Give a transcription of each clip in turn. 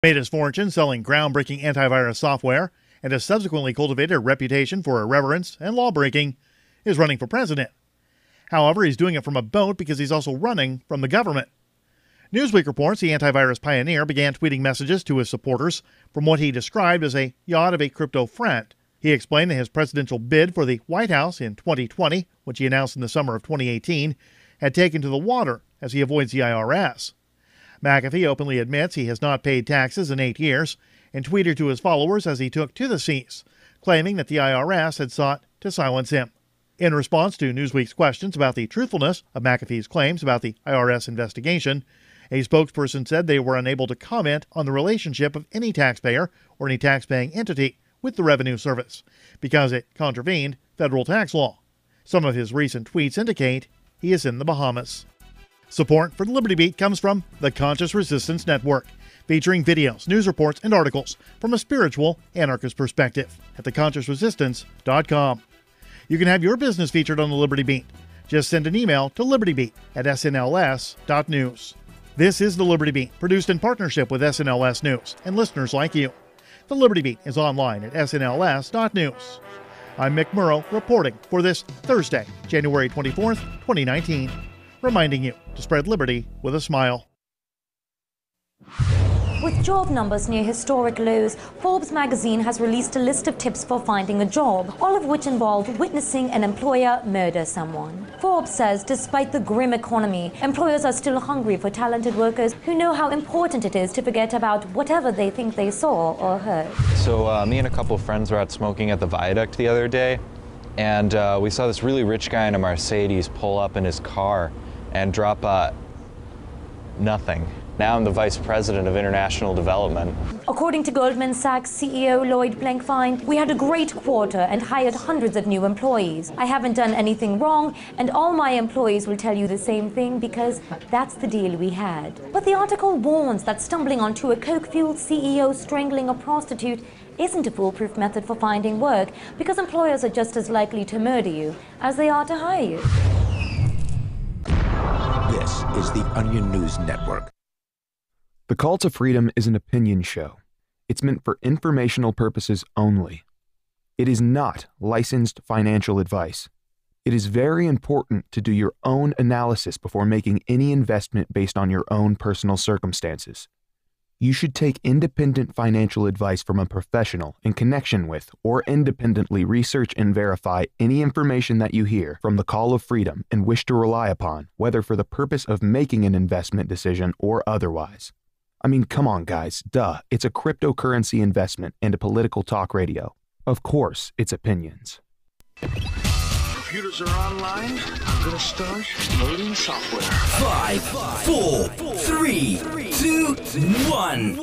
Made his fortune selling groundbreaking antivirus software and has subsequently cultivated a reputation for irreverence and lawbreaking, is running for president. However, he's doing it from a boat because he's also running from the government. Newsweek reports the antivirus pioneer began tweeting messages to his supporters from what he described as a yacht of a crypto friend. He explained that his presidential bid for the White House in 2020, which he announced in the summer of 2018, had taken to the water as he avoids the IRS. McAfee openly admits he has not paid taxes in 8 years and tweeted to his followers as he took to the seas, claiming that the IRS had sought to silence him. In response to Newsweek's questions about the truthfulness of McAfee's claims about the IRS investigation, a spokesperson said they were unable to comment on the relationship of any taxpayer or any taxpaying entity with the Revenue Service because it contravened federal tax law. Some of his recent tweets indicate he is in the Bahamas. Support for the Liberty Beat comes from the Conscious Resistance Network, featuring videos, news reports, and articles from a spiritual anarchist perspective at theconsciousresistance.com. You can have your business featured on the Liberty Beat. Just send an email to libertybeat@snls.news. This is the Liberty Beat, produced in partnership with SNLS News and listeners like you. The Liberty Beat is online at snls.news. I'm Mick Murrow reporting for this Thursday, January 24th, 2019, reminding you to spread liberty with a smile. With job numbers near historic lows, Forbes magazine has released a list of tips for finding a job, all of which involve witnessing an employer murder someone. Forbes says despite the grim economy, employers are still hungry for talented workers who know how important it is to forget about whatever they think they saw or heard. So me and a couple of friends were out smoking at the Viaduct the other day, and we saw this really rich guy in a Mercedes pull up in his car and drop nothing. Now I'm the Vice President of International Development. According to Goldman Sachs CEO Lloyd Blankfein, we had a great quarter and hired hundreds of new employees. I haven't done anything wrong, and all my employees will tell you the same thing because that's the deal we had. But the article warns that stumbling onto a coke-fueled CEO strangling a prostitute isn't a foolproof method for finding work because employers are just as likely to murder you as they are to hire you. This is the Onion News Network. The Call to Freedom is an opinion show. It's meant for informational purposes only. It is not licensed financial advice. It is very important to do your own analysis before making any investment based on your own personal circumstances. You should take independent financial advice from a professional in connection with or independently research and verify any information that you hear from the Call of Freedom and wish to rely upon, whether for the purpose of making an investment decision or otherwise. I mean, come on, guys. Duh. It's a cryptocurrency investment and a political talk radio. Of course, it's opinions. Computers are online. I'm going to start loading software. 5, 4, 3, 2, 1.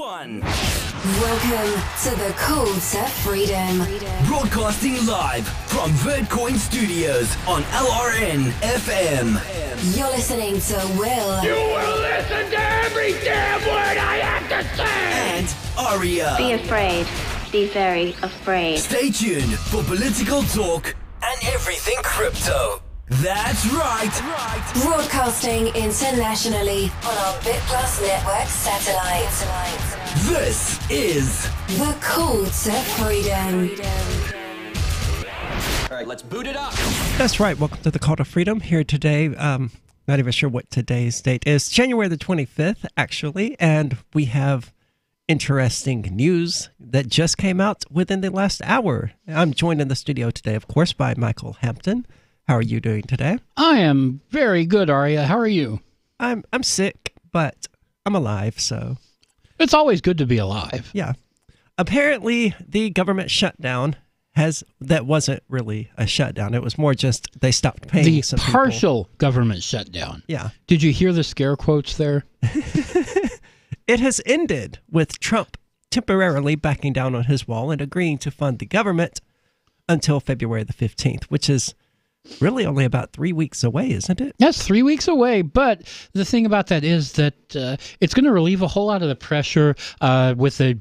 Welcome to the Call to Freedom. Broadcasting live from Vertcoin Studios on LRN FM. You're listening to Will. You will listen to every damn word I have to say. And Aria. Be afraid. Be very afraid. Stay tuned for political talk and everything crypto. That's right. Broadcasting internationally on our BitPlus network satellite. This is The Call to Freedom. All right, let's boot it up. That's right. Welcome to the Call to Freedom here today. Not even sure what today's date is. January the 25th, actually. And we have interesting news that just came out within the last hour. I'm joined in the studio today, of course, by Michael Hampton. How are you doing today? I am very good, Aria. How are you? I'm sick, but I'm alive, so. It's always good to be alive. Yeah. Apparently, the government shutdown that wasn't really a shutdown. It was more just they stopped paying some people. The partial government shutdown. Yeah. Did you hear the scare quotes there? It has ended with Trump temporarily backing down on his wall and agreeing to fund the government until February the 15th, which is really only about 3 weeks away, isn't it? That's 3 weeks away. But the thing about that is that it's going to relieve a whole lot of the pressure with the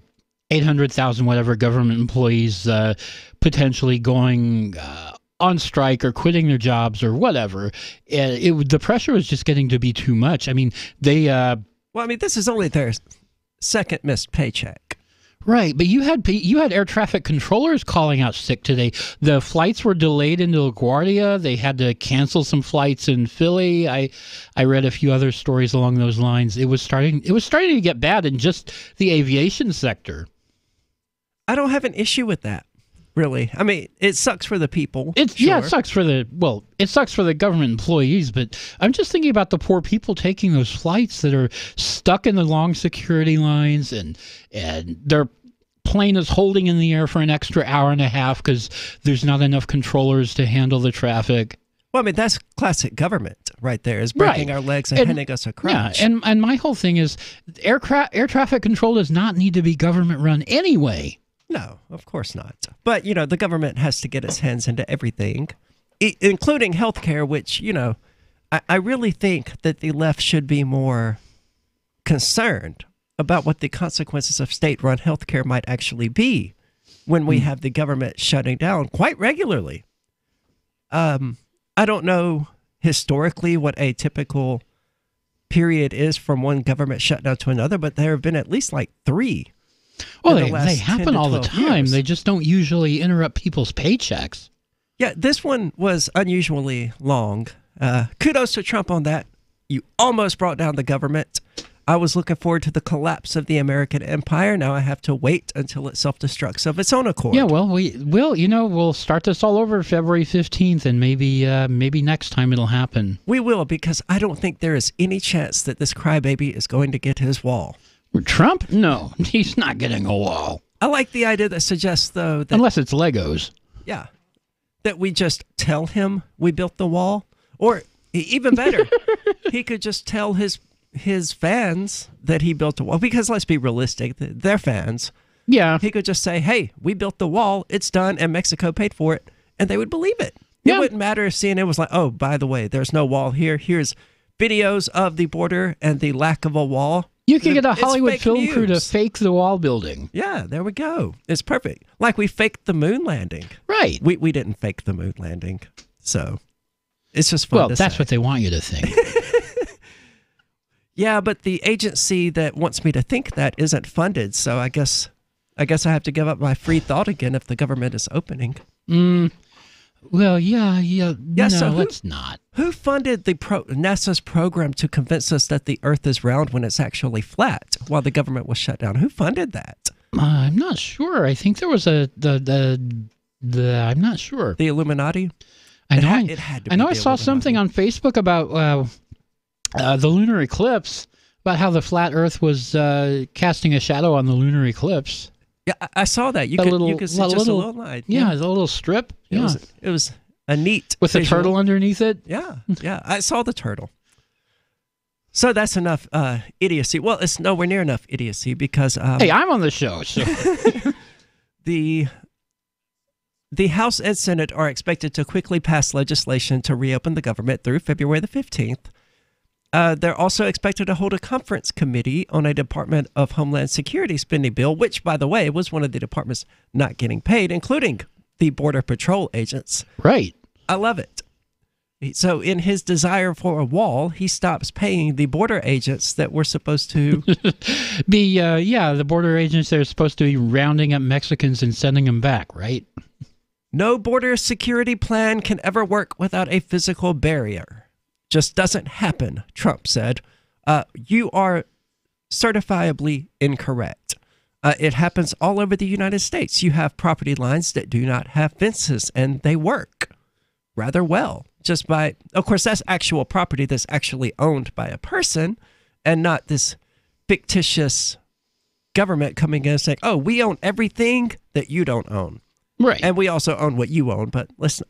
800,000 whatever government employees potentially going on strike or quitting their jobs or whatever. The pressure is just getting to be too much. I mean, they... Well, I mean, this is only their second missed paycheck. Right, but you had air traffic controllers calling out sick today. The flights were delayed into LaGuardia. They had to cancel some flights in Philly. I read a few other stories along those lines. It was starting to get bad in just the aviation sector. I don't have an issue with that, really. I mean, it sucks for the people. Yeah, it sucks for the government employees, but I'm just thinking about the poor people taking those flights that are stuck in the long security lines and their plane is holding in the air for an extra hour and a half because there's not enough controllers to handle the traffic. Well, I mean, that's classic government right there, is breaking our legs and handing us a crutch. Yeah, and my whole thing is air traffic control does not need to be government run anyway. No, of course not. But, the government has to get its hands into everything, including healthcare, which, I really think that the left should be more concerned about what the consequences of state-run healthcare might actually be when we have the government shutting down quite regularly. I don't know historically what a typical period is from one government shutdown to another, but there have been at least like 3. Well, they happen all the time. Years. They just don't usually interrupt people's paychecks. Yeah, this one was unusually long. Kudos to Trump on that. You almost brought down the government. I was looking forward to the collapse of the American empire. Now I have to wait until it self-destructs of its own accord. Yeah, well, we'll start this all over February 15th, and maybe next time it'll happen. We will, because I don't think there is any chance that this crybaby is going to get his wall. Trump? No, he's not getting a wall. I like the idea that suggests, though, that... Unless it's Legos. Yeah. That we just tell him we built the wall. Or, even better, he could just tell his fans that he built a wall. Because let's be realistic, they're fans. Yeah. He could just say, hey, we built the wall, it's done, and Mexico paid for it. And they would believe it. Yeah. It wouldn't matter if CNN was like, oh, by the way, there's no wall here. Here's videos of the border and the lack of a wall. You can get a Hollywood film crew to fake the wall building. Yeah, there we go. It's perfect. Like we faked the moon landing. Right. We didn't fake the moon landing. So it's just fun to say. Well, that's what they want you to think. Yeah, but the agency that wants me to think that isn't funded, so I guess I have to give up my free thought again if the government is opening. Well, yeah. No, so let's not. Who funded NASA's program to convince us that the Earth is round when it's actually flat while the government was shut down? Who funded that? I'm not sure. I think there was I'm not sure. The Illuminati? I know. It had to be. I know. I saw something on Facebook about the lunar eclipse, about how the flat Earth was casting a shadow on the lunar eclipse. Yeah, I saw that. You could see just a little line. Yeah, a little strip. It was a neat with visual. a turtle underneath it. Yeah. I saw the turtle. So that's enough idiocy. Well, it's nowhere near enough idiocy because hey, I'm on the show. So. The House and Senate are expected to quickly pass legislation to reopen the government through February the 15th. They're also expected to hold a conference committee on a Department of Homeland Security spending bill, which, by the way, was one of the departments not getting paid, including the Border Patrol agents. Right. I love it. So in his desire for a wall, he stops paying the border agents that were supposed to be, the border agents that are supposed to be rounding up Mexicans and sending them back, right? No border security plan can ever work without a physical barrier. Just doesn't happen, Trump said. You are certifiably incorrect. It happens all over the United States. You have property lines that do not have fences, and they work rather well. Just by, of course, that's actual property that's actually owned by a person and not this fictitious government coming in and saying, oh, we own everything that you don't own. Right. And we also own what you own, but let's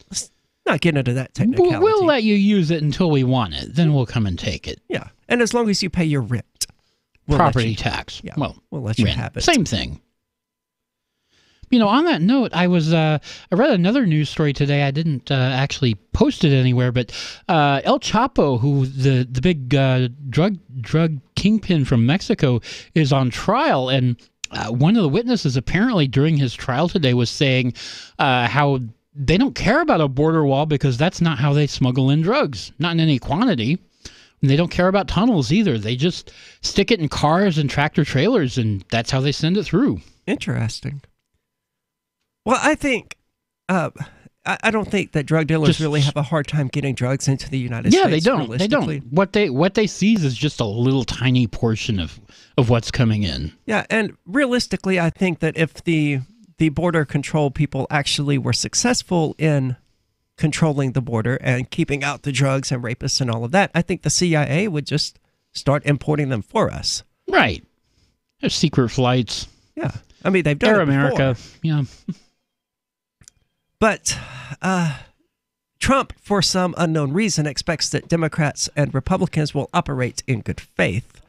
not get into that technicality. We'll let you use it until we want it. Then we'll come and take it. Yeah. And as long as you pay your rent. Property tax. Yeah, well, we'll let you have it. Same thing. You know, on that note, I read another news story today. I didn't actually post it anywhere, but El Chapo, who the big drug kingpin from Mexico, is on trial, and one of the witnesses apparently during his trial today was saying how they don't care about a border wall because that's not how they smuggle in drugs, not in any quantity. And they don't care about tunnels either. They just stick it in cars and tractor trailers, and that's how they send it through. Interesting. Well, I think I don't think that drug dealers really have a hard time getting drugs into the United States. Yeah, they don't. They don't. What they seize is just a little tiny portion of what's coming in. Yeah, and realistically, I think that if the border control people actually were successful in controlling the border and keeping out the drugs and rapists and all of that, I think the CIA would just start importing them for us. Right. There's secret flights. Yeah. I mean, they've done Air it America. before. Yeah. But Trump, for some unknown reason, expects that Democrats and Republicans will operate in good faith.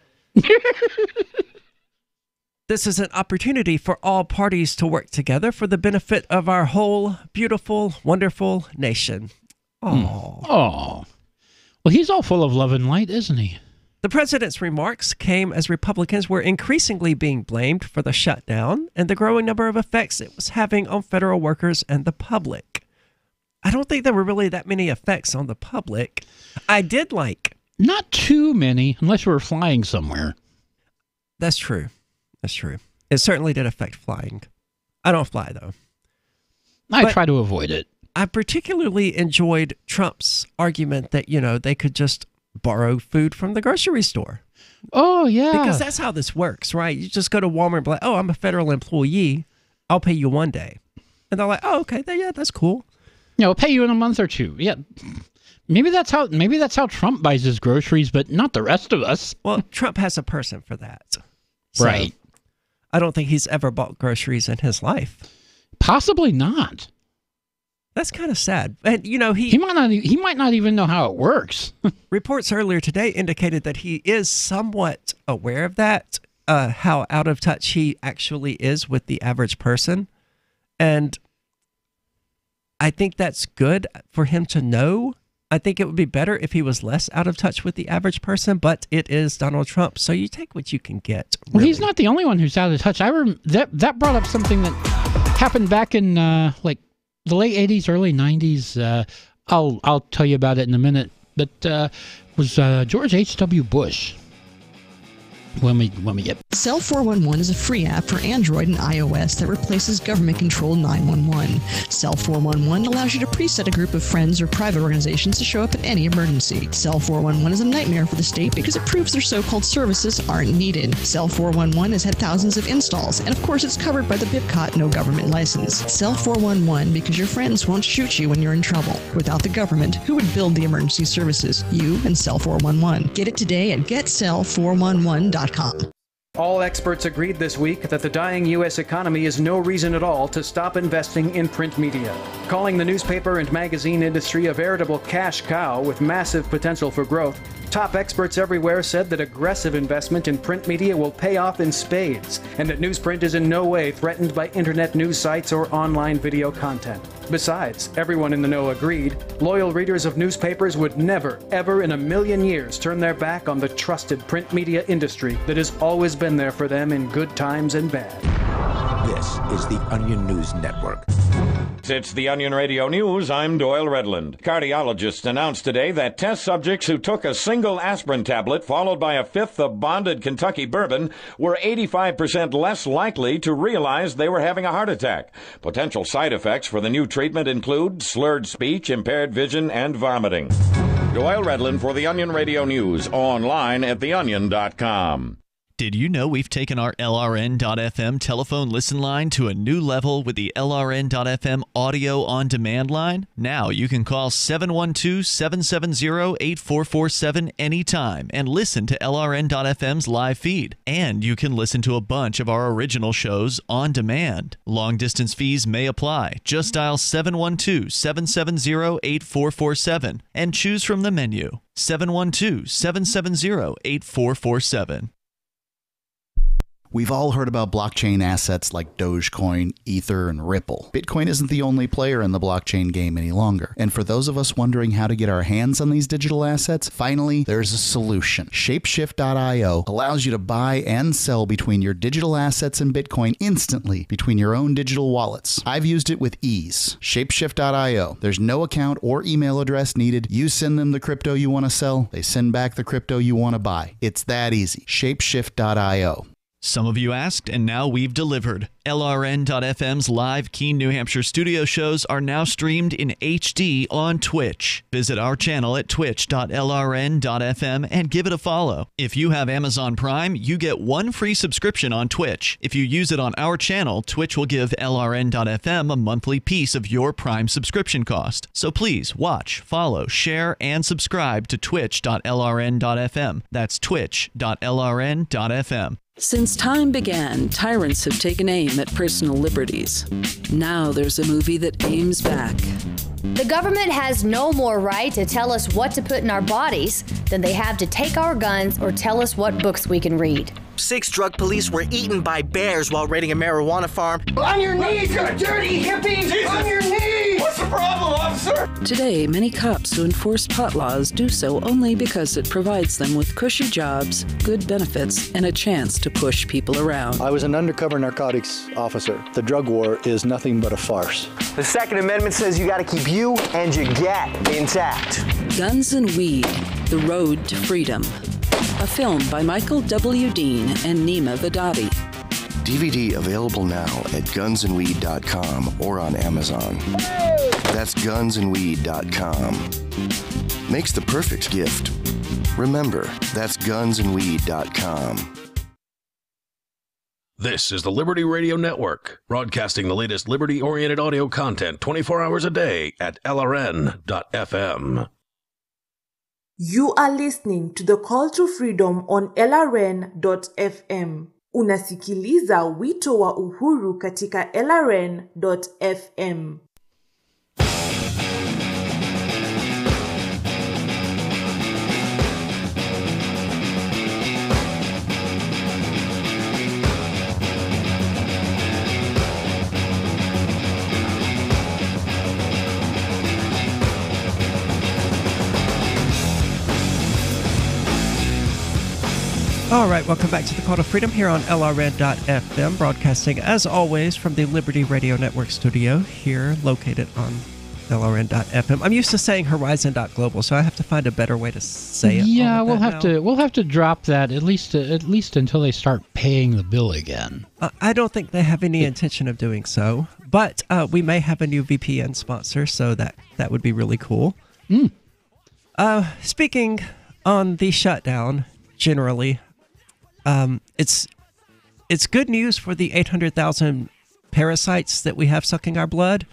This is an opportunity for all parties to work together for the benefit of our whole beautiful, wonderful nation. Oh. Oh. Well, he's all full of love and light, isn't he? The president's remarks came as Republicans were increasingly being blamed for the shutdown and the growing number of effects it was having on federal workers and the public. I don't think there were really that many effects on the public. I did like... Not too many, unless you were flying somewhere. That's true. That's true. It certainly did affect flying. I don't fly, though. I try to avoid it. I particularly enjoyed Trump's argument that, you know, they could just borrow food from the grocery store. Oh, yeah. Because that's how this works, right? You just go to Walmart and be like, oh, I'm a federal employee. I'll pay you one day. And they're like, oh, okay, yeah, that's cool. Yeah, we'll pay you in a month or two. Yeah. Maybe that's how Trump buys his groceries, but not the rest of us. Well, Trump has a person for that. So right. I don't think he's ever bought groceries in his life. Possibly not. That's kind of sad. And, you know, he might not even know how it works. Reports earlier today indicated that he is somewhat aware of that, how out of touch he actually is with the average person. And I think that's good for him to know. I think it would be better if he was less out of touch with the average person, but it is Donald Trump, so you take what you can get. Really. Well, he's not the only one who's out of touch. That brought up something that happened back in like the late 80s, early 90s. I'll tell you about it in a minute. But was George H.W. Bush. When we get Cell 411 is a free app for Android and iOS that replaces government-controlled 911. Cell 411 allows you to preset a group of friends or private organizations to show up at any emergency. Cell 411 is a nightmare for the state because it proves their so-called services aren't needed. Cell 411 has had thousands of installs, and of course it's covered by the BIPCOT no government license. Cell 411 because your friends won't shoot you when you're in trouble. Without the government, who would build the emergency services? You and Cell 411. Get it today at getcell411.com. All experts agreed this week that the dying U.S. economy is no reason at all to stop investing in print media, calling the newspaper and magazine industry a veritable cash cow with massive potential for growth. Top experts everywhere said that aggressive investment in print media will pay off in spades, and that newsprint is in no way threatened by internet news sites or online video content. Besides, everyone in the know agreed, loyal readers of newspapers would never, ever in a million years turn their back on the trusted print media industry that has always been there for them in good times and bad. This is the Onion News Network. It's the Onion Radio News. I'm Doyle Redland. Cardiologists announced today that test subjects who took a single aspirin tablet followed by a fifth of bonded Kentucky bourbon were 85% less likely to realize they were having a heart attack. Potential side effects for the new treatment include slurred speech, impaired vision, and vomiting. Doyle Redland for the Onion Radio News, online at theonion.com. Did you know we've taken our LRN.FM telephone listen line to a new level with the LRN.FM audio on demand line? Now you can call 712-770-8447 anytime and listen to LRN.FM's live feed. And you can listen to a bunch of our original shows on demand. Long distance fees may apply. Just dial 712-770-8447 and choose from the menu. 712-770-8447. We've all heard about blockchain assets like Dogecoin, Ether, and Ripple. Bitcoin isn't the only player in the blockchain game any longer. And for those of us wondering how to get our hands on these digital assets, finally, there's a solution. Shapeshift.io allows you to buy and sell between your digital assets and Bitcoin instantly between your own digital wallets. I've used it with ease. Shapeshift.io. There's no account or email address needed. You send them the crypto you want to sell. They send back the crypto you want to buy. It's that easy. Shapeshift.io. Some of you asked, and now we've delivered. LRN.FM's live Keene, New Hampshire studio shows are now streamed in HD on Twitch. Visit our channel at twitch.lrn.fm and give it a follow. If you have Amazon Prime, you get 1 free subscription on Twitch. If you use it on our channel, Twitch will give LRN.FM a monthly piece of your Prime subscription cost. So please watch, follow, share, and subscribe to twitch.lrn.fm. That's twitch.lrn.fm. Since time began, tyrants have taken aim at personal liberties. Now there's a movie that aims back. The government has no more right to tell us what to put in our bodies than they have to take our guns or tell us what books we can read. 6 drug police were eaten by bears while raiding a marijuana farm. On your knees, you dirty hippies! Jesus. On your knees! What's the problem, officer? Today, many cops who enforce pot laws do so only because it provides them with cushy jobs, good benefits, and a chance to push people around. I was an undercover narcotics officer. The drug war is nothing but a farce. The Second Amendment says you gotta keep you and your get intact. Guns and Weed, The Road to Freedom. A film by Michael W. Dean and Nima Vadadi. DVD available now at gunsandweed.com or on Amazon. That's gunsandweed.com. Makes the perfect gift. Remember, that's gunsandweed.com. This is the Liberty Radio Network, broadcasting the latest liberty-oriented audio content 24 hours a day at LRN.FM. You are listening to the Call to Freedom on LRN.FM. Unasikiliza wito wa uhuru katika LRN.FM. All right, welcome back to the Call to Freedom here on LRN.FM, broadcasting as always from the Liberty Radio Network studio here located on LRN.FM. I'm used to saying Horizon.global, so I have to find a better way to say it. Yeah, we'll have to drop that at least until they start paying the bill again. I don't think they have any intention of doing so, but we may have a new VPN sponsor, so that would be really cool. Speaking on the shutdown, generally, it's good news for the 800,000 parasites that we have sucking our blood.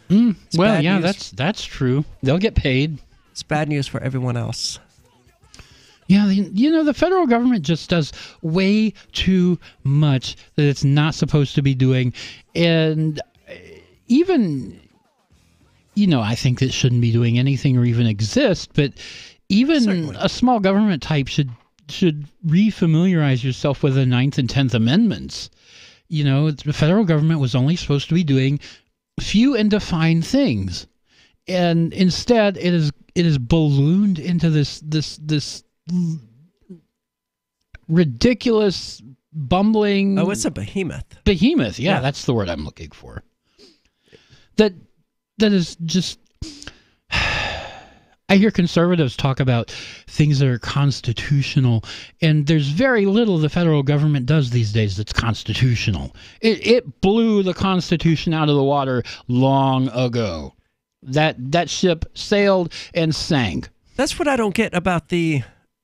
Well, yeah, that's true. They'll get paid. It's bad news for everyone else. Yeah, the federal government just does way too much that it's not supposed to be doing. And even, I think it shouldn't be doing anything or even exist, but even certainly a small government type should refamiliarize yourself with the 9th and 10th Amendments. The federal government was only supposed to be doing few and defined things, and instead it is ballooned into this ridiculous, bumbling. Oh, it's a behemoth. Behemoth, yeah, that's the word I'm looking for. That is just. I hear conservatives talk about things that are constitutional, and there's very little the federal government does these days that's constitutional. It blew the Constitution out of the water long ago. That ship sailed and sank. That's what I don't get about the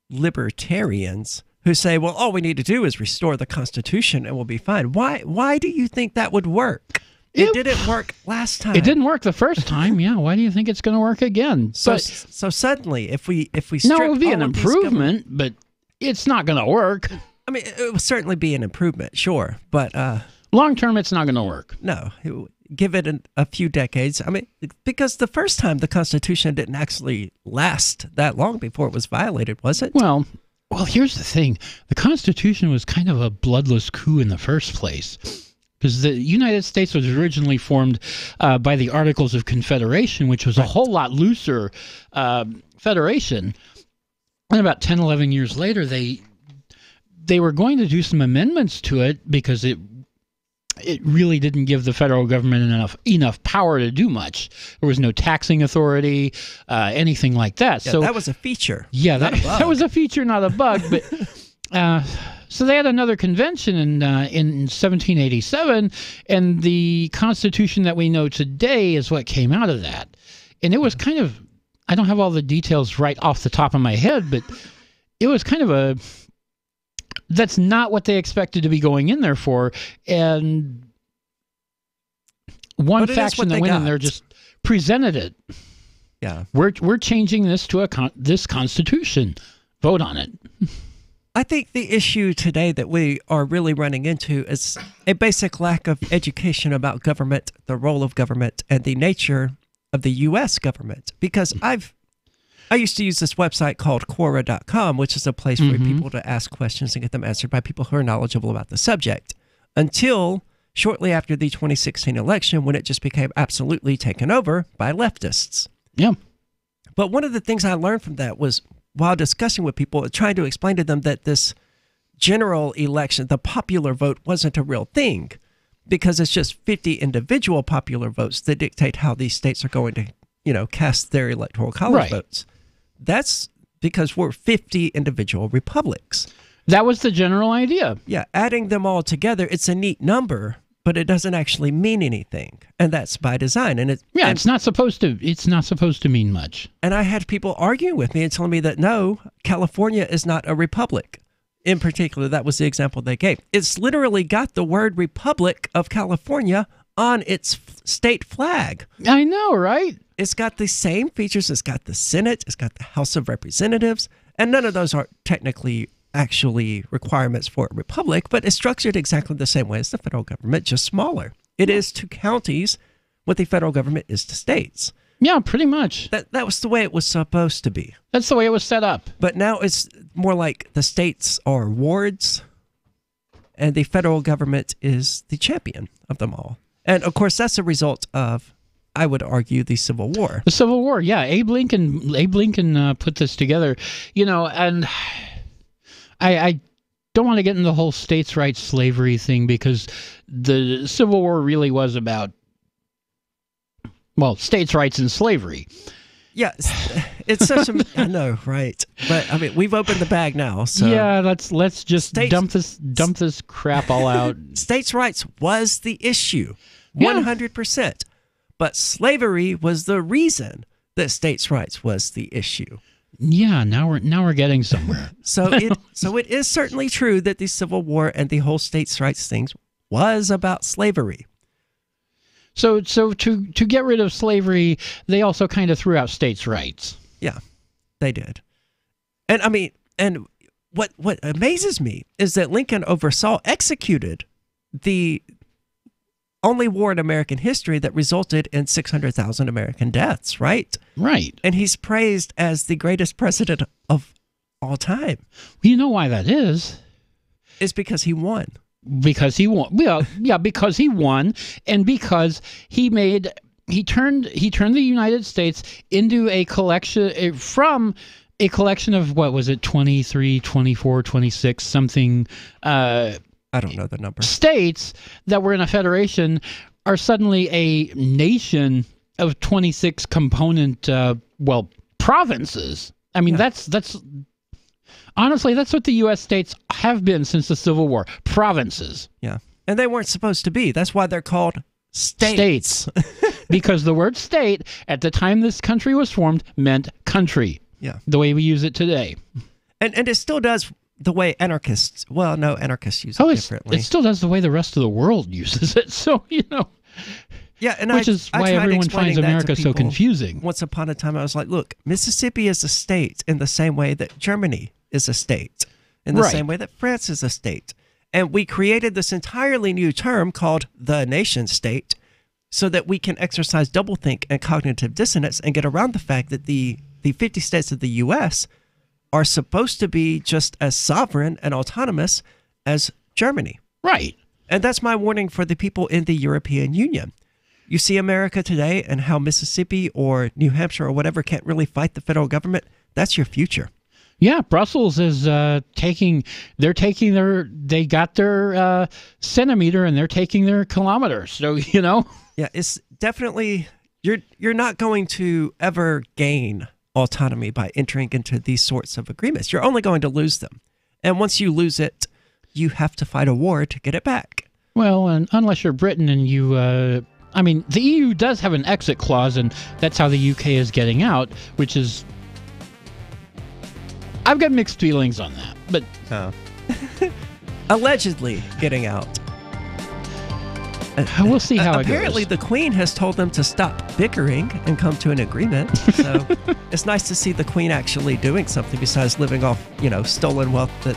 libertarians who say, well, all we need to do is restore the Constitution and we'll be fine. Why do you think that would work? It didn't work last time. It didn't work the first time. Yeah. Why do you think it's going to work again? So suddenly, if we strip no, it would be an improvement, but it's not going to work. I mean, it would certainly be an improvement, sure, but long term, it's not going to work. No, give it a few decades. I mean, because the first time the Constitution didn't actually last that long before it was violated, was it? Well, Well, here's the thing. The Constitution was kind of a bloodless coup in the first place, because the United States was originally formed by the Articles of Confederation, which was a whole lot looser federation. And about 10, 11 years later, they were going to do some amendments to it because it really didn't give the federal government enough power to do much. There was no taxing authority, anything like that. Yeah, so that was a feature. Yeah, that was a feature, not a bug. But so they had another convention in 1787, and the Constitution that we know today is what came out of that. And it was kind of, I don't have all the details right off the top of my head, but it was kind of that's not what they expected to be going in there for. And one faction that went in there just presented it. Yeah. We're changing this to this Constitution. Vote on it. I think the issue today that we are really running into is a basic lack of education about government, the role of government, and the nature of the U.S. government. Because I used to use this website called Quora.com, which is a place for people to ask questions and get them answered by people who are knowledgeable about the subject, until shortly after the 2016 election, when it just became absolutely taken over by leftists. Yeah. But one of the things I learned from that was, while discussing with people, trying to explain to them that this general election, the popular vote, wasn't a real thing, because it's just 50 individual popular votes that dictate how these states are going to, cast their electoral college votes. That's because we're 50 individual republics. That was the general idea. Yeah, adding them all together, it's a neat number, but it doesn't actually mean anything, and that's by design. And it's not supposed to. It's not supposed to mean much. And I had people arguing with me and telling me that no, California is not a republic. In particular, that was the example they gave. It's literally got the word Republic of California on its state flag. I know, right? It's got the same features. It's got the Senate. It's got the House of Representatives. And none of those are technically actually requirements for a republic, but it's structured exactly the same way as the federal government, just smaller. It is to counties what the federal government is to states. Yeah, pretty much. That was the way it was supposed to be. That's the way it was set up. But now it's more like the states are wards, and the federal government is the champion of them all. And, of course, that's a result of, I would argue, the Civil War. The Civil War, yeah. Abe Lincoln put this together, and I don't want to get into the whole states' rights slavery thing, because the Civil War really was about, states' rights and slavery. Yeah, it's such a... I know, right? But, I mean, we've opened the bag now, so... Yeah, let's just dump this crap all out. States' rights was the issue, 100%. But slavery was the reason that states' rights was the issue. Yeah, now we're getting somewhere. So it is certainly true that the Civil War and the whole states' rights things was about slavery. So to get rid of slavery, they also kind of threw out states' rights. Yeah, they did. And I mean, and what amazes me is that Lincoln executed the only war in American history that resulted in 600,000 American deaths, right? Right. And he's praised as the greatest president of all time. You know why that is? It's because he won. Because he won. Well, yeah, because he won, and because he turned the United States into a collection from a collection of, what was it, 23, 24, 26, something... I don't know the number. States that were in a federation are suddenly a nation of 26 component, provinces. I mean, that's honestly, that's what the U.S. states have been since the Civil War. Provinces. Yeah. And they weren't supposed to be. That's why they're called states. Because the word state, at the time this country was formed, meant country. Yeah. The way we use it today. And it still does the way anarchists use it differently. It still does the way the rest of the world uses it. So, Yeah, and which is why everyone finds America so confusing. Once upon a time, I was like, look, Mississippi is a state in the same way that Germany is a state, in the same way that France is a state. And we created this entirely new term called the nation state so that we can exercise doublethink and cognitive dissonance and get around the fact that the 50 states of the U.S. are supposed to be just as sovereign and autonomous as Germany. Right. And that's my warning for the people in the European Union. You see America today and how Mississippi or New Hampshire or whatever can't really fight the federal government. That's your future. Yeah, Brussels is they got their centimeter and they're taking their kilometers. So, Yeah, it's definitely, you're not going to ever gain autonomy by entering into these sorts of agreements. You're only going to lose them. And once you lose it, you have to fight a war to get it back. Well, and unless you're Britain and you, the EU does have an exit clause, and that's how the UK is getting out, which is, I've got mixed feelings on that, but allegedly getting out. We'll see how it goes. Apparently, the Queen has told them to stop bickering and come to an agreement. So it's nice to see the Queen actually doing something besides living off, stolen wealth that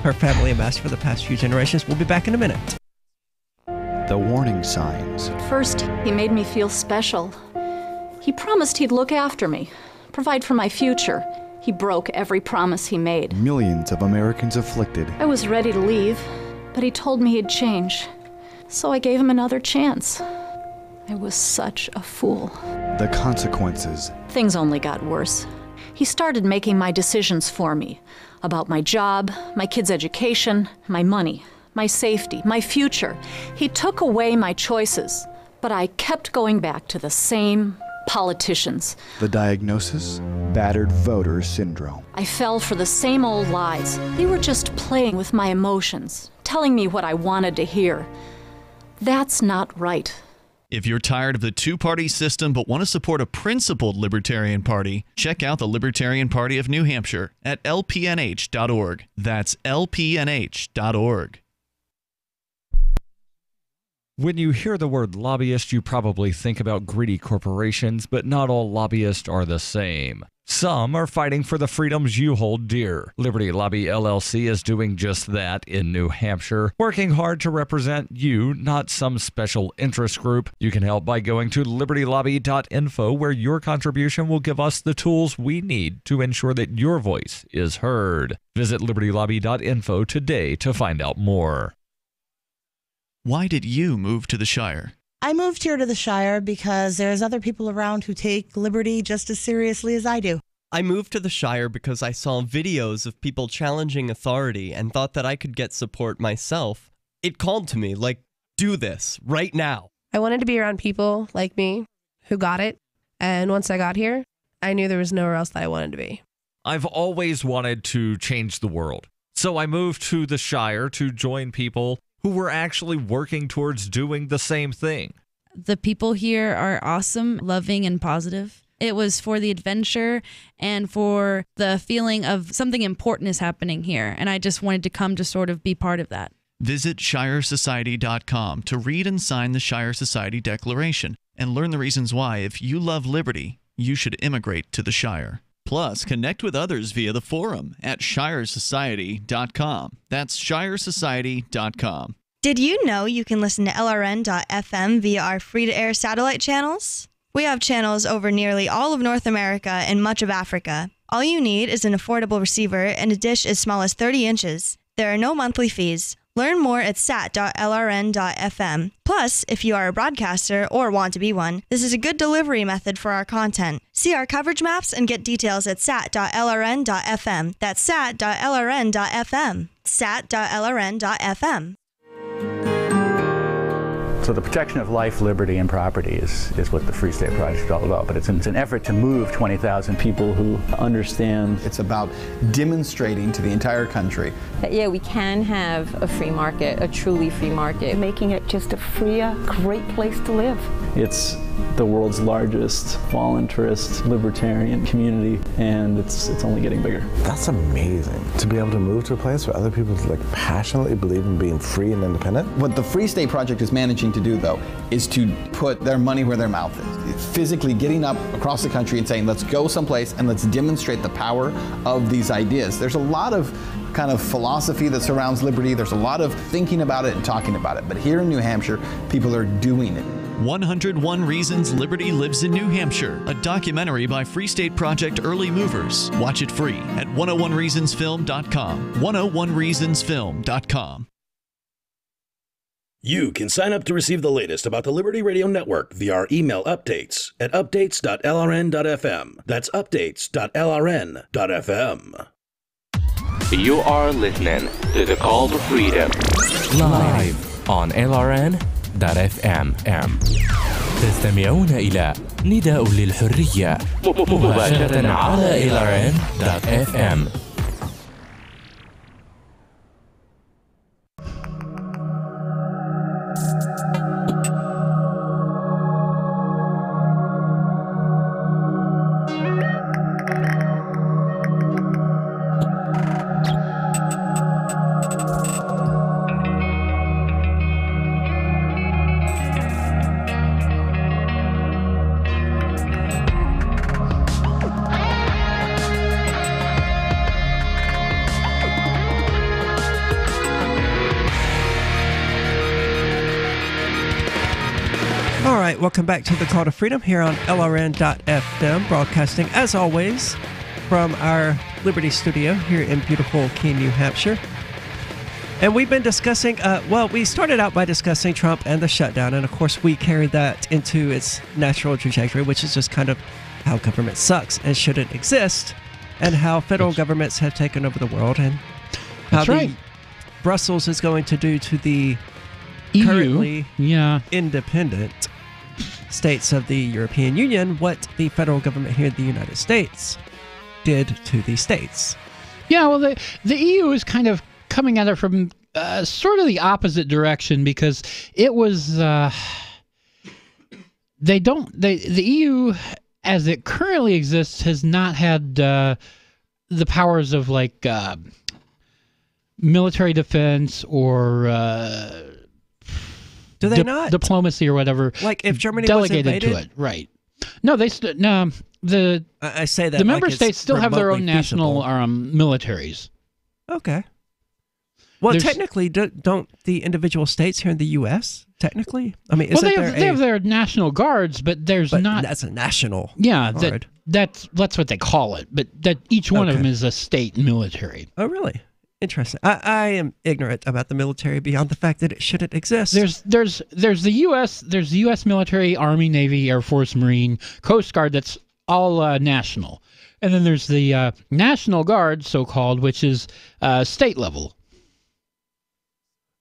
her family amassed for the past few generations. We'll be back in a minute. The warning signs. First, he made me feel special. He promised he'd look after me, provide for my future. He broke every promise he made. Millions of Americans afflicted. I was ready to leave, but he told me he'd change. So I gave him another chance. I was such a fool. The consequences. Things only got worse. He started making my decisions for me. About my job, my kids' education, my money, my safety, my future. He took away my choices, but I kept going back to the same politicians. The diagnosis? Battered voter syndrome. I fell for the same old lies. They were just playing with my emotions, telling me what I wanted to hear. That's not right. If you're tired of the two-party system but want to support a principled Libertarian Party, check out the Libertarian Party of New Hampshire at lpnh.org. That's lpnh.org. When you hear the word lobbyist, you probably think about greedy corporations, but not all lobbyists are the same. Some are fighting for the freedoms you hold dear. Liberty Lobby LLC is doing just that in New Hampshire, working hard to represent you, not some special interest group. You can help by going to libertylobby.info, where your contribution will give us the tools we need to ensure that your voice is heard. Visit libertylobby.info today to find out more. Why did you move to the Shire? I moved here to the Shire because there's other people around who take liberty just as seriously as I do. I moved to the Shire because I saw videos of people challenging authority and thought that I could get support myself. It called to me, like, do this, right now. I wanted to be around people like me who got it, and once I got here, I knew there was nowhere else that I wanted to be. I've always wanted to change the world, so I moved to the Shire to join people who were actually working towards doing the same thing. The people here are awesome, loving, and positive. It was for the adventure and for the feeling of something important is happening here, and I just wanted to come to sort of be part of that. Visit ShireSociety.com to read and sign the Shire Society Declaration and learn the reasons why, if you love liberty, you should immigrate to the Shire. Plus, connect with others via the forum at ShireSociety.com. That's ShireSociety.com. Did you know you can listen to LRN.FM via our free-to-air satellite channels? We have channels over nearly all of North America and much of Africa. All you need is an affordable receiver and a dish as small as 30 inches. There are no monthly fees. Learn more at sat.lrn.fm. Plus, if you are a broadcaster or want to be one, this is a good delivery method for our content. See our coverage maps and get details at sat.lrn.fm. That's sat.lrn.fm. sat.lrn.fm. So the protection of life, liberty, and property is what the Free State Project is all about. But it's an effort to move 20,000 people who understand. It's about demonstrating to the entire country that, yeah, we can have a free market, a truly free market. Making it just a freer, great place to live. It's the world's largest voluntarist libertarian community, and it's only getting bigger. That's amazing, to be able to move to a place where other people passionately believe in being free and independent. What the Free State Project is managing to do, though, is to put their money where their mouth is. It's physically getting up across the country and saying, let's go someplace and let's demonstrate the power of these ideas. There's a lot of kind of philosophy that surrounds liberty. There's a lot of thinking about it and talking about it. But here in New Hampshire, people are doing it. 101 Reasons Liberty Lives in New Hampshire, a documentary by Free State Project Early Movers. Watch it free at 101reasonsfilm.com. 101reasonsfilm.com. You can sign up to receive the latest about the Liberty Radio Network via our email updates at updates.lrn.fm. That's updates.lrn.fm. You are listening to The Call to Freedom live on LRN.FM. تستمعون إلى نداء للحرية مباشرة على LRN.FM. Welcome back to the Call to Freedom here on LRN.FM, broadcasting as always from our Liberty studio here in beautiful Keene, New Hampshire. And we've been discussing, we started out by discussing Trump and the shutdown, and of course we carried that into its natural trajectory, which is just kind of how government sucks and shouldn't exist, and how federal governments have taken over the world, and how Brussels is going to do to the EU, currently independent states of the European Union what the federal government here in the United States did to the states. Yeah, well, the EU is kind of coming at it from sort of the opposite direction, because it was the EU as it currently exists has not had the powers of like military defense or do they not? Diplomacy or whatever. Like if Germany delegated was invaded? to it, right? No, I say that the member states still have their own national militaries. Okay. Well, technically, don't the individual states here in the U.S. technically? I mean, they have their national guards, but not. That's a national. Yeah, guard. that's what they call it. But that each one of them is a state military. Oh, really? Interesting. I am ignorant about the military beyond the fact that it shouldn't exist. There's the U.S. military, Army, Navy, Air Force, Marine, Coast Guard. That's all national, and then there's the National Guard, so-called, which is state level.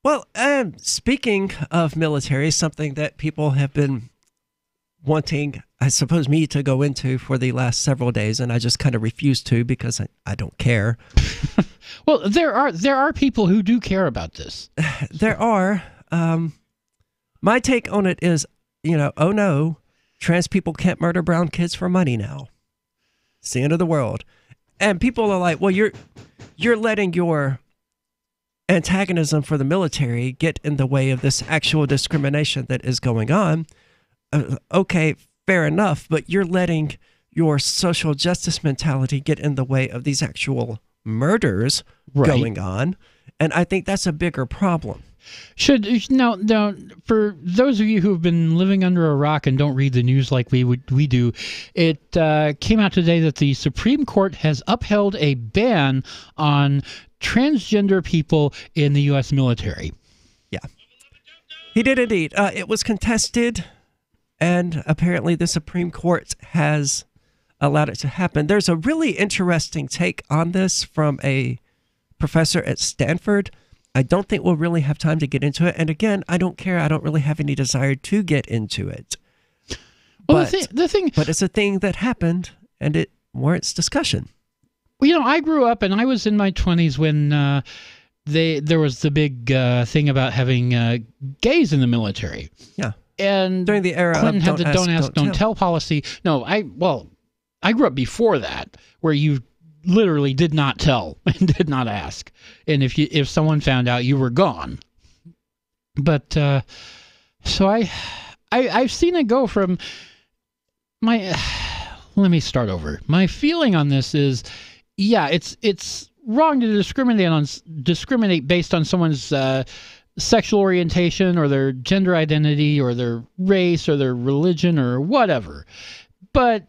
Well, speaking of military, something that people have been wanting, I suppose, me to go into for the last several days, and I just kind of refuse to because I don't care. Well, there are people who do care about this. There are. My take on it is, oh no, trans people can't murder brown kids for money now. It's the end of the world. And people are like, well, you're letting your antagonism for the military get in the way of this actual discrimination that is going on. Okay, fair enough, but you're letting your social justice mentality get in the way of these actual murders going on, and I think that's a bigger problem. Now, for those of you who've been living under a rock and don't read the news like we do, it came out today that the Supreme Court has upheld a ban on transgender people in the U.S. military. Yeah, he did indeed. It was contested, and apparently the Supreme Court has allowed it to happen. There's a really interesting take on this from a professor at Stanford. I don't think we'll really have time to get into it. And again, I don't care. I don't really have any desire to get into it. Well, but it's a thing that happened, and it warrants discussion. Well, I grew up, and I was in my 20s when there was the big thing about having gays in the military. Yeah. And during the era Clinton of had the don't ask, don't tell policy. No, I grew up before that, where you literally did not tell and did not ask, and if someone found out, you were gone. But so I've seen it go from my. Let me start over. My feeling on this is, yeah, it's wrong to discriminate based on someone's sexual orientation or their gender identity or their race or their religion or whatever. But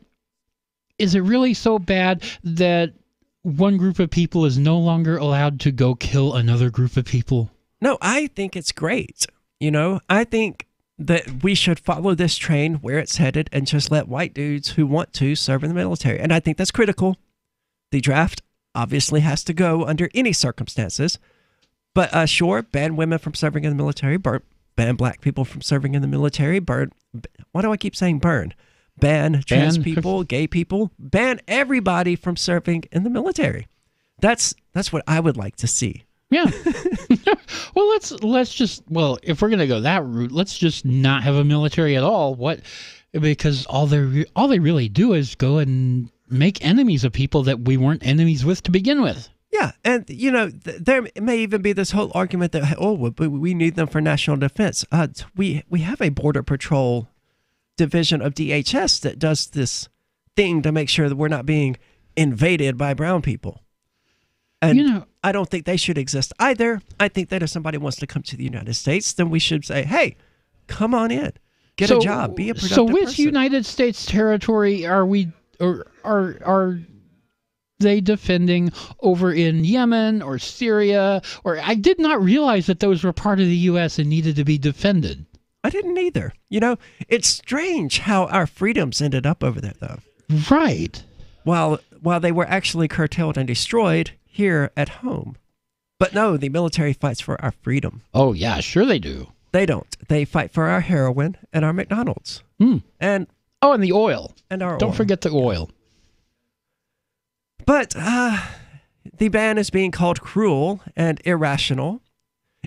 is it really so bad that one group of people is no longer allowed to go kill another group of people? No, I think it's great. You know, I think that we should follow this train where it's headed and just let white dudes who want to serve in the military. And I think that's critical. The draft obviously has to go under any circumstances. But sure, ban women from serving in the military, ban black people from serving in the military, why do I keep saying burn? Ban trans people, gay people, ban everybody from serving in the military. That's what I would like to see. Yeah. Well, let's just, if we're gonna go that route, let's just not have a military at all. Because all they really do is go and make enemies of people that we weren't enemies with to begin with. Yeah, and you know, there may even be this whole argument that we need them for national defense. We have a border patrol division of DHS that does this thing to make sure that we're not being invaded by brown people. And you know, I don't think they should exist either. I think that if somebody wants to come to the United States, then we should say, hey, come on in, get a job, be a productive person. So which United States territory are we, or are they defending over in Yemen or Syria? Or I did not realize that those were part of the U.S. and needed to be defended. I didn't either. You know, it's strange how our freedoms ended up over there, though. Right. While they were actually curtailed and destroyed here at home. But no, the military fights for our freedom. Oh, yeah, sure they do. They don't. They fight for our heroin and our McDonald's. And the oil. And our Don't oil. forget the oil. But the ban is being called cruel and irrational.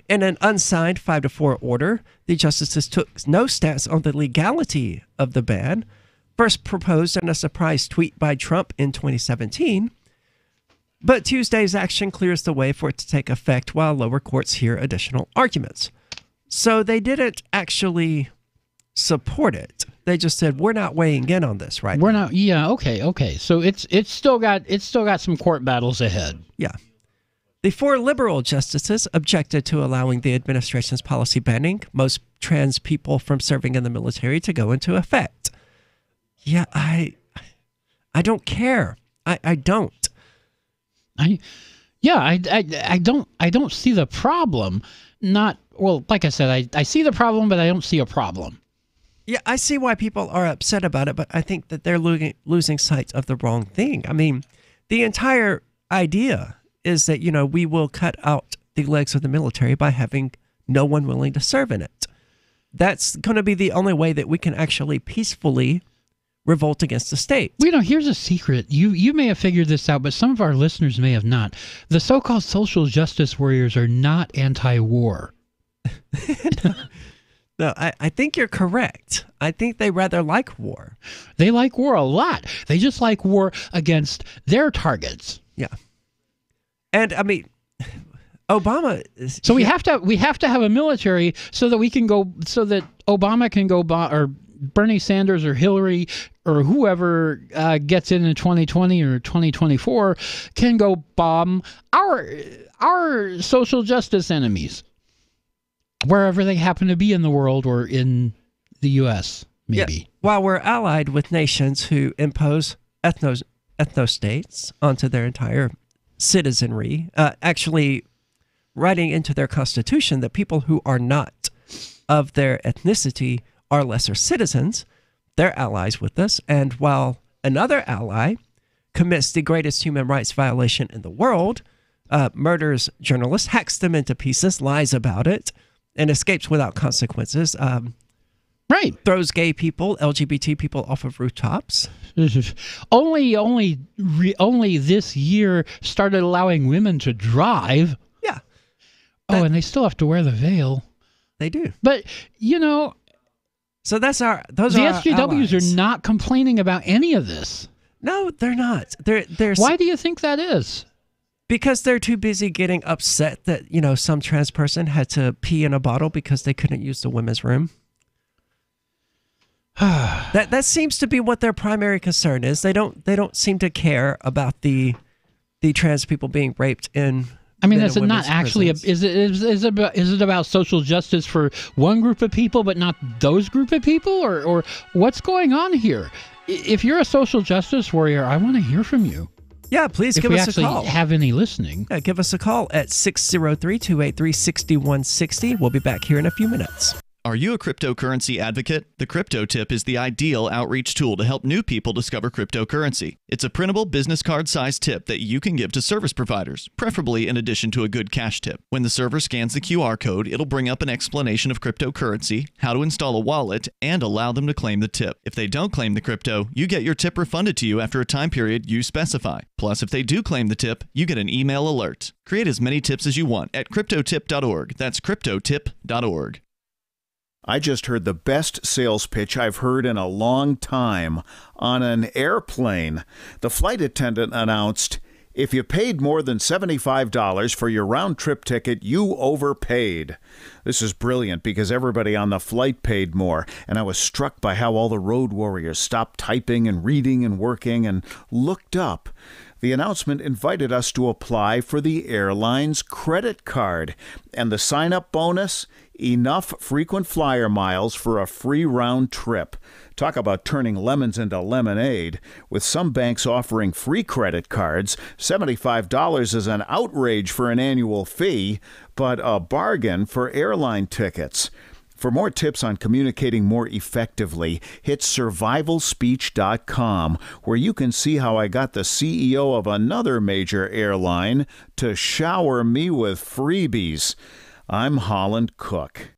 In an unsigned 5-4 order, the justices took no stance on the legality of the ban, first proposed in a surprise tweet by Trump in 2017. But Tuesday's action clears the way for it to take effect while lower courts hear additional arguments. So they didn't actually support it. They just said, we're not weighing in on this right now. We're not. Yeah. Okay. So it's still got some court battles ahead. Yeah. The 4 liberal justices objected to allowing the administration's policy banning most trans people from serving in the military to go into effect. Yeah, I don't care. I don't. I don't see the problem. Like I said, I see the problem, but I don't see a problem. Yeah, I see why people are upset about it, but I think that they're losing sight of the wrong thing. I mean, the entire idea is that, you know, we will cut out the legs of the military by having no one willing to serve in it. That's going to be the only way that we can actually peacefully revolt against the state. Well, you know, here's a secret. You may have figured this out, but some of our listeners may have not. The so-called social justice warriors are not anti-war. No, I think you're correct. I think they rather like war. They like war a lot. They just like war against their targets. Yeah. And I mean, Obama. So we have to have a military so that we can go, so that Obama can go, or Bernie Sanders or Hillary or whoever gets in 2020 or 2024 can go bomb our social justice enemies wherever they happen to be in the world or in the U.S. maybe. Yeah. While we're allied with nations who impose ethno-states onto their entire citizenry, actually writing into their constitution that people who are not of their ethnicity are lesser citizens, they're allies with us. And while another ally commits the greatest human rights violation in the world, murders journalists, hacks them into pieces, lies about it, and escapes without consequences. Right. Throws gay people, LGBT people off of rooftops. Only this year started allowing women to drive. Yeah. And they still have to wear the veil. They do. But, you know, so those are the SJWs allies. are not complaining about any of this. No, they're not. Why do you think that is? Because they're too busy getting upset that, you know, some trans person had to pee in a bottle because they couldn't use the women's room. That seems to be what their primary concern is. They don't seem to care about the trans people being raped in I mean, than is in it not women's actually? prisons. Is it about social justice for one group of people, but not those group of people, or what's going on here? If you're a social justice warrior, I want to hear from you. Yeah, please if give we us a actually call. have any listening. Yeah, give us a call at 603-283-6160. We'll be back here in a few minutes. Are you a cryptocurrency advocate? The Crypto Tip is the ideal outreach tool to help new people discover cryptocurrency. It's a printable business card-sized tip that you can give to service providers, preferably in addition to a good cash tip. When the server scans the QR code, it'll bring up an explanation of cryptocurrency, how to install a wallet, and allow them to claim the tip. If they don't claim the crypto, you get your tip refunded to you after a time period you specify. Plus, if they do claim the tip, you get an email alert. Create as many tips as you want at cryptotip.org. That's cryptotip.org. I just heard the best sales pitch I've heard in a long time on an airplane. The flight attendant announced, "If you paid more than $75 for your round-trip ticket, you overpaid." This is brilliant because everybody on the flight paid more, and I was struck by how all the road warriors stopped typing and reading and working and looked up. The announcement invited us to apply for the airline's credit card, and the sign-up bonus, enough frequent flyer miles for a free round trip. Talk about turning lemons into lemonade. With some banks offering free credit cards, $75 is an outrage for an annual fee, but a bargain for airline tickets. For more tips on communicating more effectively, hit survivalspeech.com, where you can see how I got the CEO of another major airline to shower me with freebies. I'm Holland Cook.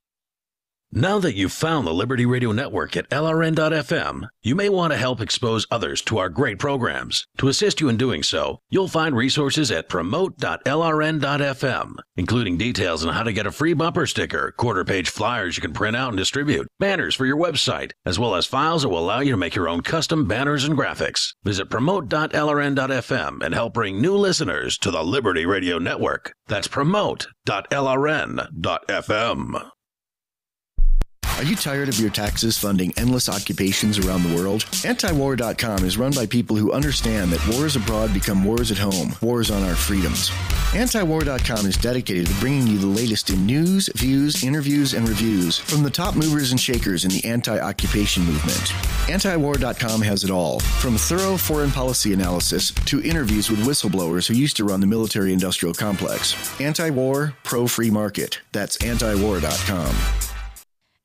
Now that you've found the Liberty Radio Network at LRN.FM, you may want to help expose others to our great programs. To assist you in doing so, you'll find resources at promote.lrn.fm, including details on how to get a free bumper sticker, quarter-page flyers you can print out and distribute, banners for your website, as well as files that will allow you to make your own custom banners and graphics. Visit promote.lrn.fm and help bring new listeners to the Liberty Radio Network. That's promote.lrn.fm. Are you tired of your taxes funding endless occupations around the world? Antiwar.com is run by people who understand that wars abroad become wars at home, wars on our freedoms. Antiwar.com is dedicated to bringing you the latest in news, views, interviews, and reviews from the top movers and shakers in the anti-occupation movement. Antiwar.com has it all, from thorough foreign policy analysis to interviews with whistleblowers who used to run the military-industrial complex. Anti-war, pro-free market. That's antiwar.com.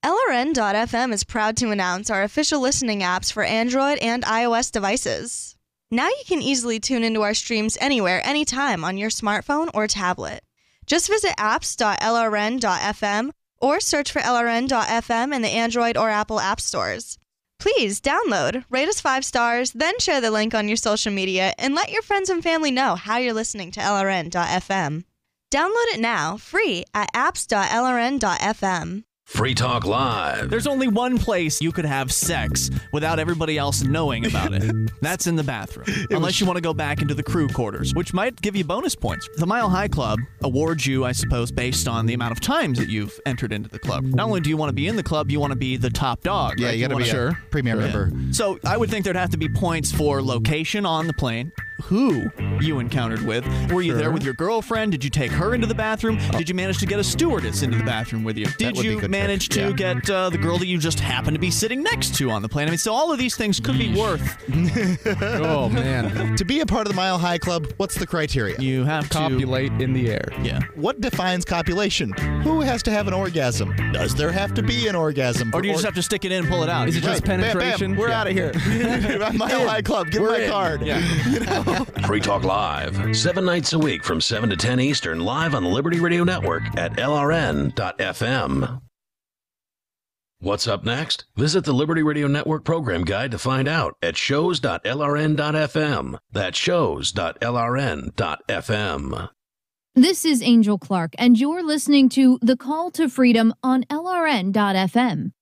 LRN.FM is proud to announce our official listening apps for Android and iOS devices. Now you can easily tune into our streams anywhere, anytime on your smartphone or tablet. Just visit apps.lrn.fm or search for LRN.FM in the Android or Apple app stores. Please download, rate us 5 stars, then share the link on your social media and let your friends and family know how you're listening to LRN.FM. Download it now, free at apps.lrn.fm. Free Talk Live. There's only one place you could have sex without everybody else knowing about it. That's in the bathroom. Unless you want to go back into the crew quarters, which might give you bonus points. The Mile High Club awards you, I suppose, based on the amount of times that you've entered into the club. Not only do you want to be in the club, you want to be the top dog. Yeah, right? you got to be a premier member. So I would think there'd have to be points for location on the plane, who you encountered with. Were you there with your girlfriend? Did you take her into the bathroom? Did you manage to get a stewardess into the bathroom with you? Did you manage to get the girl that you just happened to be sitting next to on the plane? I mean, so all of these things could be worth. Oh, man. To be a part of the Mile High Club, what's the criteria? You have to copulate in the air. Yeah. What defines copulation? Who has to have an orgasm? Does there have to be an orgasm? Or do you just have to stick it in and pull it out? Is it just penetration? Bam, bam. We're out of here. Mile High Club, give me my card. Yeah. You know? Free Talk Live, 7 nights a week from 7 to 10 Eastern, live on the Liberty Radio Network at LRN.FM. What's up next? Visit the Liberty Radio Network program guide to find out at shows.lrn.fm. That's shows.lrn.fm. This is Angel Clark, and you're listening to The Call to Freedom on LRN.fm.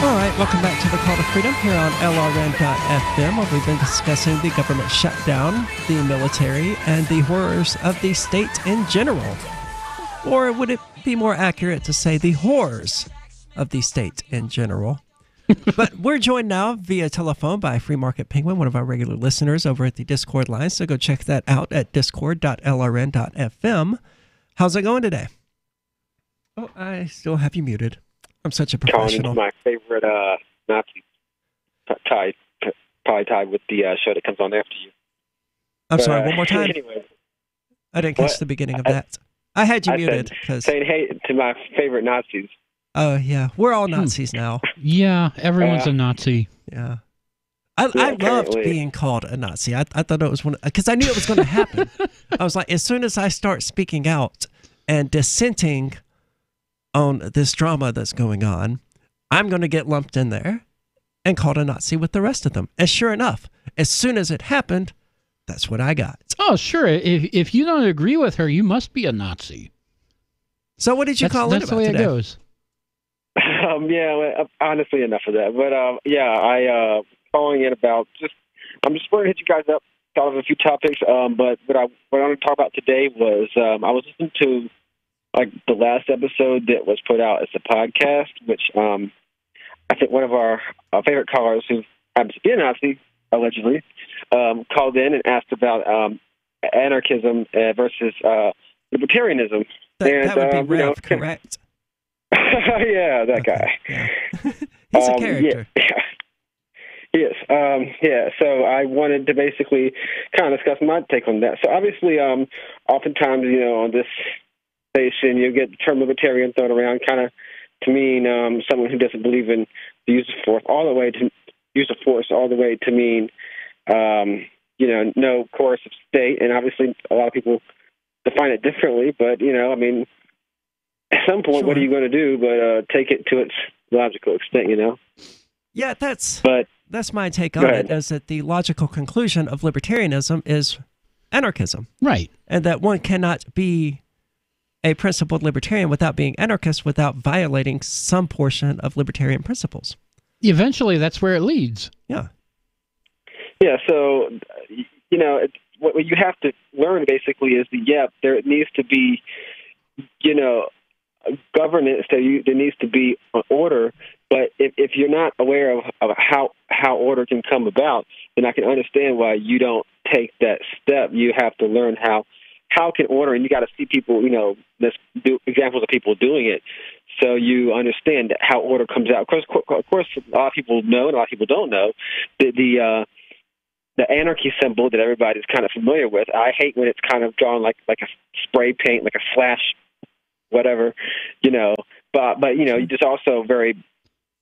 All right, Welcome back to the Call to Freedom here on LRN.FM, where we've been discussing the government shutdown, the military, and the horrors of the state in general. Or would it be more accurate to say the horrors of the state in general? But we're joined now via telephone by Free Market Penguin, one of our regular listeners over at the Discord line. So go check that out at discord.lrn.fm. How's it going today? Oh, I still have you muted. I'm such a professional. My favorite Nazi probably tied with the show that comes on after you. I'm sorry, one more time? Anyway, I didn't catch the beginning of that. I had you muted. Saying hey to my favorite Nazis. Oh, yeah. We're all Nazis now. Yeah, everyone's a Nazi. Yeah. I loved being called a Nazi. I thought it was one, because I knew it was going to happen. I was like, as soon as I start speaking out and dissenting on this drama that's going on, I'm going to get lumped in there and called a Nazi with the rest of them. And sure enough, as soon as it happened, that's what I got. Oh, sure. If you don't agree with her, you must be a Nazi. So what did you call it about today? That's the way it goes. Honestly, enough of that. But I calling in about I'm just going to hit you guys up. Thought of a few topics. But what I want to talk about today was I was listening to the last episode that was put out as a podcast, which I think one of our favorite callers, who happens to be a Nazi allegedly, called in and asked about anarchism versus libertarianism. That would be Rev, correct? Yeah, that guy. Yeah. He's a character. Yes. So I wanted to basically kind of discuss my take on that. So obviously, oftentimes, on this station, you get the term libertarian thrown around kind of to mean someone who doesn't believe in the use of force, all the way to mean, no coercive state. And obviously, a lot of people define it differently, but, at some point, What are you going to do but take it to its logical extent, Yeah, that's my take on it, is that the logical conclusion of libertarianism is anarchism. Right. And that one cannot be a principled libertarian without being anarchist, without violating some portion of libertarian principles. Eventually, that's where it leads. Yeah. Yeah, so, what you have to learn basically is there needs to be, governance, there needs to be an order, but if you're not aware of how order can come about, then I can understand why you don't take that step. You have to learn how can order, and you got to see people, let's do examples of people doing it, so you understand how order comes out. Of course, a lot of people know, and a lot of people don't know the anarchy symbol that everybody's kind of familiar with. I hate when it's kind of drawn like a spray paint, like a slash, whatever, But just also very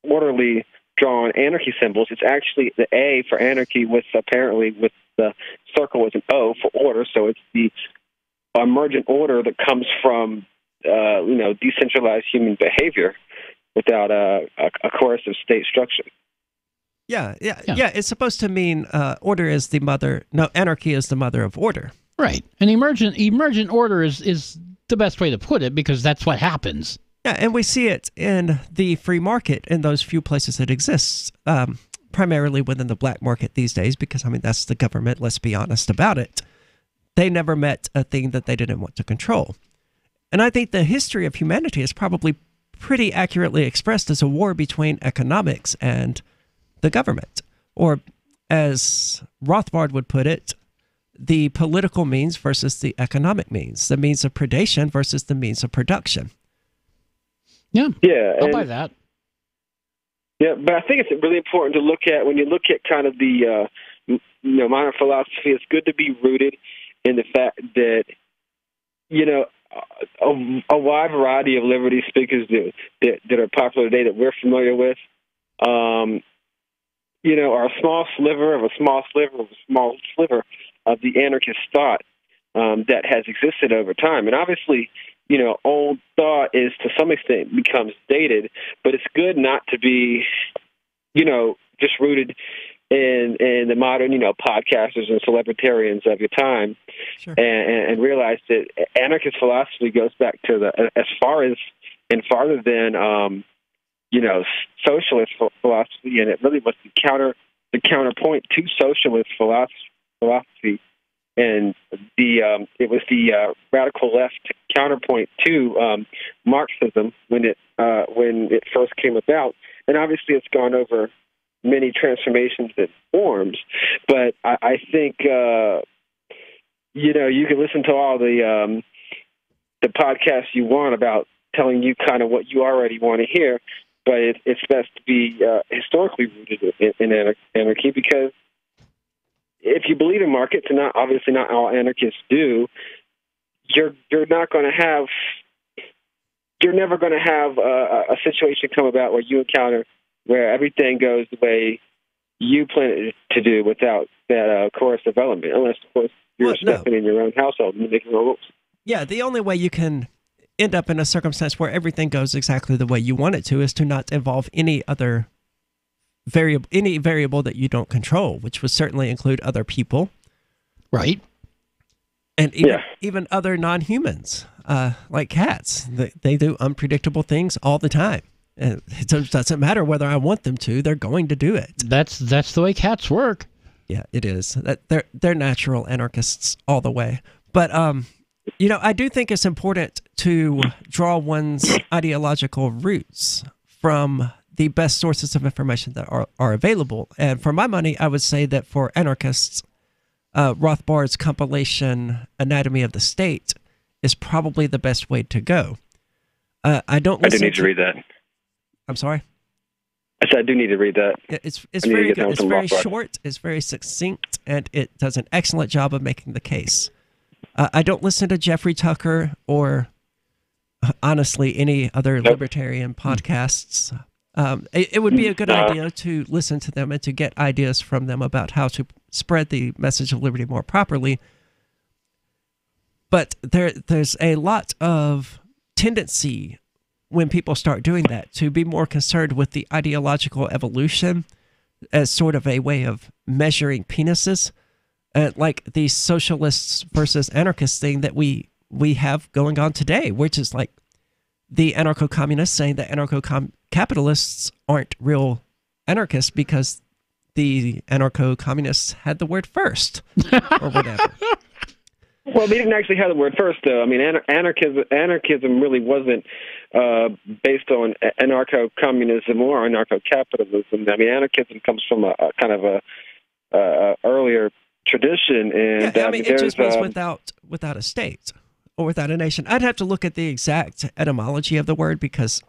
orderly drawn anarchy symbols. It's actually the A for anarchy with the circle as an O for order. So it's the emergent order that comes from decentralized human behavior without a coercive state structure. Yeah. It's supposed to mean order is the mother. No, anarchy is the mother of order. Right. And emergent order is the best way to put it, because that's what happens. Yeah, and we see it in the free market in those few places it exists, primarily within the black market these days, because, that's the government, let's be honest about it. They never met a thing that they didn't want to control. And I think the history of humanity is probably pretty accurately expressed as a war between economics and the government. Or, as Rothbard would put it, the political means versus the economic means, the means of predation versus the means of production. Yeah, I'll buy and, that. Yeah, but I think it's really important to look at, when you look at kind of the modern philosophy, it's good to be rooted in the fact that, a wide variety of liberty speakers that are popular today that we're familiar with, are a small sliver of a small sliver of a small sliver of the anarchist thought that has existed over time. And obviously, old thought is to some extent becomes dated, but it's good not to be, just rooted in the modern, podcasters and celebritarians of your time, sure. and realize that anarchist philosophy goes back to as far as and farther than socialist philosophy, and it really was the counterpoint to socialist philosophy, and it was the radical left counterpoint to Marxism when it first came about, and obviously it's gone over many transformations and forms, but I think you can listen to all the podcasts you want about telling you kind of what you already want to hear, but it's best to be historically rooted in anarchy, because if you believe in markets, and obviously not all anarchists do, you're never going to have a situation come about where you encounter where everything goes the way you plan it to do without that coercive element, unless, of course, you're stepping in your own household and making rules. Yeah, the only way you can end up in a circumstance where everything goes exactly the way you want it to is to not involve any other variable that you don't control, which would certainly include other people. Right. And even other non-humans, like cats. They do unpredictable things all the time. And it doesn't matter whether I want them to; they're going to do it. That's the way cats work. Yeah, it is. They're natural anarchists all the way. But I do think it's important to draw one's ideological roots from the best sources of information that are available. And for my money, I would say that for anarchists, Rothbard's compilation "Anatomy of the State" is probably the best way to go. I do need to read that. I'm sorry? I said I do need to read that. It's very good. It's very short, it's very succinct, and it does an excellent job of making the case. I don't listen to Jeffrey Tucker or, honestly, any other libertarian podcasts. It would be a good idea to listen to them and to get ideas from them about how to spread the message of liberty more properly. But there's a lot of tendency when people start doing that to be more concerned with the ideological evolution as sort of a way of measuring penises, like the socialists versus anarchists thing that we have going on today, which is like the anarcho-communists saying that anarcho-capitalists aren't real anarchists because the anarcho-communists had the word first, or whatever. Well, they didn't actually have the word first, though. I mean, anarchism really wasn't based on anarcho-communism or anarcho-capitalism. I mean, anarchism comes from a kind of a earlier tradition, and it just means without a state or without a nation. I'd have to look at the exact etymology of the word because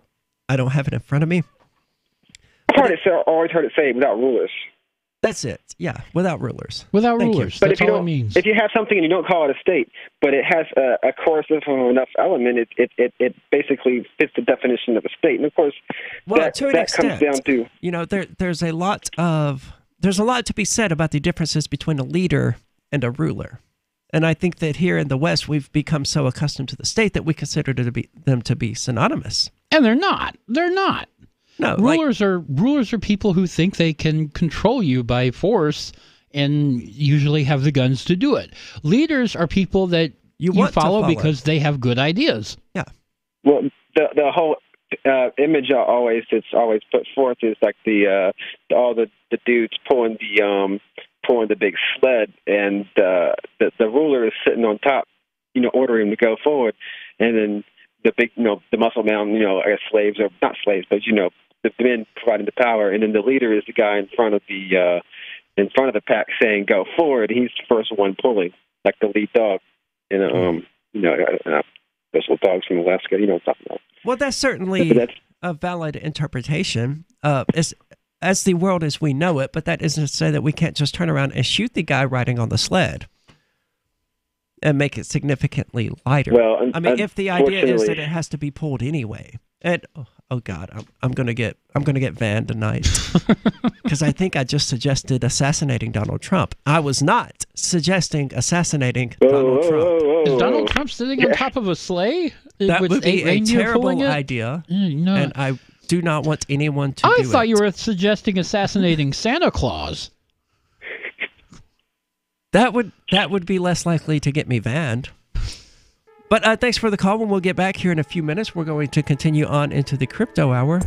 I don't have it in front of me. Always heard it say without rulers. That's it. Yeah, without rulers. Without rulers. But that's all it means. If you have something and you don't call it a state, but it has a coercive enough element, it basically fits the definition of a state. And of course, to an extent, comes down to there's a lot to be said about the differences between a leader and a ruler. And I think that here in the West, we've become so accustomed to the state that we consider them to be synonymous. And they're not. They're not. No, rulers are people who think they can control you by force and usually have the guns to do it. Leaders are people that you follow because they have good ideas. Yeah. Well, the whole image that's always put forth is like all the dudes pulling the big sled, and the ruler is sitting on top, ordering him to go forward, and then the big, the muscle man, I guess slaves, or not slaves, but the men providing the power, and then the leader is the guy in front of the pack saying "go forward." He's the first one pulling, like the lead dog. And those little dogs from Alaska, what I'm talking about. Well, that's certainly a valid interpretation. As the world as we know it, but that isn't to say that we can't just turn around and shoot the guy riding on the sled and make it significantly lighter. Well, I mean, if the idea is that it has to be pulled anyway, and oh God, I'm gonna get Van tonight because I think I just suggested assassinating Donald Trump. I was not suggesting assassinating Donald Trump. Is Donald Trump sitting on top of a sleigh? That with would be a terrible it? idea, no. and I do not want anyone to do it. I thought you were suggesting assassinating Santa Claus. That would be less likely to get me banned. But thanks for the call. When we'll get back here in a few minutes, we're going to continue on into the crypto hour.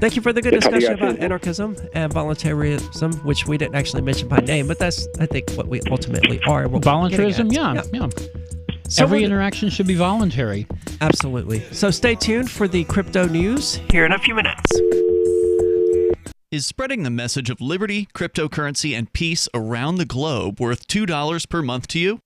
Thank you for the good Good talking to discussion you guys, about too. anarchism and voluntarism, which we didn't actually mention by name, but that's, I think, what we ultimately are. What we're Voluntarism, getting at. yeah. So Every we're- interaction should be voluntary. Absolutely. So stay tuned for the crypto news here in a few minutes. Is spreading the message of liberty, cryptocurrency, and peace around the globe worth $2 per month to you?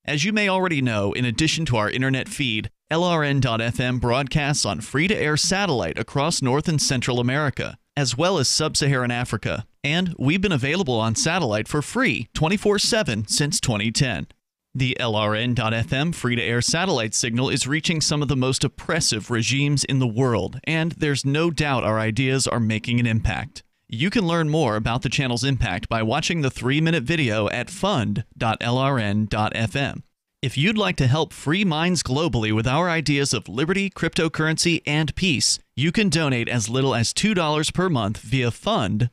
As you may already know, in addition to our internet feed, LRN.FM broadcasts on free-to-air satellite across North and Central America, as well as Sub-Saharan Africa. And we've been available on satellite for free 24/7 since 2010. The LRN.FM free-to-air satellite signal is reaching some of the most oppressive regimes in the world, and there's no doubt our ideas are making an impact. You can learn more about the channel's impact by watching the 3-minute video at fund.lrn.fm. If you'd like to help free minds globally with our ideas of liberty, cryptocurrency, and peace, you can donate as little as $2 per month via fund.lrn.fm.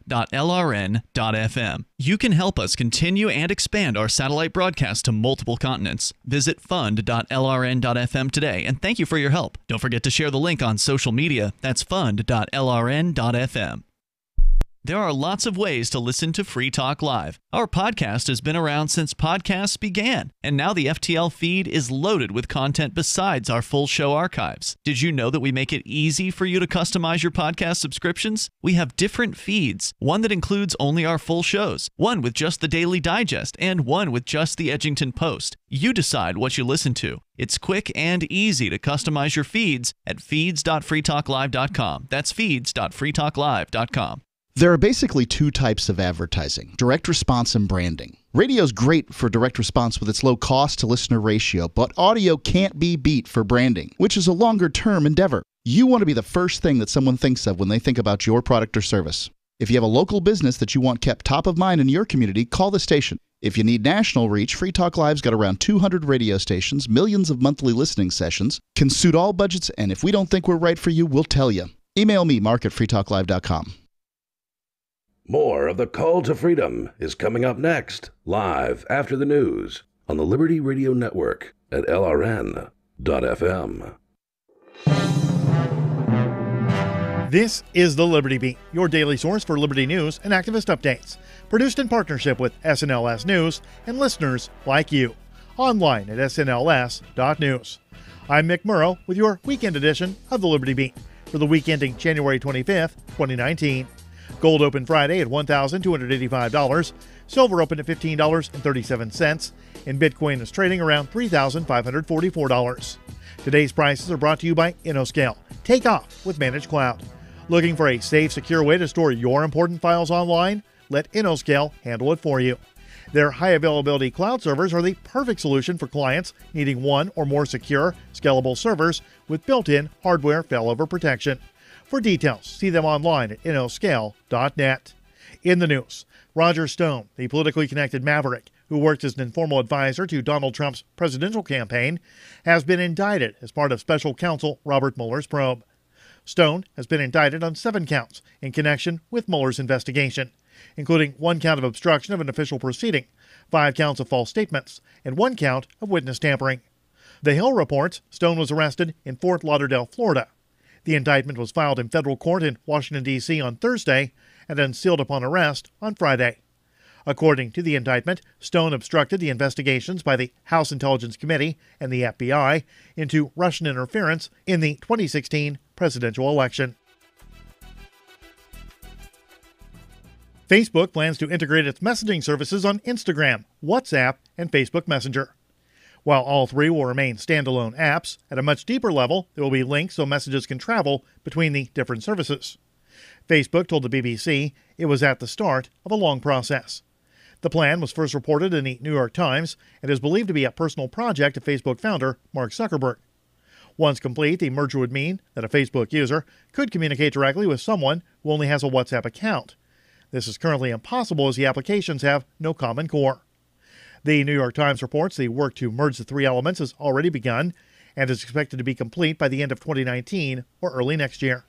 You can help us continue and expand our satellite broadcast to multiple continents. Visit fund.lrn.fm today, and thank you for your help. Don't forget to share the link on social media. That's fund.lrn.fm. There are lots of ways to listen to Free Talk Live. Our podcast has been around since podcasts began, and now the FTL feed is loaded with content besides our full show archives. Did you know that we make it easy for you to customize your podcast subscriptions? We have different feeds, one that includes only our full shows, one with just the Daily Digest, and one with just the Edgington Post. You decide what you listen to. It's quick and easy to customize your feeds at feeds.freetalklive.com. That's feeds.freetalklive.com. There are basically two types of advertising, direct response and branding. Radio's great for direct response with its low cost to listener ratio, but audio can't be beat for branding, which is a longer term endeavor. You want to be the first thing that someone thinks of when they think about your product or service. If you have a local business that you want kept top of mind in your community, call the station. If you need national reach, Free Talk Live's got around 200 radio stations, millions of monthly listening sessions, can suit all budgets, and if we don't think we're right for you, we'll tell you. Email me, mark@freetalklive.com. More of the Call to Freedom is coming up next, live after the news on the Liberty Radio Network at LRN.FM. This is the Liberty Beat, your daily source for liberty news and activist updates. Produced in partnership with SNLS News and listeners like you. Online at snls.news. I'm Mick Murrow with your weekend edition of the Liberty Beat for the week ending January 25th, 2019. Gold opened Friday at $1,285, silver opened at $15.37, and Bitcoin is trading around $3,544. Today's prices are brought to you by InnoScale. Take off with Managed Cloud. Looking for a safe, secure way to store your important files online? Let InnoScale handle it for you. Their high-availability cloud servers are the perfect solution for clients needing one or more secure, scalable servers with built-in hardware failover protection. For details, see them online at innoscale.net. In the news, Roger Stone, the politically connected maverick who worked as an informal advisor to Donald Trump's presidential campaign, has been indicted as part of special counsel Robert Mueller's probe. Stone has been indicted on 7 counts in connection with Mueller's investigation, including 1 count of obstruction of an official proceeding, 5 counts of false statements, and 1 count of witness tampering. The Hill reports Stone was arrested in Fort Lauderdale, Florida. The indictment was filed in federal court in Washington, D.C. on Thursday and then sealed upon arrest on Friday. According to the indictment, Stone obstructed the investigations by the House Intelligence Committee and the FBI into Russian interference in the 2016 presidential election. Facebook plans to integrate its messaging services on Instagram, WhatsApp, and Facebook Messenger. While all 3 will remain standalone apps, at a much deeper level, there will be links so messages can travel between the different services. Facebook told the BBC it was at the start of a long process. The plan was first reported in the New York Times and is believed to be a personal project of Facebook founder Mark Zuckerberg. Once complete, the merger would mean that a Facebook user could communicate directly with someone who only has a WhatsApp account. This is currently impossible as the applications have no common core. The New York Times reports the work to merge the 3 elements has already begun and is expected to be complete by the end of 2019 or early next year.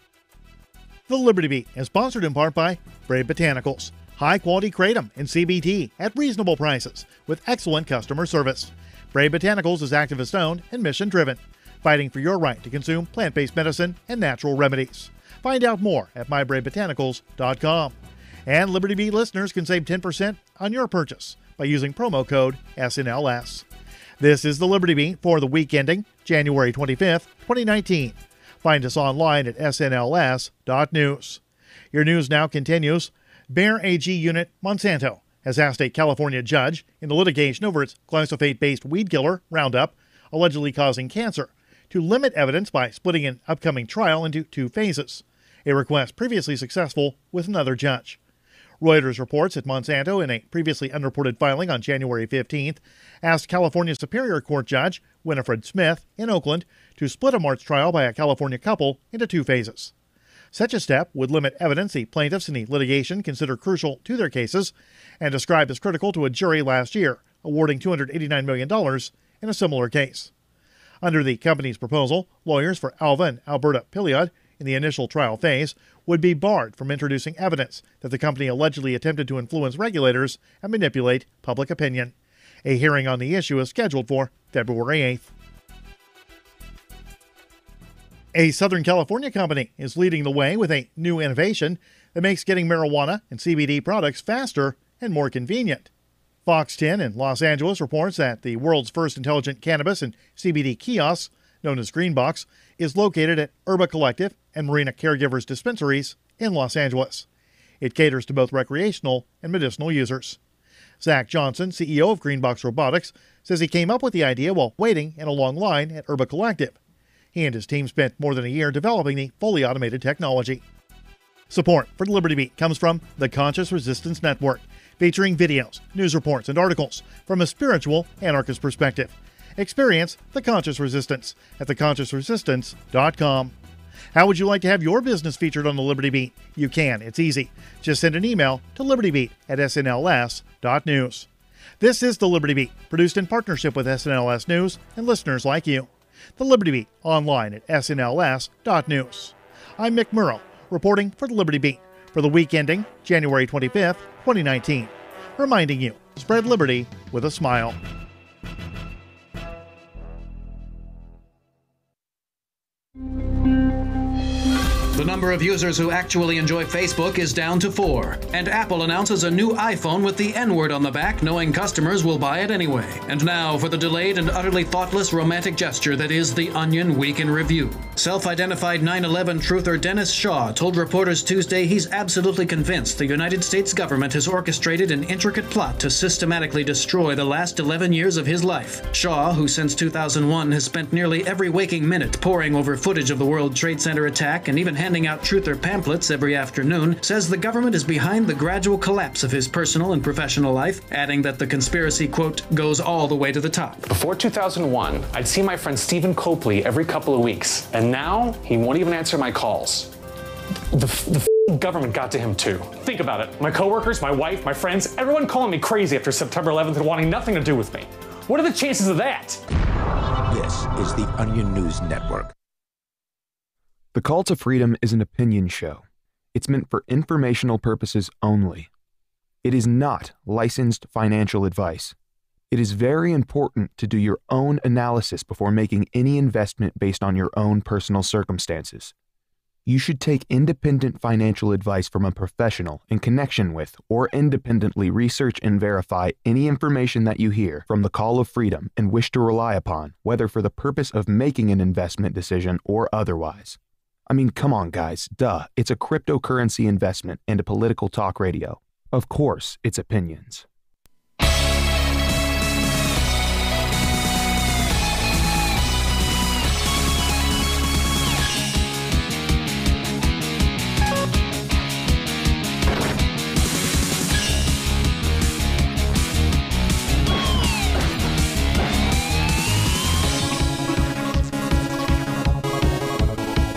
The Liberty Beat is sponsored in part by Brave Botanicals. High-quality kratom and CBD at reasonable prices with excellent customer service. Brave Botanicals is activist-owned and mission-driven, fighting for your right to consume plant-based medicine and natural remedies. Find out more at mybrainbotanicals.com. And Liberty Beat listeners can save 10% on your purchase by using promo code SNLS. This is the Liberty Beat for the week ending January 25th, 2019. Find us online at snls.news. Your news now continues. Bayer AG unit Monsanto has asked a California judge in the litigation over its glyphosate-based weed killer, Roundup, allegedly causing cancer, to limit evidence by splitting an upcoming trial into 2 phases, a request previously successful with another judge. Reuters reports that Monsanto, in a previously unreported filing on January 15th, asked California Superior Court Judge Winifred Smith in Oakland to split a March trial by a California couple into 2 phases. Such a step would limit evidence the plaintiffs in the litigation consider crucial to their cases and described as critical to a jury last year, awarding $289 million in a similar case. Under the company's proposal, lawyers for Alva and Alberta Piliad in the initial trial phase would be barred from introducing evidence that the company allegedly attempted to influence regulators and manipulate public opinion. A hearing on the issue is scheduled for February 8th. A Southern California company is leading the way with a new innovation that makes getting marijuana and CBD products faster and more convenient. Fox 10 in Los Angeles reports that the world's first intelligent cannabis and CBD kiosk, known as Greenbox, is located at Herba Collective and Marina Caregivers dispensaries in Los Angeles. It caters to both recreational and medicinal users. Zach Johnson, CEO of Greenbox Robotics, says he came up with the idea while waiting in a long line at Herba Collective. He and his team spent more than a year developing the fully automated technology. Support for the Liberty Beat comes from the Conscious Resistance Network, featuring videos, news reports, and articles from a spiritual anarchist perspective. Experience the Conscious Resistance at theconsciousresistance.com. How would you like to have your business featured on the Liberty Beat? You can. It's easy. Just send an email to libertybeat@snls.news. This is the Liberty Beat, produced in partnership with SNLS News and listeners like you. The Liberty Beat, online at snls.news. I'm Mick Murrow, reporting for the Liberty Beat for the week ending January 25th, 2019. Reminding you, spread liberty with a smile. The number of users who actually enjoy Facebook is down to 4. And Apple announces a new iPhone with the N-word on the back, knowing customers will buy it anyway. And now for the delayed and utterly thoughtless romantic gesture that is The Onion Week in Review. Self-identified 9/11 truther Dennis Shaw told reporters Tuesday he's absolutely convinced the United States government has orchestrated an intricate plot to systematically destroy the last 11 years of his life. Shaw, who since 2001 has spent nearly every waking minute poring over footage of the World Trade Center attack and even handing out truther pamphlets every afternoon, says the government is behind the gradual collapse of his personal and professional life, adding that the conspiracy, quote, goes all the way to the top. Before 2001, I'd see my friend Stephen Copley every couple of weeks, and now he won't even answer my calls. The government got to him too. Think about it. My coworkers, my wife, my friends, everyone calling me crazy after September 11th and wanting nothing to do with me. What are the chances of that? This is the Onion News Network. The Call to Freedom is an opinion show. It's meant for informational purposes only. It is not licensed financial advice. It is very important to do your own analysis before making any investment based on your own personal circumstances. You should take independent financial advice from a professional in connection with or independently research and verify any information that you hear from the Call of Freedom and wish to rely upon, whether for the purpose of making an investment decision or otherwise. I mean, come on, guys. Duh. It's a cryptocurrency investment and a political talk radio. Of course, it's opinions.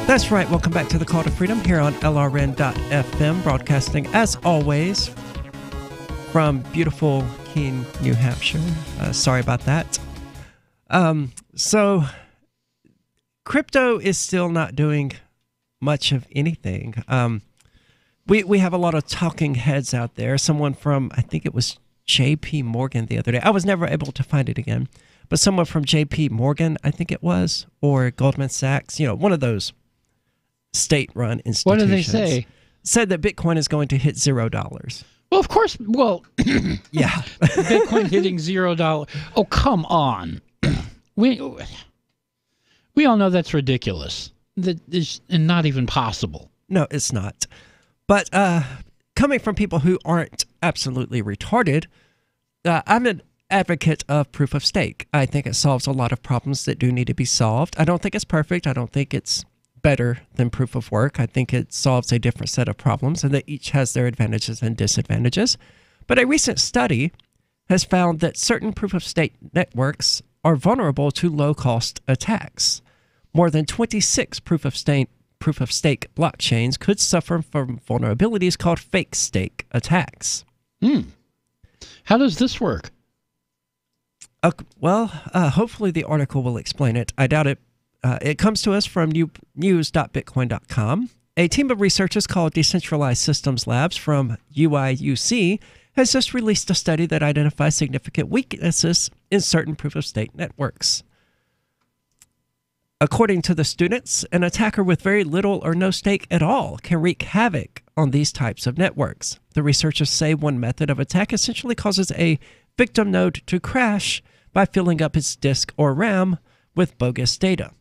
That's right. Welcome back to the Call to Freedom here on LRN.FM, broadcasting as always from beautiful Keene, New Hampshire. Sorry about that. So crypto is still not doing much of anything. We have a lot of talking heads out there. Someone from, I think it was JP Morgan the other day. I was never able to find it again, but someone from JP Morgan, I think it was, or Goldman Sachs, one of those state-run institutions. What did they say? Said that Bitcoin is going to hit $0. Well, of course. Well, yeah. Bitcoin hitting $0. Oh, come on. We all know that's ridiculous. That is not even possible. No, it's not. But coming from people who aren't absolutely retarded, I'm an advocate of proof of stake. I think it solves a lot of problems that do need to be solved. I don't think it's perfect. I don't think it's better than proof of work. I think it solves a different set of problems and that each has their advantages and disadvantages. But a recent study has found that certain proof of stake networks are vulnerable to low-cost attacks. More than 26 proof of stake blockchains could suffer from vulnerabilities called fake stake attacks. How does this work? Hopefully the article will explain it. I doubt it. It comes to us from news.bitcoin.com. A team of researchers called Decentralized Systems Labs from UIUC has just released a study that identifies significant weaknesses in certain proof-of-stake networks. According to the students, an attacker with very little or no stake at all can wreak havoc on these types of networks. The researchers say one method of attack essentially causes a victim node to crash by filling up its disk or RAM with bogus data.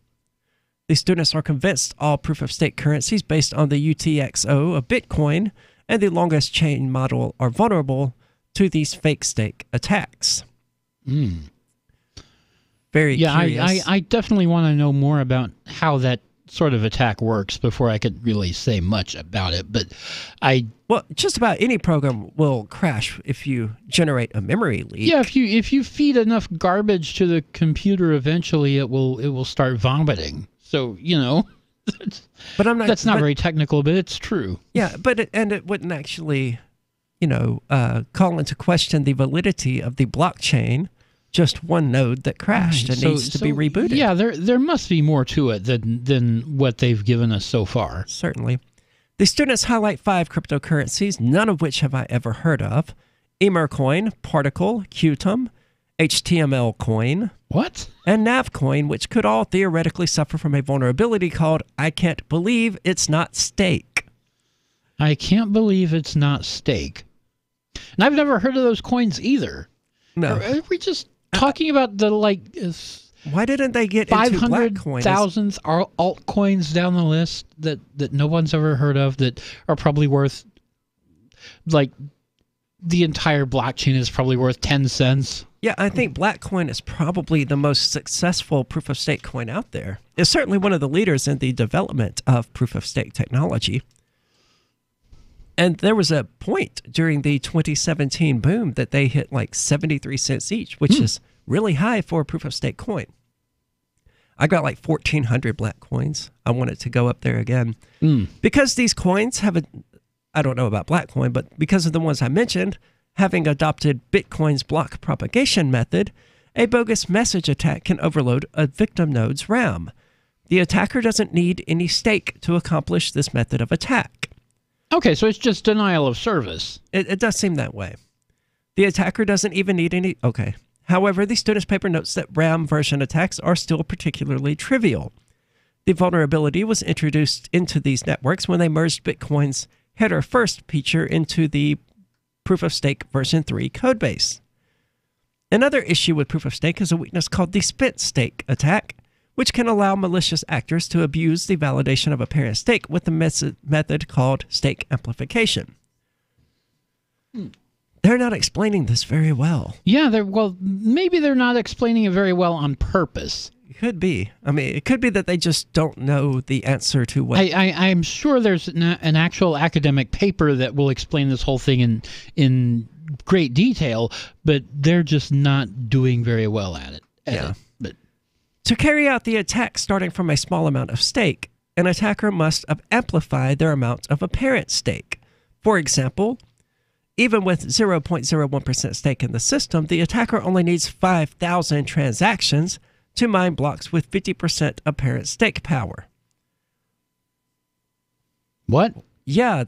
The students are convinced all proof-of-stake currencies based on the UTXO of Bitcoin and the longest chain model are vulnerable to these fake stake attacks. Very curious. I definitely want to know more about how that sort of attack works before I could really say much about it. But well, just about any program will crash if you generate a memory leak. Yeah, if you feed enough garbage to the computer, eventually it will start vomiting. So but I'm not. That's not very technical, but it's true. Yeah, but it wouldn't actually, call into question the validity of the blockchain. Just one node that crashed and needs to be rebooted. Yeah, there must be more to it than what they've given us so far. Certainly. The students highlight 5 cryptocurrencies, none of which have I ever heard of. Emercoin, Particle, Qtum, HTML Coin. What? And Navcoin, which could all theoretically suffer from a vulnerability called I can't believe it's not stake. I can't believe it's not stake. And I've never heard of those coins either. No. Are we just talking about the why didn't they get into Blackcoin? 500,000 altcoins down the list that no one's ever heard of that are probably worth the entire blockchain is probably worth 10 cents. Yeah, I think Blackcoin is probably the most successful proof-of-stake coin out there. It's certainly one of the leaders in the development of proof-of-stake technology. And there was a point during the 2017 boom that they hit 73 cents each, which is really high for a proof-of-stake coin. I got 1,400 black coins. I want it to go up there again. Because these coins have I don't know about Blackcoin, but because of the ones I mentioned, having adopted Bitcoin's block propagation method, a bogus message attack can overload a victim node's RAM. The attacker doesn't need any stake to accomplish this method of attack. Okay, so it's just denial of service. It does seem that way. The attacker doesn't even need any... Okay. However, the student's paper notes that RAM version attacks are still particularly trivial. The vulnerability was introduced into these networks when they merged Bitcoin's header first feature into the proof-of-stake version 3 codebase. Another issue with proof-of-stake is a weakness called the spent stake attack, which can allow malicious actors to abuse the validation of a parent stake with the method called stake amplification. They're not explaining this very well. Yeah, maybe they're not explaining it very well on purpose. It could be. I mean, it could be that they just don't know the answer to what... I'm sure there's an actual academic paper that will explain this whole thing in great detail, but they're just not doing very well at it. To carry out the attack starting from a small amount of stake, an attacker must amplify their amount of apparent stake. For example, even with 0.01% stake in the system, the attacker only needs 5,000 transactions to mine blocks with 50% apparent stake power. What? Yeah,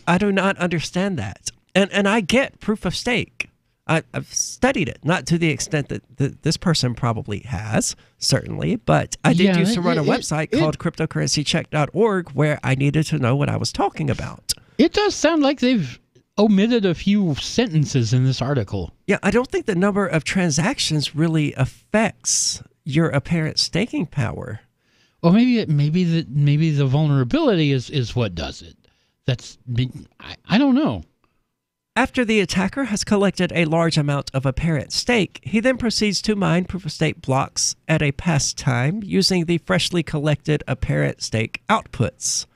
I do not understand that. And I get proof of stake. I've studied it, not to the extent that this person probably has, certainly, but I did used to run a website called cryptocurrencycheck.org where I needed to know what I was talking about. It does sound like they've omitted a few sentences in this article. Yeah, I don't think the number of transactions really affects your apparent staking power. Well, maybe the vulnerability is what does it. I don't know. After the attacker has collected a large amount of apparent stake, he then proceeds to mine proof-of-stake blocks at a past time using the freshly collected apparent stake outputs.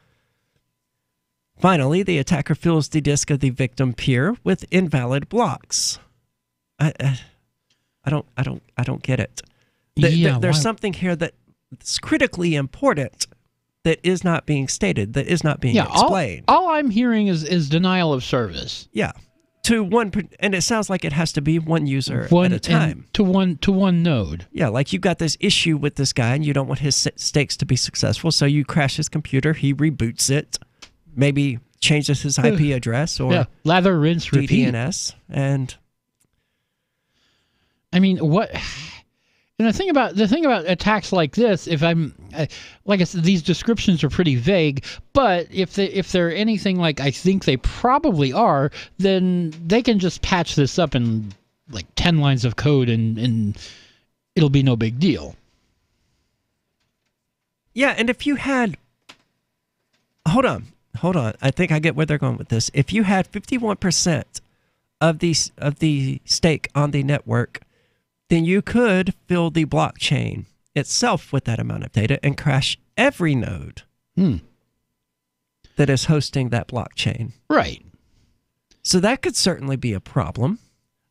Finally, the attacker fills the disk of the victim peer with invalid blocks. I don't get it. There's something here that's critically important that is not being stated, that is not being explained. All I'm hearing is denial of service. Yeah. To one, and it sounds like it has to be one user at a time. To one node. Yeah, like you've got this issue with this guy and you don't want his stakes to be successful, so you crash his computer, he reboots it, maybe changes his IP address or lather, rinse, repeat. DDNS, and I mean, what? And the thing about attacks like this, if I'm like I said, these descriptions are pretty vague. But if they're anything like I think they probably are, then they can just patch this up in like 10 lines of code, and it'll be no big deal. Yeah, and if you had, hold on, I think I get where they're going with this. If you had 51% of the stake on the network, then you could fill the blockchain itself with that amount of data and crash every node that is hosting that blockchain. Right. So that could certainly be a problem.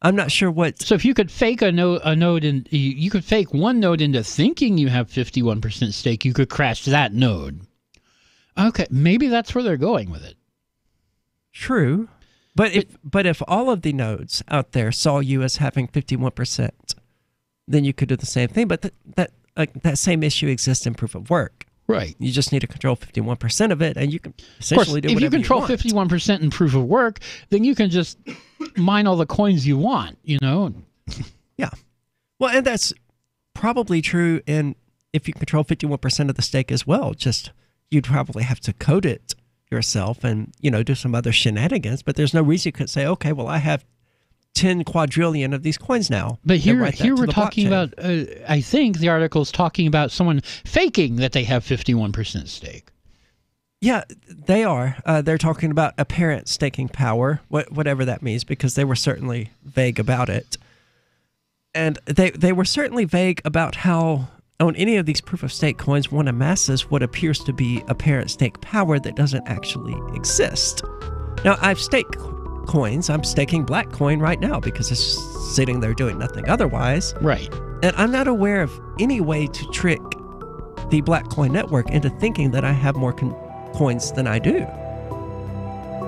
I'm not sure what. So if you could fake a node, you could fake one node into thinking you have 51% stake, you could crash that node. Okay, maybe that's where they're going with it. True, but if all of the nodes out there saw you as having 51%. Then you could do the same thing, but that same issue exists in proof of work. Right. You just need to control 51% of it, and you can essentially do whatever you want. If you control 51% in proof of work, then you can just mine all the coins you want, you know? Yeah. Well, and that's probably true if you control 51% of the stake as well. Just you'd probably have to code it yourself and, do some other shenanigans, but there's no reason you could say, okay, well, I have 10 quadrillion of these coins now. But here we're talking about, I think the article's talking about someone faking that they have 51% stake. Yeah, they are. They're talking about apparent staking power, whatever that means, because they were certainly vague about it. And they were certainly vague about how on any of these proof-of-stake coins one amasses what appears to be apparent stake power that doesn't actually exist. Now, I've staked coins. I'm staking Blackcoin right now because it's just sitting there doing nothing otherwise. Right. And I'm not aware of any way to trick the Blackcoin network into thinking that I have more coins than I do.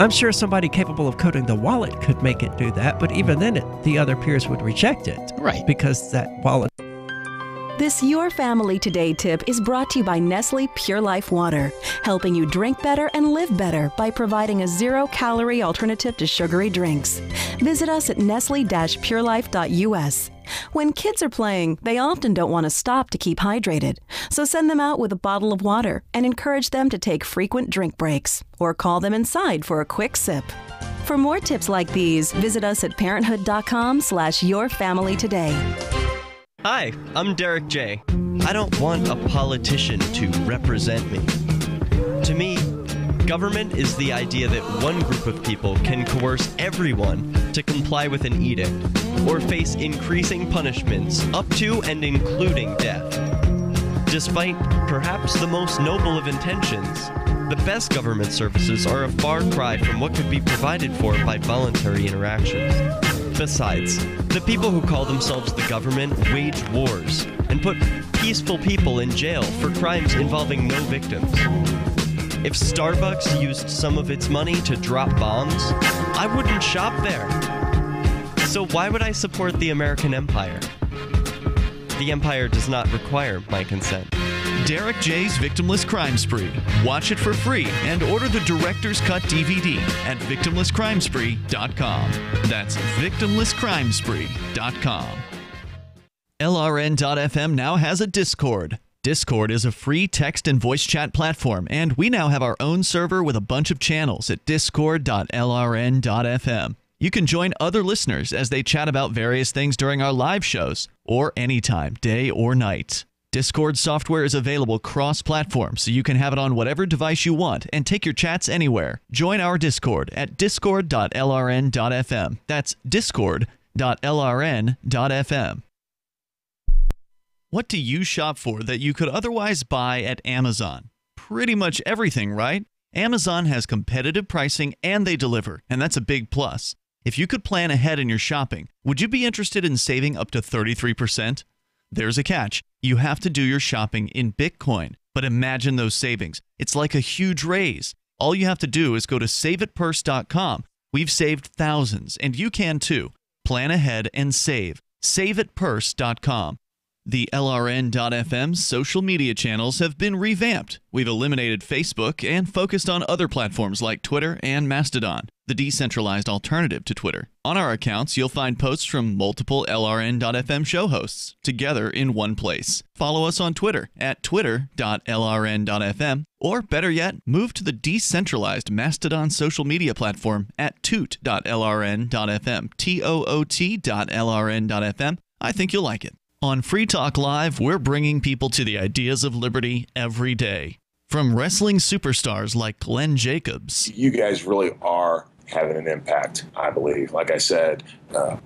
I'm sure somebody capable of coding the wallet could make it do that, but even then the other peers would reject it. Right. Because that wallet. This Your Family Today tip is brought to you by Nestle Pure Life Water, helping you drink better and live better by providing a zero-calorie alternative to sugary drinks. Visit us at nestle-purelife.us. When kids are playing, they often don't want to stop to keep hydrated, so send them out with a bottle of water and encourage them to take frequent drink breaks, or call them inside for a quick sip. For more tips like these, visit us at parenthood.com/yourfamilytoday. Hi, I'm Derek J. I don't want a politician to represent me. To me, government is the idea that one group of people can coerce everyone to comply with an edict, or face increasing punishments up to and including death. Despite perhaps the most noble of intentions, the best government services are a far cry from what could be provided for by voluntary interactions. Besides, the people who call themselves the government wage wars and put peaceful people in jail for crimes involving no victims. If Starbucks used some of its money to drop bombs, I wouldn't shop there. So why would I support the American empire? The empire does not require my consent. Derek J's Victimless Crime Spree. Watch it for free and order the Director's Cut DVD at victimlesscrimespree.com. That's victimlesscrimespree.com. LRN.FM now has a Discord. Discord is a free text and voice chat platform, and we now have our own server with a bunch of channels at discord.lrn.fm. You can join other listeners as they chat about various things during our live shows, or anytime, day or night. Discord software is available cross-platform, so you can have it on whatever device you want and take your chats anywhere. Join our Discord at discord.lrn.fm. That's discord.lrn.fm. What do you shop for that you could otherwise buy at Amazon? Pretty much everything, right? Amazon has competitive pricing and they deliver, and that's a big plus. If you could plan ahead in your shopping, would you be interested in saving up to 33%? There's a catch. You have to do your shopping in Bitcoin. But imagine those savings. It's like a huge raise. All you have to do is go to saveitpurse.com. We've saved thousands, and you can too. Plan ahead and save. Saveitpurse.com. The LRN.FM social media channels have been revamped. We've eliminated Facebook and focused on other platforms like Twitter and Mastodon, the decentralized alternative to Twitter. On our accounts, you'll find posts from multiple LRN.FM show hosts together in one place. Follow us on Twitter at twitter.lrn.fm, or better yet, move to the decentralized Mastodon social media platform at toot.lrn.fm, toot.lrn.fm. I think you'll like it. On Free Talk Live, we're bringing people to the ideas of liberty every day. From wrestling superstars like Glenn Jacobs. You guys really are having an impact, I believe. Like I said,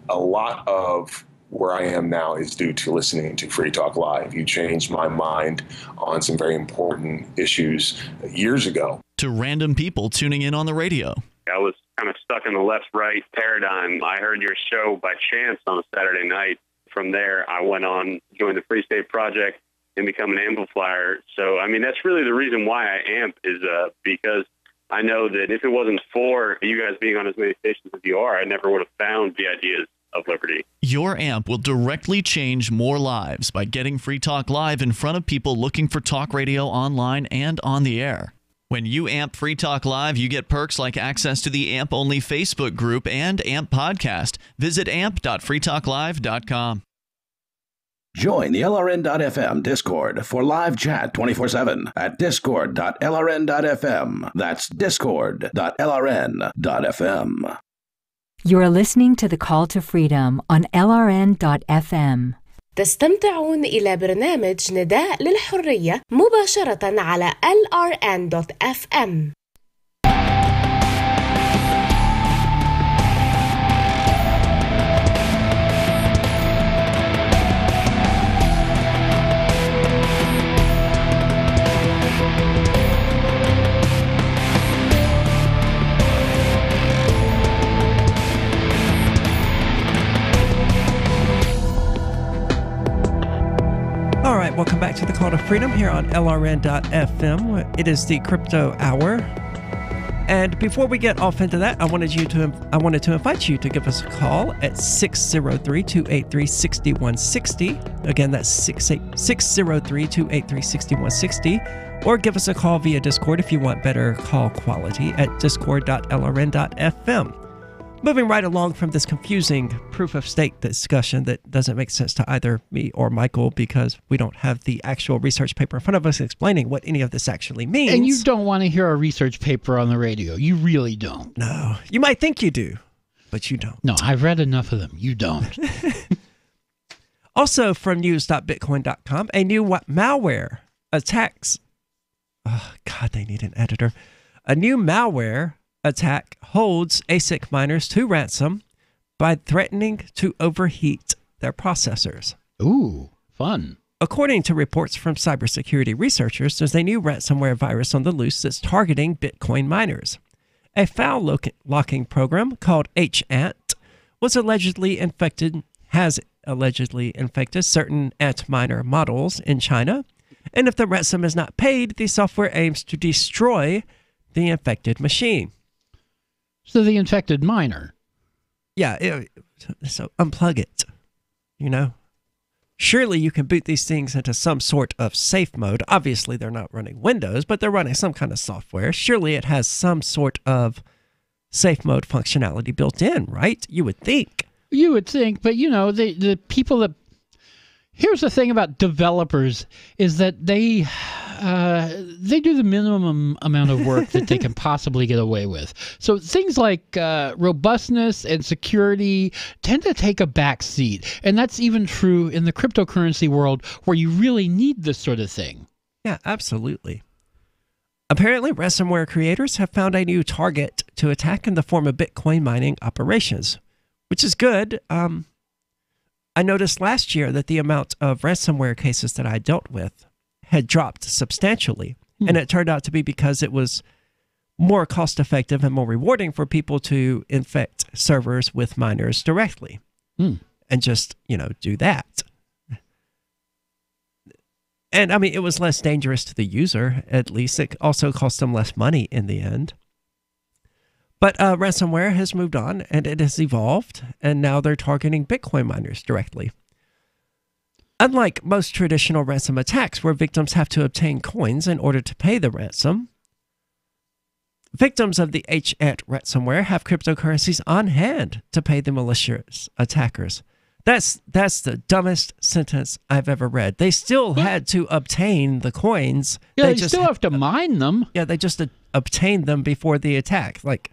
a lot of where I am now is due to listening to Free Talk Live. You changed my mind on some very important issues years ago. To random people tuning in on the radio. I was kind of stuck in the left-right paradigm. I heard your show by chance on a Saturday night. From there, I went on, joined the Free State Project, and become an amplifier. So, I mean, that's really the reason why I amp is because I know that if it wasn't for you guys being on as many stations as you are, I never would have found the ideas of liberty. Your amp will directly change more lives by getting Free Talk Live in front of people looking for talk radio online and on the air. When you amp Free Talk Live, you get perks like access to the AMP-only Facebook group and AMP podcast. Visit amp.freetalklive.com. Join the LRN.FM Discord for live chat 24/7 at discord.lrn.fm. That's discord.lrn.fm. You're listening to The Call to Freedom on LRN.FM. تستمتعون إلى برنامج نداء للحرية مباشرة على LRN.FM. All right, welcome back to the Call to Freedom here on LRN.FM. It is the Crypto Hour. And before we get off into that, I wanted to invite you to give us a call at 603-283-6160. Again, that's 603-283-6160. Or give us a call via Discord if you want better call quality at discord.lrn.fm. Moving right along from this confusing proof of stake discussion that doesn't make sense to either me or Michael because we don't have the actual research paper in front of us explaining what any of this actually means. And you don't want to hear a research paper on the radio. You really don't. No. You might think you do, but you don't. No, I've read enough of them. You don't. Also from news.bitcoin.com, a new malware attacks. Oh, God, they need an editor. A new malware attack holds ASIC miners to ransom by threatening to overheat their processors. Ooh, fun. According to reports from cybersecurity researchers, there's a new ransomware virus on the loose that's targeting Bitcoin miners. A file locking program called HANT has allegedly infected certain Antminer models in China. And if the ransom is not paid, the software aims to destroy the infected machine. So the infected miner. Yeah, so unplug it, surely you can boot these things into some sort of safe mode. Obviously, they're not running Windows, but they're running some kind of software. Surely it has some sort of safe mode functionality built in, right? You would think. You would think, but the people that... Here's the thing about developers is that they do the minimum amount of work that they can possibly get away with. So things like robustness and security tend to take a back seat. And that's even true in the cryptocurrency world where you really need this sort of thing. Yeah, absolutely. Apparently, ransomware creators have found a new target to attack in the form of Bitcoin mining operations, which is good. I noticed last year that the amount of ransomware cases that I dealt with had dropped substantially. And it turned out to be because it was more cost effective and more rewarding for people to infect servers with miners directly and just, do that. And I mean, it was less dangerous to the user, at least. It also cost them less money in the end. But ransomware has moved on, and it has evolved, and now they're targeting Bitcoin miners directly. Unlike most traditional ransom attacks, where victims have to obtain coins in order to pay the ransom, victims of the HANT ransomware have cryptocurrencies on hand to pay the malicious attackers. That's the dumbest sentence I've ever read. They still had to obtain the coins. Yeah, they still have to mine them. Yeah, they just obtained them before the attack. Like,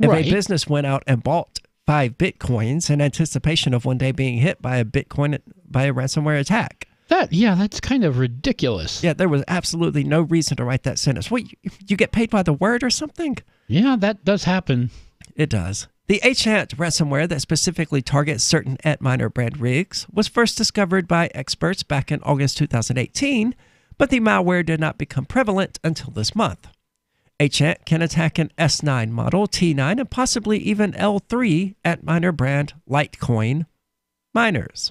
if a business went out and bought 5 Bitcoins in anticipation of one day being hit by a ransomware attack. That's kind of ridiculous. Yeah, there was absolutely no reason to write that sentence. What, you get paid by the word or something? Yeah, that does happen. It does. The HANT ransomware that specifically targets certain Antminer brand rigs was first discovered by experts back in August 2018, but the malware did not become prevalent until this month. HANT can attack an S9 model, T9, and possibly even L3 Antminer brand Litecoin miners.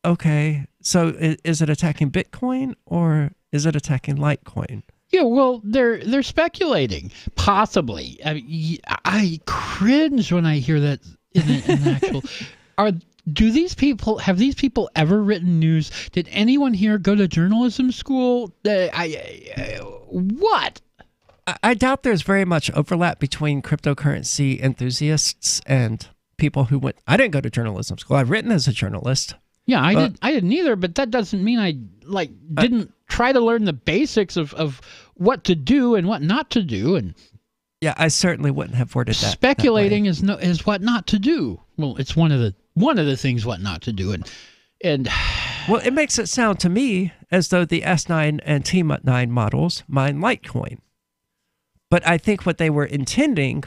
Okay, so is it attacking Bitcoin or is it attacking Litecoin? Yeah, well, they're speculating, possibly. I mean, I cringe when I hear that in an actual. Have these people ever written news? Did anyone here go to journalism school? What? I doubt there's very much overlap between cryptocurrency enthusiasts and people who went. I didn't go to journalism school. I've written as a journalist. Yeah, I didn't either, but that doesn't mean I didn't try to learn the basics of what to do and what not to do. And yeah, I certainly wouldn't have worded that. Speculating is what not to do. Well, it's one of the things what not to do. And well, it makes it sound to me as though the S9 and T9 models mine Litecoin. But I think what they were intending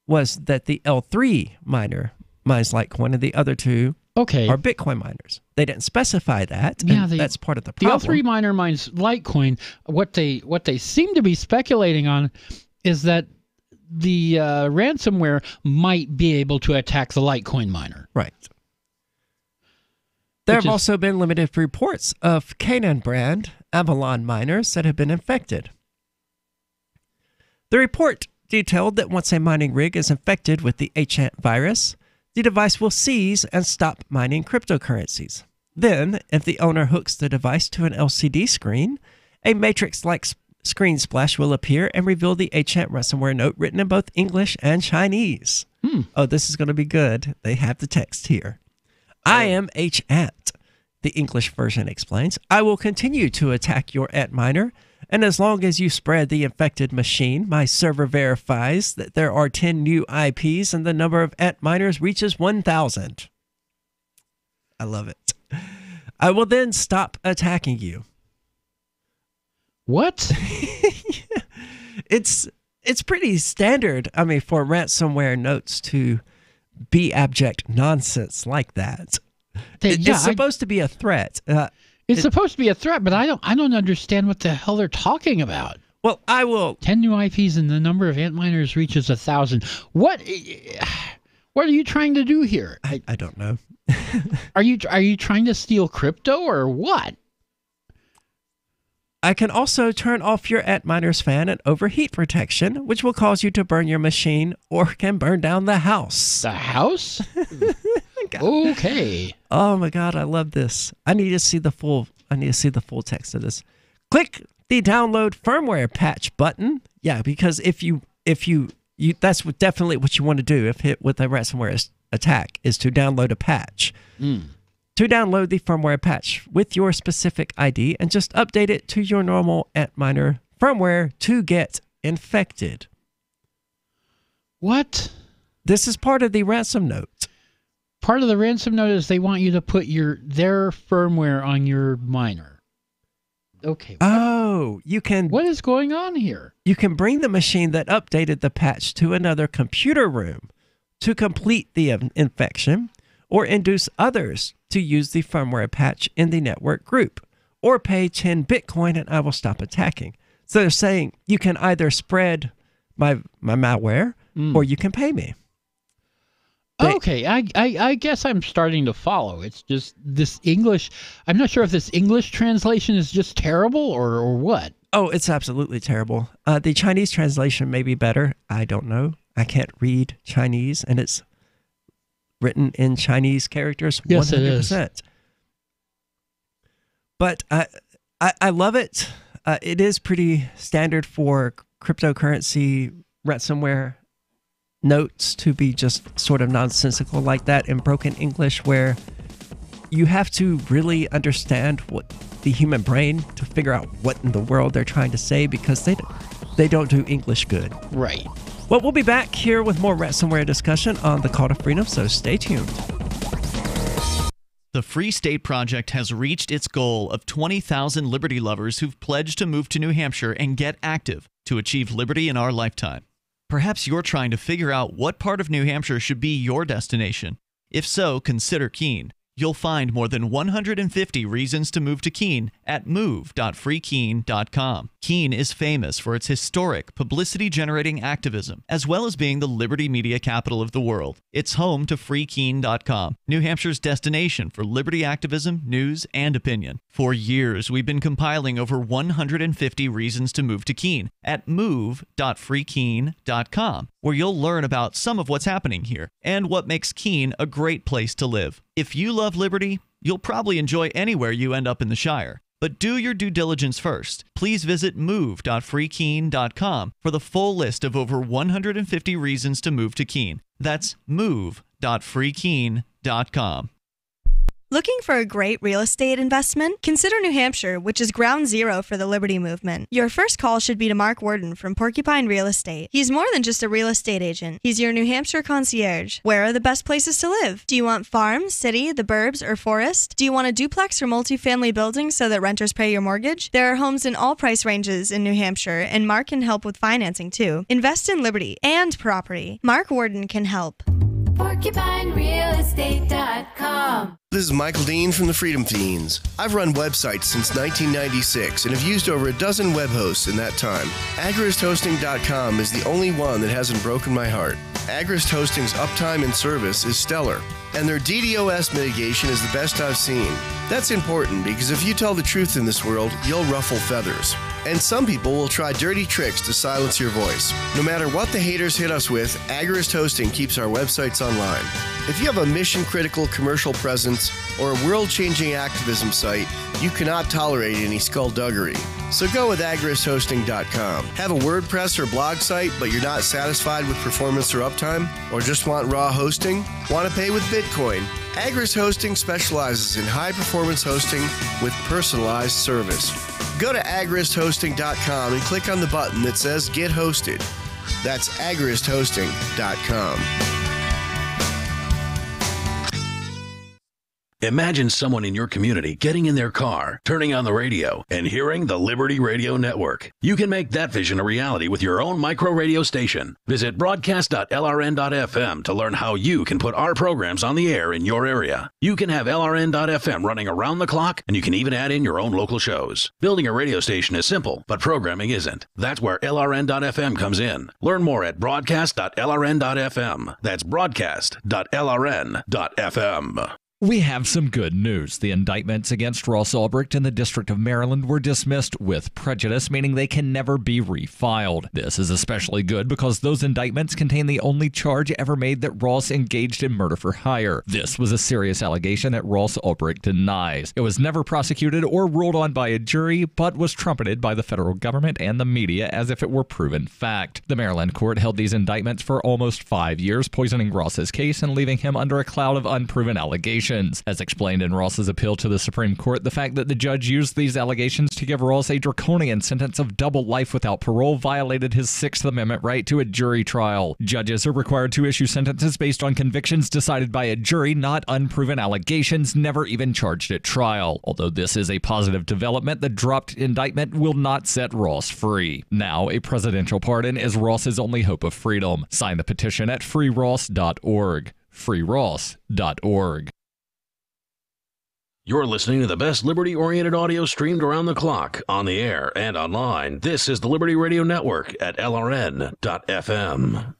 was that the L3 miner mines Litecoin and the other two are Bitcoin miners. They didn't specify that. Yeah, that's part of the problem. The L3 miner mines Litecoin. What they seem to be speculating on is that the ransomware might be able to attack the Litecoin miner. Right. There have also been limited reports of Canaan brand Avalon miners that have been infected. The report detailed that once a mining rig is infected with the HANT virus, the device will seize and stop mining cryptocurrencies. Then, if the owner hooks the device to an LCD screen, a matrix-like screen splash will appear and reveal the HANT ransomware note written in both English and Chinese. Oh, this is going to be good. They have the text here. I am HANT, the English version explains. I will continue to attack your Antminer, and as long as you spread the infected machine, my server verifies that there are 10 new IPs and the number of Antminers reaches 1,000. I love it. I will then stop attacking you. What? It's pretty standard, I mean, for ransomware notes to be abject nonsense like that. It's supposed to be a threat. It's supposed to be a threat, but I don't understand what the hell they're talking about. Well, I will. 10 new IPs and the number of Antminers reaches 1,000. What are you trying to do here? I don't know. Are you trying to steal crypto or what? I can also turn off your Antminer's fan and overheat protection, which will cause you to burn your machine or can burn down the house. The house? God. Okay. Oh my God, I love this. I need to see the full text of this. Click the download firmware patch button. Yeah, because if you that's definitely what you want to do if hit with a ransomware attack is to download a patch. To download the firmware patch with your specific ID and just update it to your normal Antminer firmware to get infected. What? This is part of the ransom note. Part of the ransom note is they want you to put their firmware on your miner. Okay. Oh, you can... What is going on here? You can bring the machine that updated the patch to another computer room to complete the infection or induce others to use the firmware patch in the network group or pay 10 Bitcoin and I will stop attacking. So they're saying you can either spread my malware or you can pay me. Okay, I guess I'm starting to follow. It's just this English. I'm not sure if this English translation is just terrible or what. Oh, it's absolutely terrible. The Chinese translation may be better. I don't know. I can't read Chinese, and it's written in Chinese characters. Yes, 100%. it is. But I love it. It is pretty standard for cryptocurrency ransomware notes to be just sort of nonsensical like that in broken English, where you have to really understand what the human brain to figure out what in the world they're trying to say, because they don't do English good. Right. Well, we'll be back here with more ransomware discussion on the Call to Freedom, so stay tuned. The Free State Project has reached its goal of 20,000 liberty lovers who've pledged to move to New Hampshire and get active to achieve liberty in our lifetime. Perhaps you're trying to figure out what part of New Hampshire should be your destination. If so, consider Keene. You'll find more than 150 reasons to move to Keene at move.freekeene.com. Keene is famous for its historic, publicity-generating activism, as well as being the liberty media capital of the world. It's home to freekeene.com, New Hampshire's destination for liberty activism, news, and opinion. For years, we've been compiling over 150 reasons to move to Keene at move.freekeene.com, where you'll learn about some of what's happening here and what makes Keene a great place to live. If you love liberty, you'll probably enjoy anywhere you end up in the Shire. But do your due diligence first. Please visit move.freekeene.com for the full list of over 150 reasons to move to Keene. That's move.freekeene.com. Looking for a great real estate investment? Consider New Hampshire, which is ground zero for the Liberty Movement. Your first call should be to Mark Worden from Porcupine Real Estate. He's more than just a real estate agent. He's your New Hampshire concierge. Where are the best places to live? Do you want farm, city, the burbs, or forest? Do you want a duplex or multifamily building so that renters pay your mortgage? There are homes in all price ranges in New Hampshire, and Mark can help with financing too. Invest in liberty and property. Mark Worden can help. PorcupineRealEstate.com. This is Michael Dean from the Freedom Fiends. I've run websites since 1996 and have used over a dozen web hosts in that time. AgristHosting.com is the only one that hasn't broken my heart. Agrist Hosting's uptime and service is stellar, and their DDoS mitigation is the best I've seen. That's important because if you tell the truth in this world, you'll ruffle feathers. And some people will try dirty tricks to silence your voice. No matter what the haters hit us with, Agrist Hosting keeps our websites online. If you have a mission-critical commercial presence or a world-changing activism site, you cannot tolerate any skullduggery. So go with agristhosting.com. Have a WordPress or blog site, but you're not satisfied with performance or uptime? Or just want raw hosting? Want to pay with Bitcoin? Agrist Hosting specializes in high-performance hosting with personalized service. Go to agristhosting.com and click on the button that says Get Hosted. That's agristhosting.com. Imagine someone in your community getting in their car, turning on the radio, and hearing the Liberty Radio Network. You can make that vision a reality with your own micro radio station. Visit broadcast.lrn.fm to learn how you can put our programs on the air in your area. You can have LRN.FM running around the clock, and you can even add in your own local shows. Building a radio station is simple, but programming isn't. That's where LRN.FM comes in. Learn more at broadcast.lrn.fm. That's broadcast.lrn.fm. We have some good news. The indictments against Ross Ulbricht in the District of Maryland were dismissed with prejudice, meaning they can never be refiled. This is especially good because those indictments contain the only charge ever made that Ross engaged in murder for hire. This was a serious allegation that Ross Ulbricht denies. It was never prosecuted or ruled on by a jury, but was trumpeted by the federal government and the media as if it were proven fact. The Maryland court held these indictments for almost 5 years, poisoning Ross's case and leaving him under a cloud of unproven allegations. As explained in Ross's appeal to the Supreme Court, the fact that the judge used these allegations to give Ross a draconian sentence of double life without parole violated his Sixth Amendment right to a jury trial. Judges are required to issue sentences based on convictions decided by a jury, not unproven allegations never even charged at trial. Although this is a positive development, the dropped indictment will not set Ross free. Now, a presidential pardon is Ross's only hope of freedom. Sign the petition at freeross.org. freeross.org. You're listening to the best liberty-oriented audio streamed around the clock, on the air and online. This is the Liberty Radio Network at LRN.FM.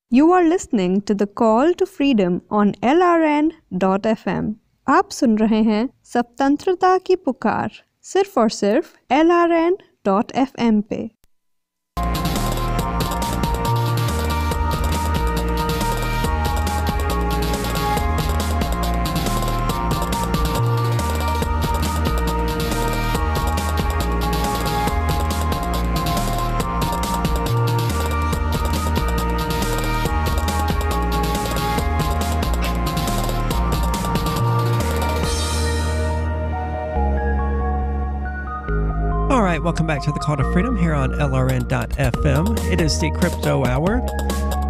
You are listening to the Call to Freedom on LRN.FM. आप सुन रहे हैं स्वतंत्रता की पुकार सिर्फ और सिर्फ LRN.FM पे। All right, welcome back to the Call to Freedom here on LRN.FM. It is the Crypto Hour.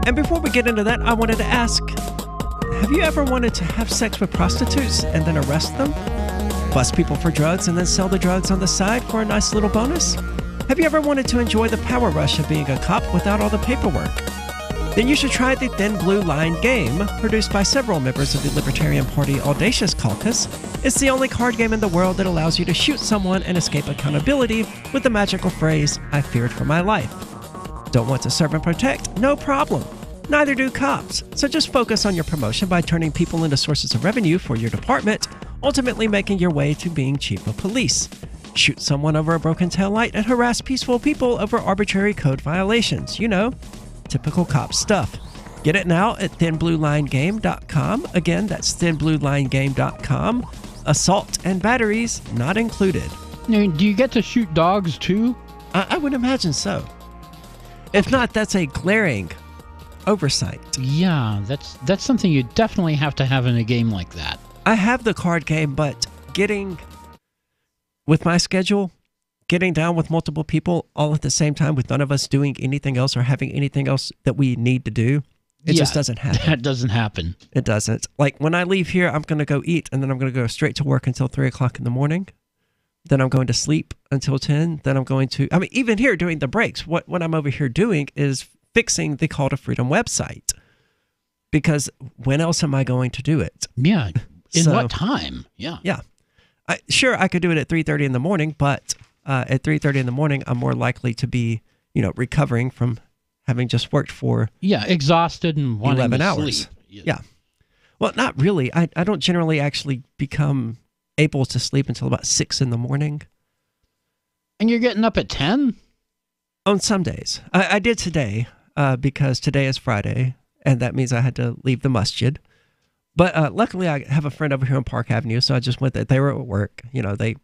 And before we get into that, I wanted to ask, have you ever wanted to have sex with prostitutes and then arrest them? Bust people for drugs and then sell the drugs on the side for a nice little bonus? Have you ever wanted to enjoy the power rush of being a cop without all the paperwork? Then you should try the Thin Blue Line game, produced by several members of the Libertarian Party Audacious Caucus. It's the only card game in the world that allows you to shoot someone and escape accountability with the magical phrase, "I feared for my life." Don't want to serve and protect? No problem. Neither do cops. So just focus on your promotion by turning people into sources of revenue for your department, ultimately making your way to being chief of police. Shoot someone over a broken taillight and harass peaceful people over arbitrary code violations. You know, typical cop stuff. Get it now at thinbluelinegame.com. Again, that's thinbluelinegame.com. Assault and batteries not included. Now, do you get to shoot dogs too? I would imagine so. If not, that's a glaring oversight. Yeah, that's something you definitely have to have in a game like that. I have the card game, but with my schedule, getting down with multiple people all at the same time with none of us doing anything else or having anything else that we need to do, it just doesn't happen. That doesn't happen. It doesn't. Like when I leave here, I'm going to go eat and then I'm going to go straight to work until 3 o'clock in the morning. Then I'm going to sleep until 10. Then I'm going to, even here during the breaks, what I'm over here doing is fixing the Call to Freedom website. Because when else am I going to do it? Yeah. In what time? Yeah. Yeah. Sure, I could do it at 3:30 in the morning, but at 3:30 in the morning, I'm more likely to be, recovering from having just worked for exhausted and wanting 11 to hours. sleep. Yeah. Well, not really. I don't generally actually become able to sleep until about 6 in the morning. And you're getting up at 10? On some days. I did today because today is Friday, and that means I had to leave the masjid. But luckily, I have a friend over here on Park Avenue, so I just went there. They were at work. They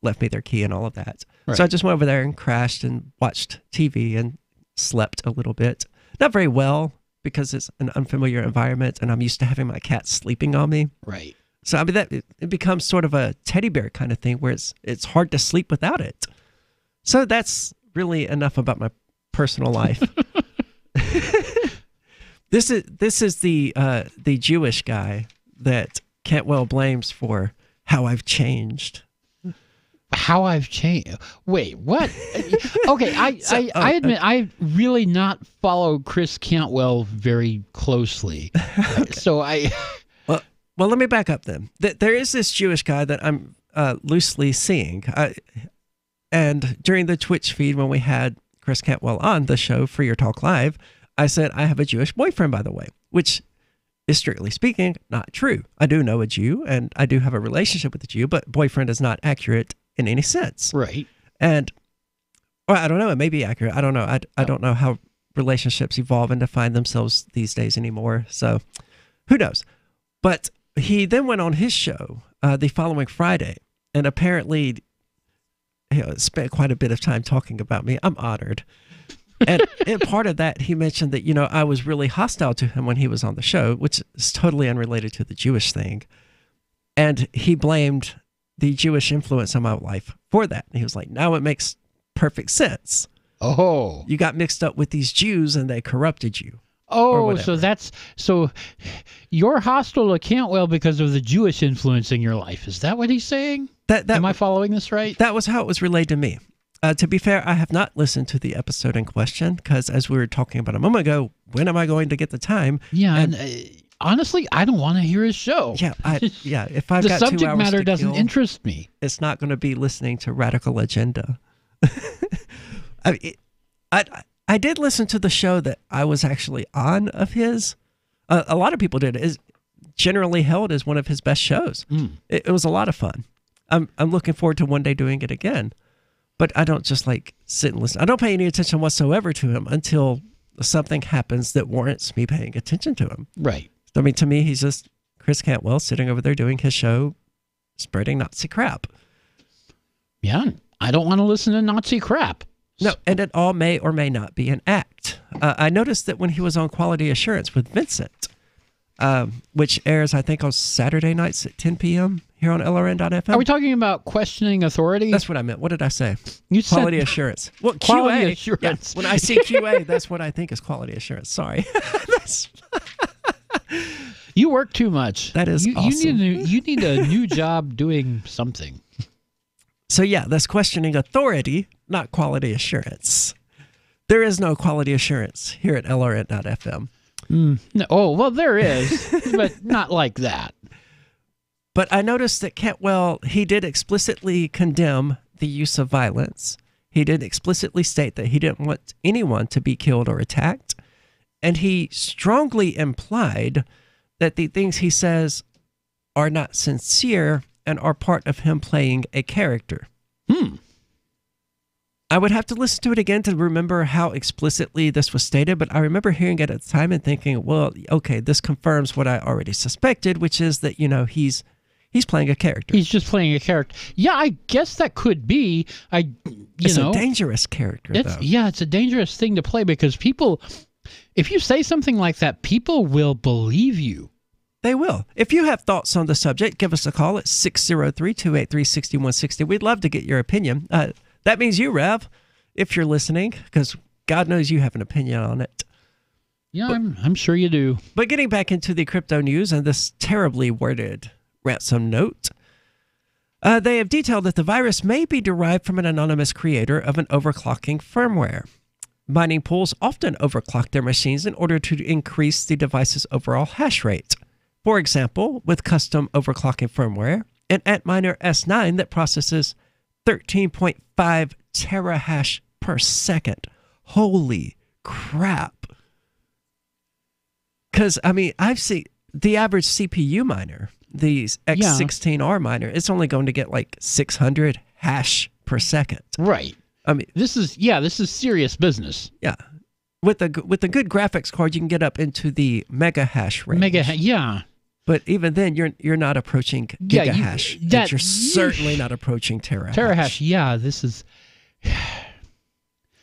left me their key and all of that. Right. So I just went over there and crashed and watched TV and slept a little bit. Not very well because it's an unfamiliar environment and I'm used to having my cat sleeping on me. Right. So it becomes sort of a teddy bear kind of thing where it's hard to sleep without it. So that's really enough about my personal life. This is the Jewish guy that Cantwell blames for how I've changed. How I've changed? Wait, what? Okay, I admit I really not follow Chris Cantwell very closely. Okay. So well, let me back up then. There is this Jewish guy that I'm loosely seeing, and during the Twitch feed when we had Chris Cantwell on the show Free Your Talk Live, I said I have a Jewish boyfriend, by the way, which is strictly speaking not true. I do know a Jew and I do have a relationship with a Jew, but boyfriend is not accurate in any sense. Right. And, well, I don't know. It may be accurate. I don't know. I don't know how relationships evolve and define themselves these days anymore. So who knows? But he then went on his show the following Friday and apparently spent quite a bit of time talking about me. I'm honored. And part of that, he mentioned that, I was really hostile to him when he was on the show, which is totally unrelated to the Jewish thing. And he blamed the Jewish influence on my life for that. And he was like, now it makes perfect sense. Oh. You got mixed up with these Jews and they corrupted you. Oh, so you're hostile to Cantwell because of the Jewish influence in your life. Is that what he's saying? Am I following this right? That was how it was relayed to me. To be fair, I have not listened to the episode in question because, as we were talking about a moment ago, when am I going to get the time? Yeah, and honestly, I don't want to hear his show. Yeah, if I've the got subject 2 hours matter to doesn't kill, interest me. It's not going to be listening to Radical Agenda. I did listen to the show that I was actually on of his. A lot of people did. It's generally held as one of his best shows. It was a lot of fun. I'm looking forward to one day doing it again. But I don't just sit and listen. I don't pay any attention whatsoever to him until something happens that warrants me paying attention to him. Right. I mean, to me, he's just Chris Cantwell sitting over there doing his show, spreading Nazi crap. Yeah, I don't want to listen to Nazi crap. No, and it all may or may not be an act. I noticed that when he was on Quality Assurance with Vincent, which airs, I think, on Saturday nights at 10 p.m. here on LRN.FM. Are we talking about questioning authority? That's what I meant. What did I say? You Quality said Assurance. Well, Quality QA. Assurance. Yeah, when I see QA, that's what I think is Quality Assurance. Sorry. You work too much. That is awesome. You need a new job doing something. So yeah, that's questioning authority, not quality assurance. There is no quality assurance here at LRN.FM. No, well, there is, but not like that. But I noticed that Cantwell, he did explicitly condemn the use of violence. He did explicitly state that he didn't want anyone to be killed or attacked. And he strongly implied that the things he says are not sincere and are part of him playing a character. I would have to listen to it again to remember how explicitly this was stated, but I remember hearing it at the time and thinking, well, okay, this confirms what I already suspected, which is that, he's playing a character. He's just playing a character. Yeah, I guess that could be. It's a dangerous character, though. Yeah, it's a dangerous thing to play because people, if you say something like that, people will believe you. They will. If you have thoughts on the subject, give us a call at 603-283-6160. We'd love to get your opinion. That means you, Rev, if you're listening, because God knows you have an opinion on it. Yeah, I'm sure you do. But getting back into the crypto news and this terribly worded ransom note, they have detailed that the virus may be derived from an anonymous creator of an overclocking firmware. Mining pools often overclock their machines in order to increase the device's overall hash rate. For example, with custom overclocking firmware, an Antminer S9 that processes 13.5 terahash per second. Holy crap. Because, I've seen the average CPU miner, the X16R miner, it's only going to get 600 hash per second. Right. This is serious business. Yeah. With a good graphics card, you can get up into the mega hash range. Yeah. But even then, you're not approaching gigahash. You're certainly not approaching terahash. Terahash, yeah. This is...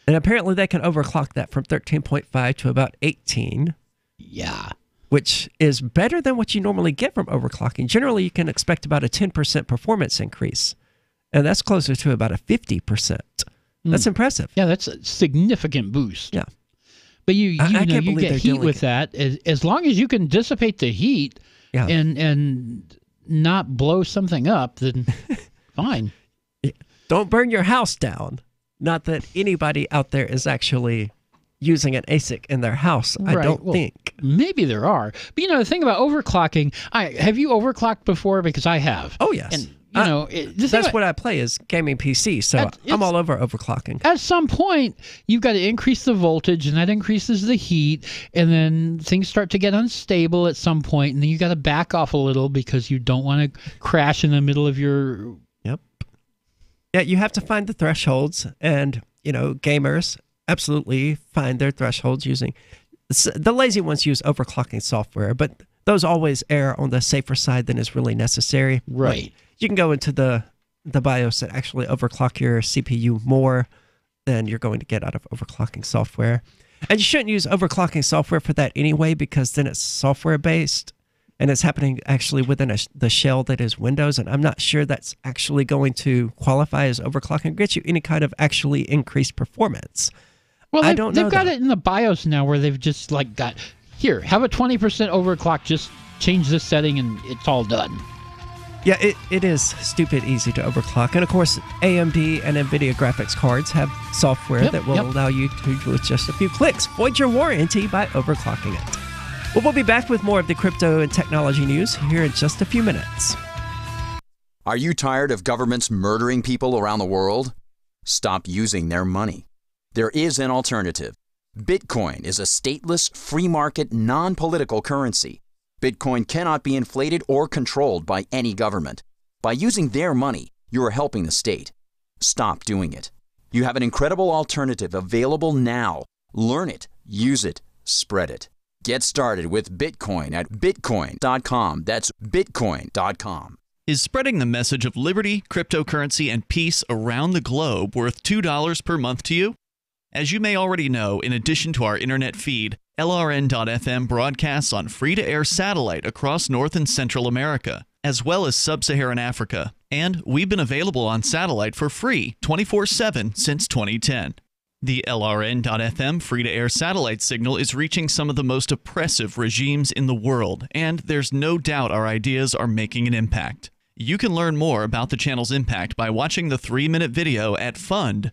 And apparently they can overclock that from 13.5 to about 18. Yeah. Which is better than what you normally get from overclocking. Generally, you can expect about a 10% performance increase. And that's closer to about a 50%. That's impressive. Yeah, that's a significant boost. Yeah. But you get heat with that. As long as you can dissipate the heat and not blow something up, then fine. Don't burn your house down. Not that anybody out there is actually using an ASIC in their house, I don't think. Maybe there are. But the thing about overclocking, have you overclocked before? Because I have. Oh, yes. And That's what I play is gaming PC, so I'm all over overclocking. At some point, you've got to increase the voltage, and that increases the heat, and then things start to get unstable at some point, and then you got to back off a little because you don't want to crash in the middle of your... Yep. Yeah, you have to find the thresholds, and, gamers absolutely find their thresholds using... The lazy ones use overclocking software, but those always err on the safer side than is really necessary. Right. You can go into the BIOS that actually overclock your CPU more than you're going to get out of overclocking software. And you shouldn't use overclocking software for that anyway, because then it's software-based, and it's happening actually within the shell that is Windows, and I'm not sure that's actually going to qualify as overclocking or get you any kind of actually increased performance. Well, they've got it in the BIOS now where they've just got, here, have a 20% overclock, just change this setting and it's all done. Yeah, it is stupid easy to overclock. And of course, AMD and NVIDIA graphics cards have software that will allow you to, with just a few clicks, void your warranty by overclocking it. Well, we'll be back with more of the crypto and technology news here in just a few minutes. Are you tired of governments murdering people around the world? Stop using their money. There is an alternative. Bitcoin is a stateless, free market, non-political currency. Bitcoin cannot be inflated or controlled by any government. By using their money, you are helping the state. Stop doing it. You have an incredible alternative available now. Learn it, use it, spread it. Get started with Bitcoin at Bitcoin.com. That's Bitcoin.com. Is spreading the message of liberty, cryptocurrency, and peace around the globe worth $2 per month to you? As you may already know, in addition to our internet feed, LRN.FM broadcasts on free-to-air satellite across North and Central America, as well as Sub-Saharan Africa. And we've been available on satellite for free 24/7 since 2010. The LRN.FM free-to-air satellite signal is reaching some of the most oppressive regimes in the world, and there's no doubt our ideas are making an impact. You can learn more about the channel's impact by watching the 3-minute video at fund.lrn.fm.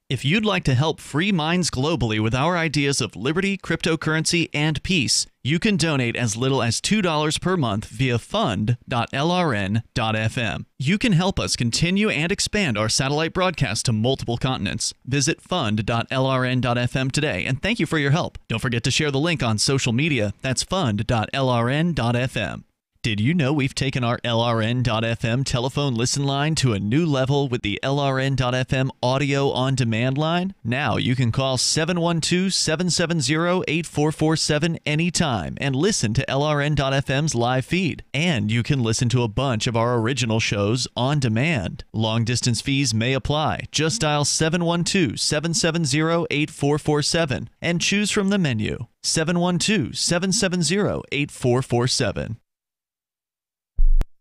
If you'd like to help free minds globally with our ideas of liberty, cryptocurrency, and peace, you can donate as little as $2 per month via fund.lrn.fm. You can help us continue and expand our satellite broadcast to multiple continents. Visit fund.lrn.fm today, and thank you for your help. Don't forget to share the link on social media. That's fund.lrn.fm. Did you know we've taken our LRN.FM telephone listen line to a new level with the LRN.FM audio on demand line? Now you can call 712-770-8447 anytime and listen to LRN.FM's live feed. And you can listen to a bunch of our original shows on demand. Long distance fees may apply. Just dial 712-770-8447 and choose from the menu. 712-770-8447.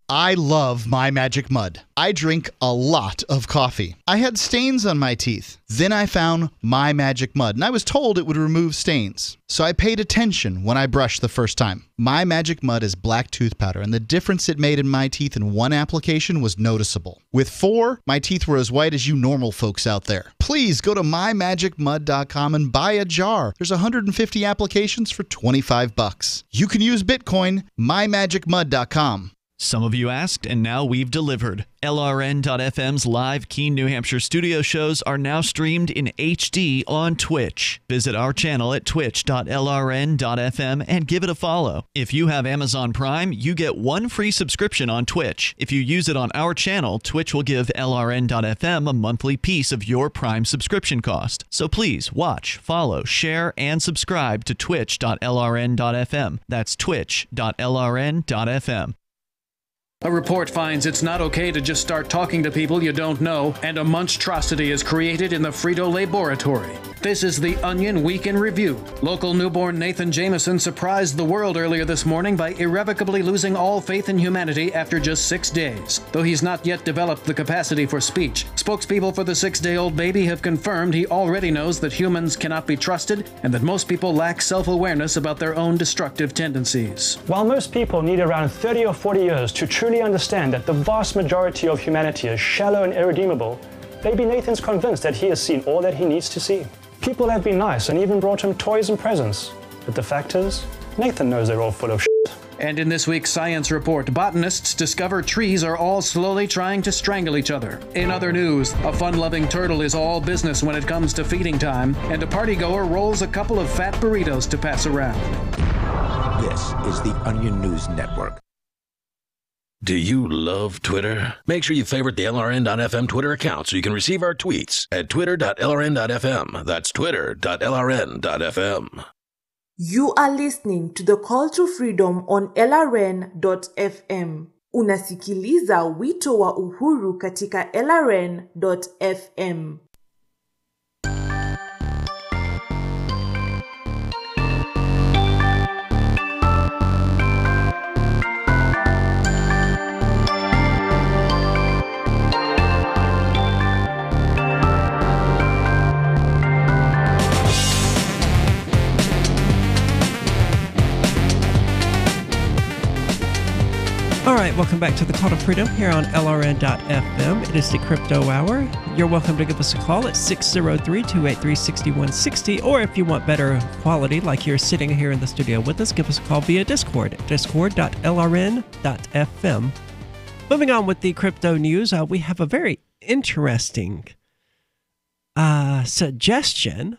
I love My Magic Mud. I drink a lot of coffee. I had stains on my teeth. Then I found My Magic Mud, and I was told it would remove stains. So I paid attention when I brushed the first time. My Magic Mud is black tooth powder, and the difference it made in my teeth in one application was noticeable. With 4, my teeth were as white as you normal folks out there. Please go to mymagicmud.com and buy a jar. There's 150 applications for $25. You can use Bitcoin, mymagicmud.com. Some of you asked, and now we've delivered. LRN.FM's live Keene, New Hampshire studio shows are now streamed in HD on Twitch. Visit our channel at twitch.lrn.fm and give it a follow. If you have Amazon Prime, you get 1 free subscription on Twitch. If you use it on our channel, Twitch will give LRN.FM a monthly piece of your Prime subscription cost. So please watch, follow, share, and subscribe to twitch.lrn.fm. That's twitch.lrn.fm. A report finds it's not okay to just start talking to people you don't know, and a monstrosity is created in the Frito-Lay laboratory. This is the Onion Week in Review. Local newborn Nathan Jameson surprised the world earlier this morning by irrevocably losing all faith in humanity after just 6 days. Though he's not yet developed the capacity for speech, spokespeople for the 6-day-old baby have confirmed he already knows that humans cannot be trusted and that most people lack self-awareness about their own destructive tendencies. While most people need around 30 or 40 years to truly understand that the vast majority of humanity is shallow and irredeemable, baby Nathan's convinced that he has seen all that he needs to see. People have been nice and even brought him toys and presents, but the fact is, Nathan knows they're all full of shit. And in this week's science report, botanists discover trees are all slowly trying to strangle each other. In other news, a fun-loving turtle is all business when it comes to feeding time, and a partygoer rolls a couple of fat burritos to pass around. This is the Onion News Network. Do you love Twitter? Make sure you favorite the LRN.FM Twitter account so you can receive our tweets at twitter.lrn.fm. That's twitter.lrn.fm. You are listening to the Call to Freedom on LRN.FM. Unasikiliza wito wa uhuru katika LRN.FM. All right, welcome back to the Call to Freedom here on LRN.FM. It is the Crypto Hour. You're welcome to give us a call at 603-283-6160, or if you want better quality, like you're sitting here in the studio with us, give us a call via Discord at discord.lrn.fm. Moving on with the crypto news, we have a very interesting suggestion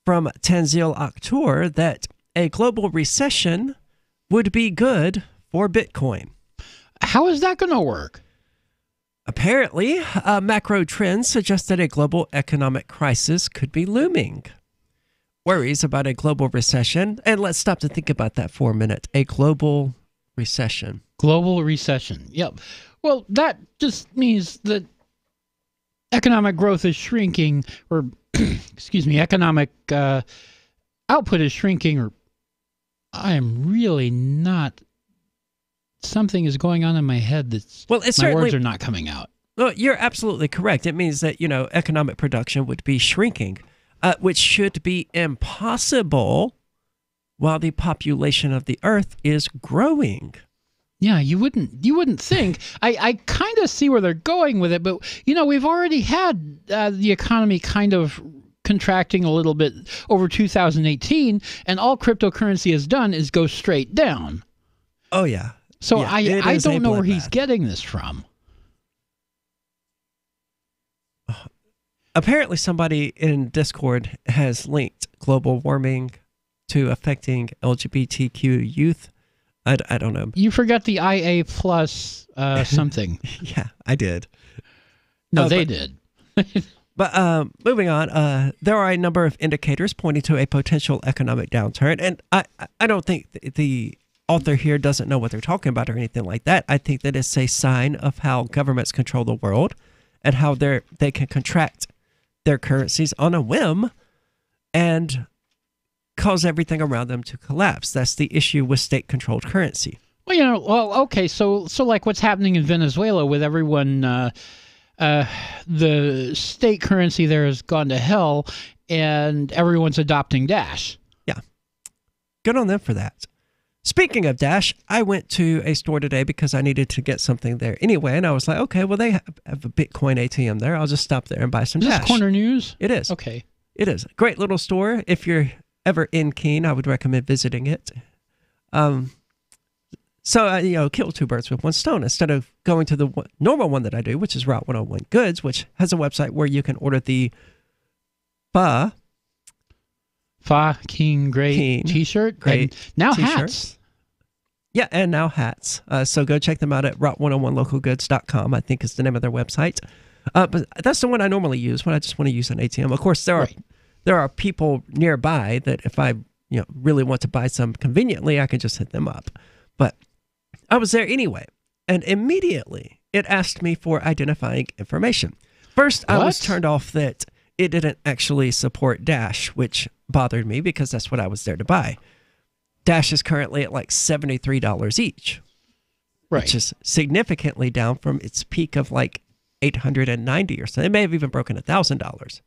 from Tanzil Akhtar that a global recession would be good for Bitcoin. How is that going to work? Apparently, macro trends suggest that a global economic crisis could be looming. Worries about a global recession, and let's stop to think about that for a minute. A global recession. Global recession. Yep. Well, that just means that economic growth is shrinking, or excuse me, economic output is shrinking, or I am really not. Something is going on in my head that's my words are not coming out. Well, you're absolutely correct. It means that, economic production would be shrinking, which should be impossible while the population of the earth is growing. Yeah, you wouldn't think. I kind of see where they're going with it, but we've already had the economy kind of contracting a little bit over 2018, and all cryptocurrency has done is go straight down. Oh yeah. So yeah, I don't know where he's getting this from. Apparently somebody in Discord has linked global warming to affecting LGBTQ youth. I don't know. You forgot the IA plus something. Yeah, I did. No, they did. But moving on, there are a number of indicators pointing to a potential economic downturn. And I don't think the author here doesn't know what they're talking about or anything like that. I think that it's a sign of how governments control the world and how they can contract their currencies on a whim and cause everything around them to collapse. That's the issue with state-controlled currency. Well, okay, so like what's happening in Venezuela with everyone, the state currency there has gone to hell and everyone's adopting Dash. Yeah. Good on them for that. Speaking of Dash, I went to a store today because I needed to get something there anyway, and I was like, okay, well, they have a Bitcoin ATM there. I'll just stop there and buy some Dash. Is this Corner News? It is. Okay. It is. Great little store. If you're ever in Keene, I would recommend visiting it. So, kill two birds with one stone. Instead of going to the normal one that I do, which is Route 101 Goods, which has a website where you can order the Fa King Great t-shirt. Great. And now t-shirts. Hats. Yeah, and now hats. So go check them out at route101localgoods.com, I think is the name of their website. But that's the one I normally use when I just want to use an ATM. Of course, there are people nearby that if I really want to buy some conveniently, I can just hit them up. But I was there anyway, and immediately it asked me for identifying information. First, I was turned off that it didn't actually support Dash, which bothered me because that's what I was there to buy. Dash is currently at like $73 each, which is significantly down from its peak of like $890 or so. It may have even broken $1,000.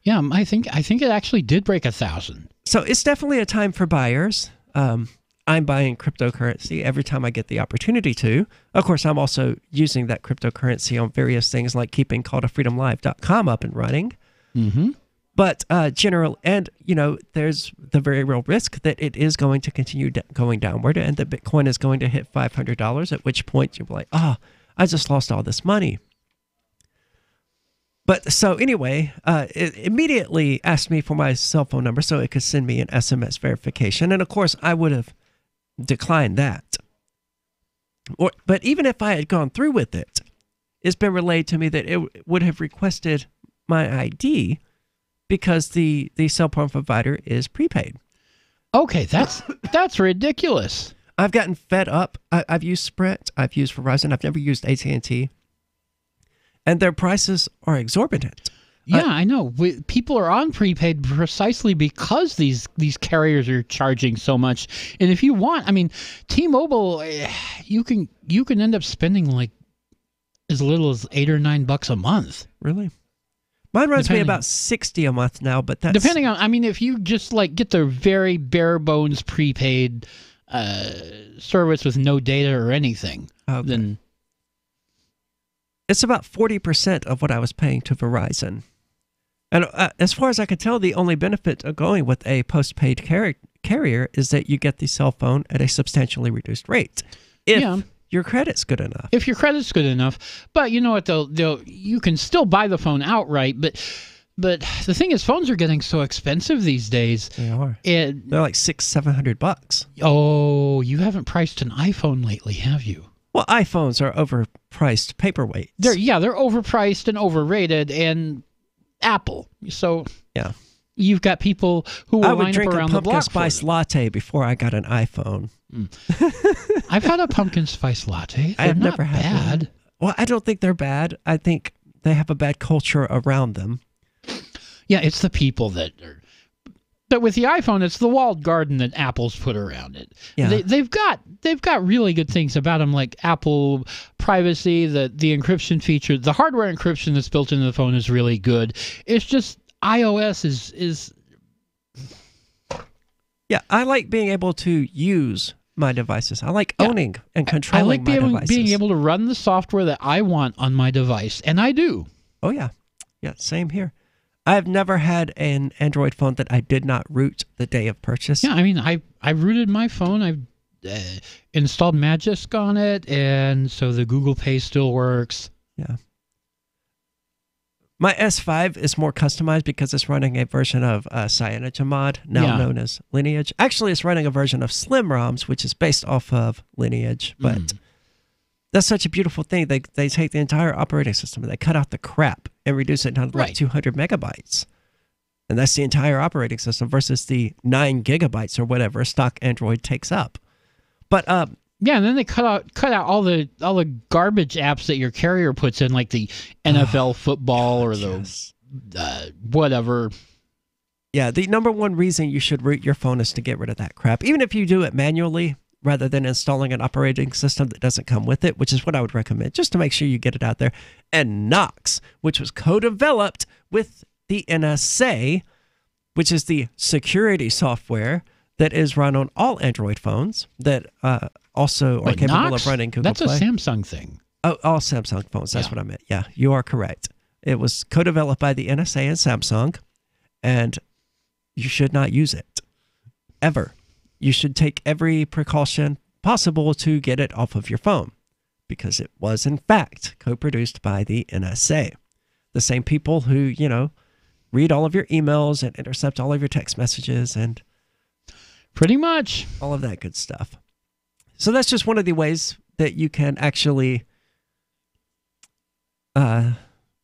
Yeah, I think it actually did break 1,000. So it's definitely a time for buyers. I'm buying cryptocurrency every time I get the opportunity to. Of course, I'm also using that cryptocurrency on various things like keeping calltofreedomlive.com up and running. Mm-hmm. But there's the very real risk that it is going to continue going downward, and that Bitcoin is going to hit $500, at which point you'll be like, I just lost all this money. But so anyway, it immediately asked me for my cell phone number so it could send me an SMS verification. And of course, I would have declined that. But even if I had gone through with it, it's been relayed to me that it would have requested my ID because the cell phone provider is prepaid. Okay, that's ridiculous. I've gotten fed up. I've used Sprint. I've used Verizon. I've never used AT&T. And their prices are exorbitant. Yeah, I know. People are on prepaid precisely because these carriers are charging so much. And if you want, I mean, T-Mobile, you can end up spending like as little as $8 or $9 a month. Really? Mine runs me about $60 a month now, but that's depending on. I mean, if you just like get the very bare bones prepaid service with no data or anything, then it's about 40% of what I was paying to Verizon. And as far as I can tell, the only benefit of going with a postpaid carrier is that you get the cell phone at a substantially reduced rate. If your credit's good enough. If your credit's good enough. But you know what, you can still buy the phone outright, but the thing is, phones are getting so expensive these days. They are. They're like $600-700. Oh, you haven't priced an iPhone lately, have you? Well, iPhones are overpriced paperweights. They're overpriced and overrated, and Apple. So yeah, you've got people who will line up around the block. I would drink a pumpkin spice latte before I got an iPhone. I've had a pumpkin spice latte. They're I've never not had bad. One. Well, I don't think they're bad. I think they have a bad culture around them. Yeah, it's the people that are. But with the iPhone, it's the walled garden that Apple's put around it. Yeah. They've got really good things about them, like Apple privacy, the encryption feature, the hardware encryption that's built into the phone is really good. It's just iOS is. Yeah, I like being able to use my devices. I like owning and controlling my devices. Being able to run the software that I want on my device, and I do. Oh yeah, same here. I've never had an Android phone that I did not root the day of purchase. Yeah, I mean, I rooted my phone. I've installed Magisk on it, and so the Google Pay still works. Yeah. My S5 is more customized because it's running a version of CyanogenMod, now known as Lineage. Actually, it's running a version of SlimROMs, which is based off of Lineage, but that's such a beautiful thing. They take the entire operating system and they cut out the crap and reduce it down to like 200 megabytes. And that's the entire operating system versus the 9 gigabytes or whatever stock Android takes up. But yeah, and then they cut out all the garbage apps that your carrier puts in, like the NFL football or the whatever. Yeah, the number one reason you should root your phone is to get rid of that crap. Even if you do it manually, rather than installing an operating system that doesn't come with it, which is what I would recommend, just to make sure you get it out there. And Knox, which was co-developed with the NSA, which is the security software that is run on all Android phones that also are capable of running Google Play. That's a Samsung thing. Oh, all Samsung phones. That's what I meant. Yeah, you are correct. It was co-developed by the NSA and Samsung, and you should not use it, ever. You should take every precaution possible to get it off of your phone, because it was, in fact, co-produced by the NSA. The same people who, read all of your emails and intercept all of your text messages and pretty much all of that good stuff. So that's just one of the ways that you can actually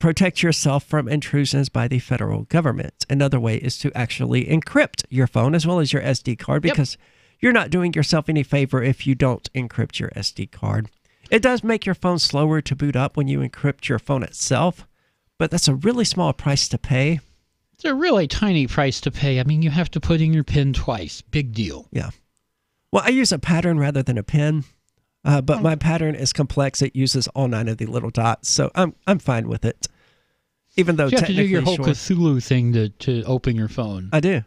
protect yourself from intrusions by the federal government. Another way is to actually encrypt your phone as well as your SD card, because you're not doing yourself any favor if you don't encrypt your SD card. It does make your phone slower to boot up when you encrypt your phone itself, but that's a really small price to pay. It's a really tiny price to pay. I mean, you have to put in your PIN twice. Big deal. Yeah. Well, I use a pattern rather than a PIN, but my pattern is complex. It uses all 9 of the little dots, so I'm fine with it. Even though you have to do your whole short, Cthulhu thing to open your phone. I do.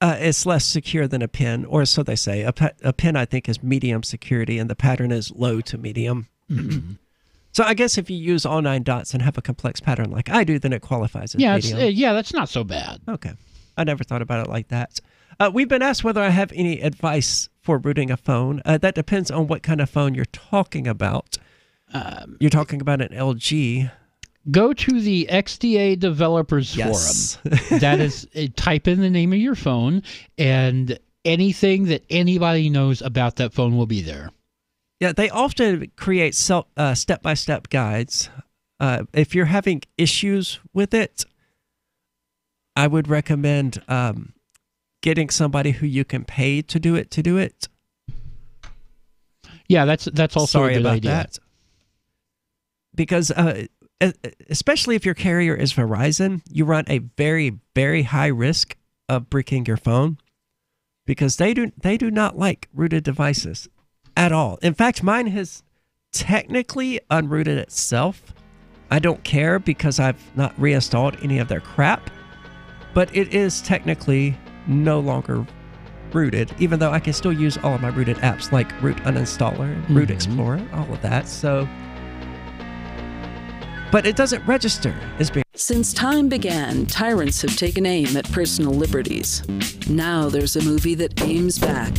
It's less secure than a PIN, or so they say. A PIN, I think, is medium security, and the pattern is low to medium. So I guess if you use all 9 dots and have a complex pattern like I do, then it qualifies as medium. That's not so bad. Okay. I never thought about it like that. We've been asked whether I have any advice for rooting a phone. That depends on what kind of phone you're talking about. You're talking about an LG. Go to the XDA Developers Forum. That is, type in the name of your phone, and anything that anybody knows about that phone will be there. Yeah, they often create step-by-step guides. If you're having issues with it, I would recommend getting somebody who you can pay to do it. Yeah, that's also a good idea. That. Because especially if your carrier is Verizon, you run a very, very high risk of breaking your phone because they do not like rooted devices at all. In fact, mine has technically unrooted itself. I don't care because I've not reinstalled any of their crap, but it is technically no longer rooted, even though I can still use all of my rooted apps like Root Uninstaller, Root Explorer, all of that. So, but it doesn't register as being. Since time began, tyrants have taken aim at personal liberties. Now there's a movie that aims back.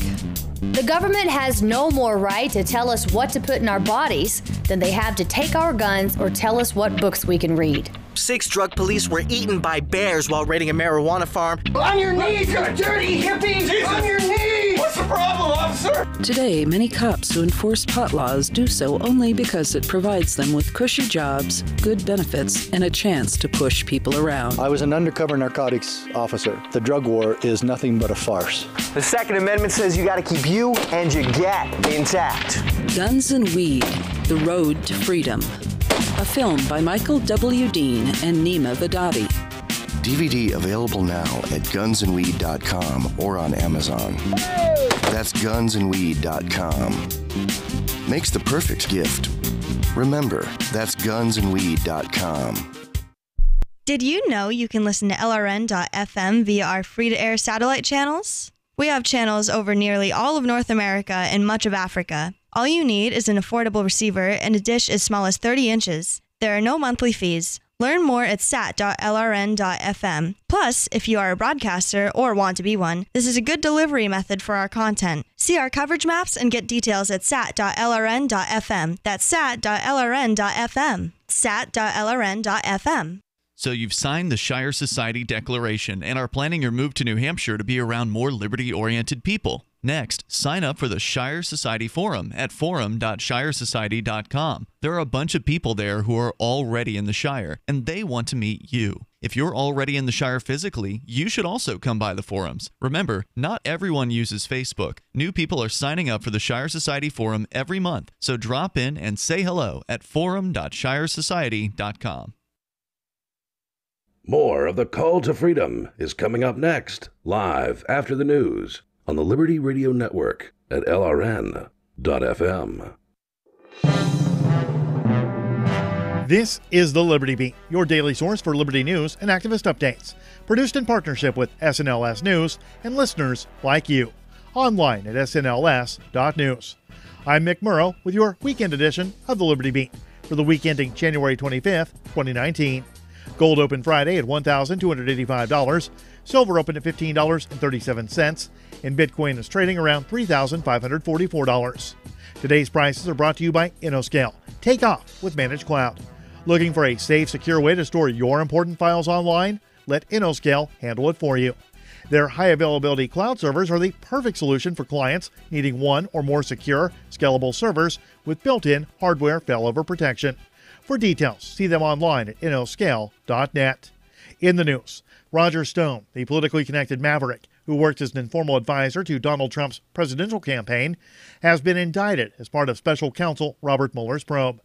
The government has no more right to tell us what to put in our bodies than they have to take our guns or tell us what books we can read. 6 drug police were eaten by bears while raiding a marijuana farm. On your knees, you dirty hippies! Jesus. On your knees! What's the problem, officer? Today, many cops who enforce pot laws do so only because it provides them with cushy jobs, good benefits, and a chance to push people around. I was an undercover narcotics officer. The drug war is nothing but a farce. The Second Amendment says you gotta keep you and your gat intact. Guns and Weed, The Road to Freedom. A film by Michael W. Dean and Nima Vadadi. DVD available now at gunsandweed.com or on Amazon. That's gunsandweed.com. Makes the perfect gift. Remember, that's gunsandweed.com. Did you know you can listen to LRN.FM via our free-to-air satellite channels? We have channels over nearly all of North America and much of Africa. All you need is an affordable receiver and a dish as small as 30 inches. There are no monthly fees. Learn more at sat.lrn.fm. Plus, if you are a broadcaster or want to be one, this is a good delivery method for our content. See our coverage maps and get details at sat.lrn.fm. That's sat.lrn.fm. sat.lrn.fm. So you've signed the Shire Society Declaration and are planning your move to New Hampshire to be around more liberty-oriented people. Next, sign up for the Shire Society Forum at forum.shiresociety.com. There are a bunch of people there who are already in the Shire, and they want to meet you. If you're already in the Shire physically, you should also come by the forums. Remember, not everyone uses Facebook. New people are signing up for the Shire Society Forum every month, so drop in and say hello at forum.shiresociety.com. More of the Call to Freedom is coming up next, live after the news on the Liberty Radio Network at LRN.FM. This is the Liberty Beat, your daily source for Liberty news and activist updates. Produced in partnership with SNLS News and listeners like you. Online at snls.news. I'm Mick Murrow with your weekend edition of the Liberty Beat for the week ending January 25th, 2019. Gold opened Friday at $1,285. Silver opened at $15.37. And Bitcoin is trading around $3,544. Today's prices are brought to you by InnoScale. Take off with Managed Cloud. Looking for a safe, secure way to store your important files online? Let InnoScale handle it for you. Their high availability cloud servers are the perfect solution for clients needing one or more secure, scalable servers with built-in hardware failover protection. For details, see them online at innoscale.net. In the news, Roger Stone, the politically connected maverick who worked as an informal advisor to Donald Trump's presidential campaign, has been indicted as part of special counsel Robert Mueller's probe.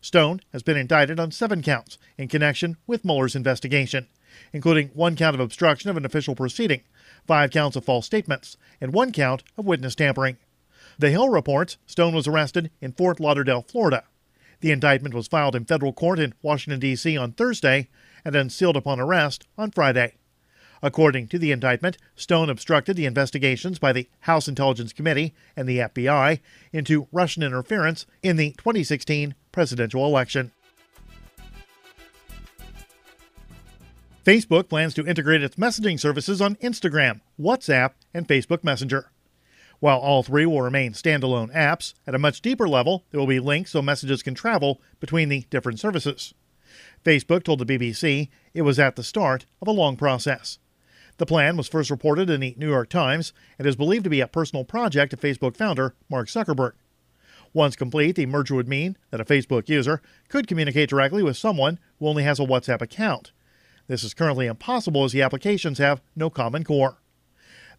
Stone has been indicted on 7 counts in connection with Mueller's investigation, including 1 count of obstruction of an official proceeding, 5 counts of false statements, and 1 count of witness tampering. The Hill reports Stone was arrested in Fort Lauderdale, Florida. The indictment was filed in federal court in Washington, D.C. on Thursday and then sealed upon arrest on Friday. According to the indictment, Stone obstructed the investigations by the House Intelligence Committee and the FBI into Russian interference in the 2016 presidential election. Facebook plans to integrate its messaging services on Instagram, WhatsApp, and Facebook Messenger. While all three will remain standalone apps, at a much deeper level, there will be links so messages can travel between the different services. Facebook told the BBC it was at the start of a long process. The plan was first reported in the New York Times and is believed to be a personal project of Facebook founder Mark Zuckerberg. Once complete, the merger would mean that a Facebook user could communicate directly with someone who only has a WhatsApp account. This is currently impossible as the applications have no common core.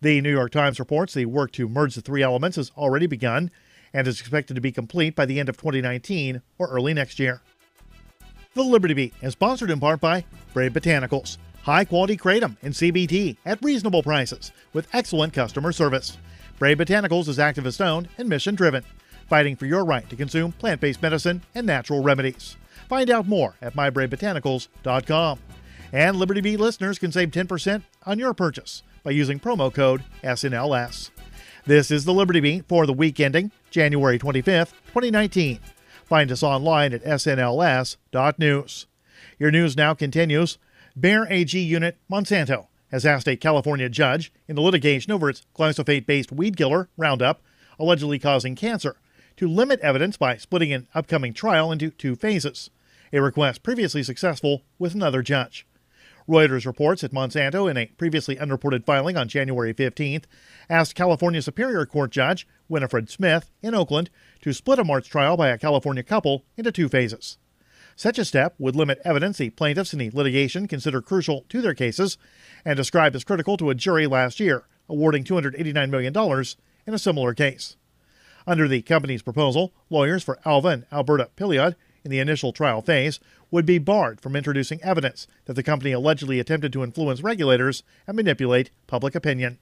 The New York Times reports the work to merge the three elements has already begun and is expected to be complete by the end of 2019 or early next year. The Liberty Beat is sponsored in part by Brave Botanicals, high-quality kratom and CBD at reasonable prices with excellent customer service. Brave Botanicals is activist-owned and mission-driven, fighting for your right to consume plant-based medicine and natural remedies. Find out more at mybravebotanicals.com. And Liberty Beat listeners can save 10% on your purchase by using promo code SNLS. This is the Liberty Beat for the week ending January 25th, 2019. Find us online at snls.news. Your news now continues. Bayer AG unit Monsanto has asked a California judge in the litigation over its glyphosate-based weed killer, Roundup, allegedly causing cancer, to limit evidence by splitting an upcoming trial into two phases, a request previously successful with another judge. Reuters reports that Monsanto, in a previously unreported filing on January 15th, asked California Superior Court Judge Winifred Smith in Oakland to split a March trial by a California couple into two phases. Such a step would limit evidence the plaintiffs in the litigation consider crucial to their cases and described as critical to a jury last year, awarding $289 million in a similar case. Under the company's proposal, lawyers for Alva and Alberta Pilliod in the initial trial phase would be barred from introducing evidence that the company allegedly attempted to influence regulators and manipulate public opinion.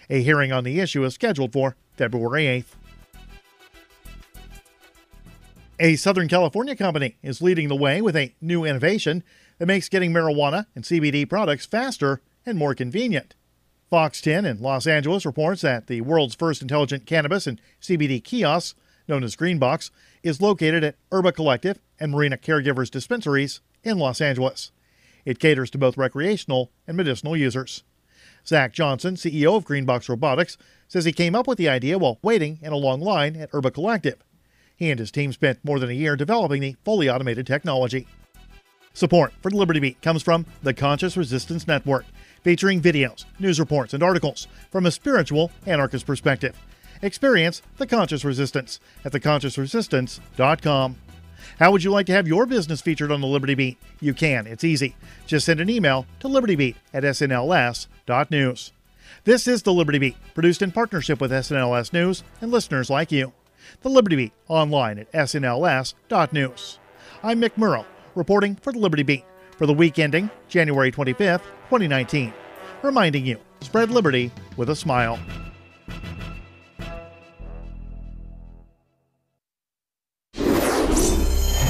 A hearing on the issue is scheduled for February 8th. A Southern California company is leading the way with a new innovation that makes getting marijuana and CBD products faster and more convenient. Fox 10 in Los Angeles reports that the world's first intelligent cannabis and CBD kiosk, known as Greenbox, is located at Herba Collective and Marina Caregivers dispensaries in Los Angeles. It caters to both recreational and medicinal users. Zach Johnson, CEO of Greenbox Robotics, says he came up with the idea while waiting in a long line at Herba Collective. He and his team spent more than a year developing the fully automated technology. Support for the Liberty Beat comes from the Conscious Resistance Network, featuring videos, news reports, and articles from a spiritual anarchist perspective. Experience the Conscious Resistance at theconsciousresistance.com. How would you like to have your business featured on the Liberty Beat? You can. It's easy. Just send an email to libertybeat@snls.news. This is the Liberty Beat, produced in partnership with SNLS News and listeners like you. The Liberty Beat, online at snls.news. I'm Mick Murrow, reporting for the Liberty Beat for the week ending January 25th, 2019. Reminding you, spread liberty with a smile.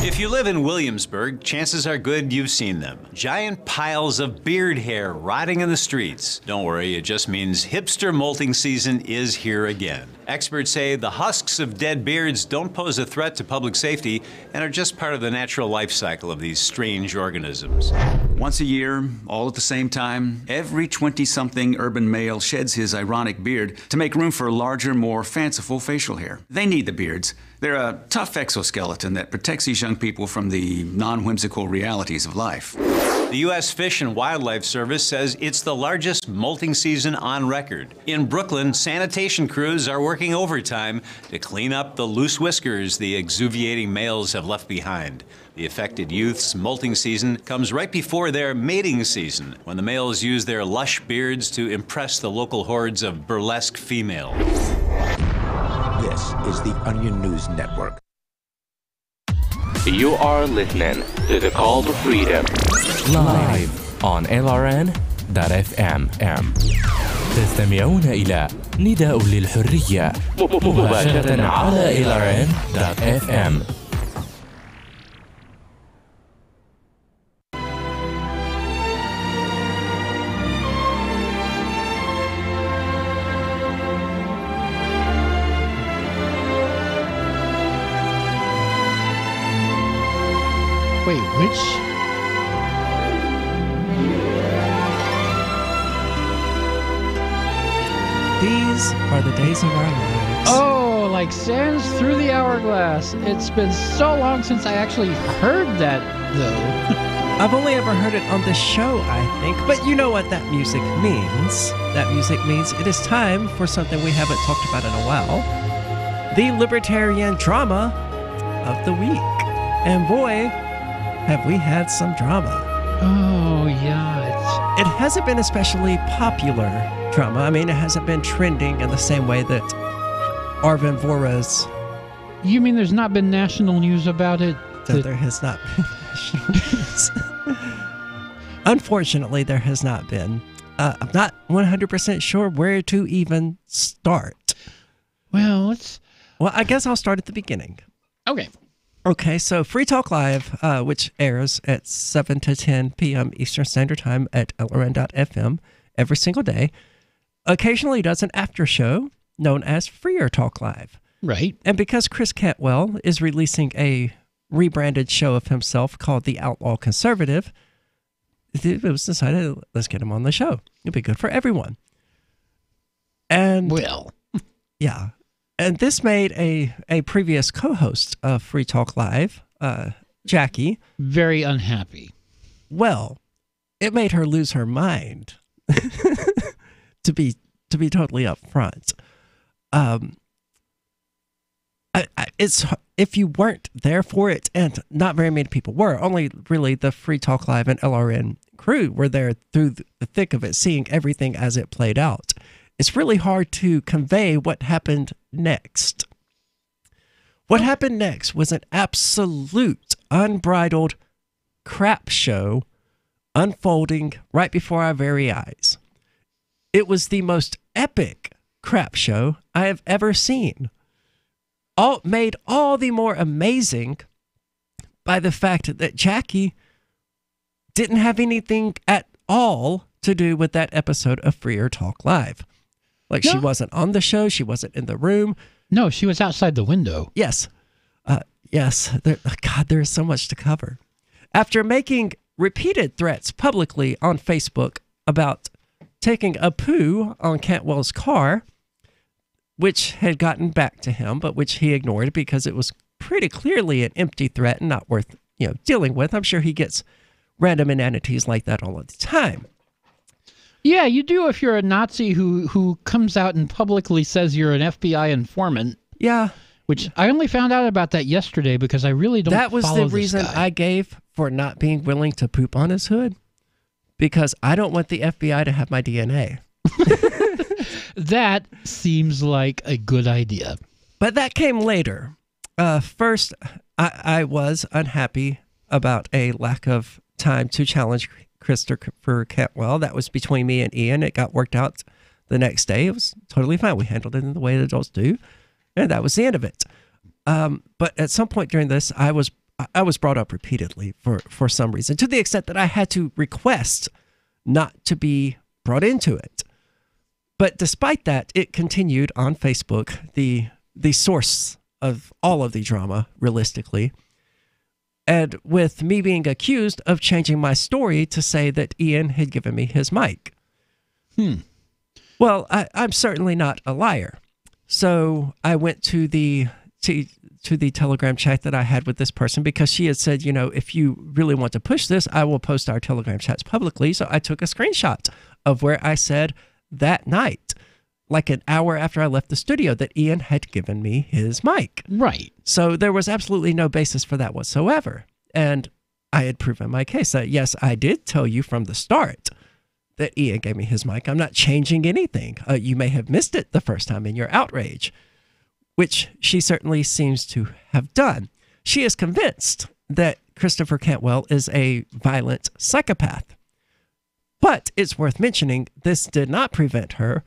If you live in Williamsburg, chances are good you've seen them. Giant piles of beard hair rotting in the streets. Don't worry, it just means hipster molting season is here again. Experts say the husks of dead beards don't pose a threat to public safety and are just part of the natural life cycle of these strange organisms. Once a year, all at the same time, every 20-something urban male sheds his ironic beard to make room for larger, more fanciful facial hair. They need the beards. They're a tough exoskeleton that protects these young people from the non-whimsical realities of life. The U.S. Fish and Wildlife Service says it's the largest molting season on record. In Brooklyn, sanitation crews are working overtime to clean up the loose whiskers the exuviating males have left behind. The affected youth's molting season comes right before their mating season, when the males use their lush beards to impress the local hordes of burlesque females. This is the Onion News Network. You are listening to the Call to Freedom live on LRN.FM. تستمعون إلى نداء للحرية مباشرة على LRN.FM. Wait, which? These are the days of our lives. Oh, like sands through the hourglass. It's been so long since I actually heard that, though. I've only ever heard it on the show, I think. But you know what that music means. That music means it is time for something we haven't talked about in a while. The libertarian drama of the week. And boy, have we had some drama. Oh, yeah. It hasn't been especially popular drama. I mean, it hasn't been trending in the same way that Arvin Vohra's... You mean there's not been national news about it? There has not been national news. Unfortunately, there has not been. I'm not 100% sure where to even start. Well, I guess I'll start at the beginning. Okay. Okay, so Free Talk Live, which airs at 7 to 10 p.m. Eastern Standard Time at LRN.FM every single day, occasionally does an after show known as Freer Talk Live. Right. And because Chris Cantwell is releasing a rebranded show of himself called The Outlaw Conservative, it was decided, let's get him on the show. It'll be good for everyone. And well, yeah. And this made a previous co-host of Free Talk Live, Jackie, very unhappy. Well, it made her lose her mind. to be totally upfront. It's if you weren't there for it, and not very many people were, only really the Free Talk Live and LRN crew were there through the thick of it, seeing everything as it played out. It's really hard to convey what happened next. What happened next was an absolute, unbridled crap show unfolding right before our very eyes. It was the most epic crap show I have ever seen. Made all the more amazing by the fact that Jackie didn't have anything at all to do with that episode of Freer Talk Live. Like, no. She wasn't on the show. She wasn't in the room. No, she was outside the window. Yes. Yes. God, there is so much to cover. After making repeated threats publicly on Facebook about taking a poo on Cantwell's car, which had gotten back to him, but which he ignored because it was pretty clearly an empty threat and not worth, dealing with. I'm sure he gets random inanities like that all the time. Yeah, you do if you're a Nazi who comes out and publicly says you're an FBI informant. Yeah. Which I only found out about that yesterday because I really don't follow this guy. That was the reason I gave for not being willing to poop on his hood. Because I don't want the FBI to have my DNA. That seems like a good idea. But that came later. First, I was unhappy about a lack of time to challenge Christopher Cantwell. That was between me and Ian. It got worked out the next day. It was totally fine. We handled it in the way that adults do. And that was the end of it. But at some point during this, I was brought up repeatedly for some reason, to the extent that I had to request not to be brought into it. But despite that, it continued on Facebook, the source of all of the drama, realistically. And with me being accused of changing my story to say that Ian had given me his mic. Well, I'm certainly not a liar. So I went to the Telegram chat that I had with this person because she had said, if you really want to push this, I will post our Telegram chats publicly. So I took a screenshot of where I said that night, like an hour after I left the studio, that Ian had given me his mic. Right. So there was absolutely no basis for that whatsoever. And I had proven my case that, yes, I did tell you from the start that Ian gave me his mic. I'm not changing anything. You may have missed it the first time in your outrage, which she certainly seems to have done. She is convinced that Christopher Cantwell is a violent psychopath. But it's worth mentioning, this did not prevent her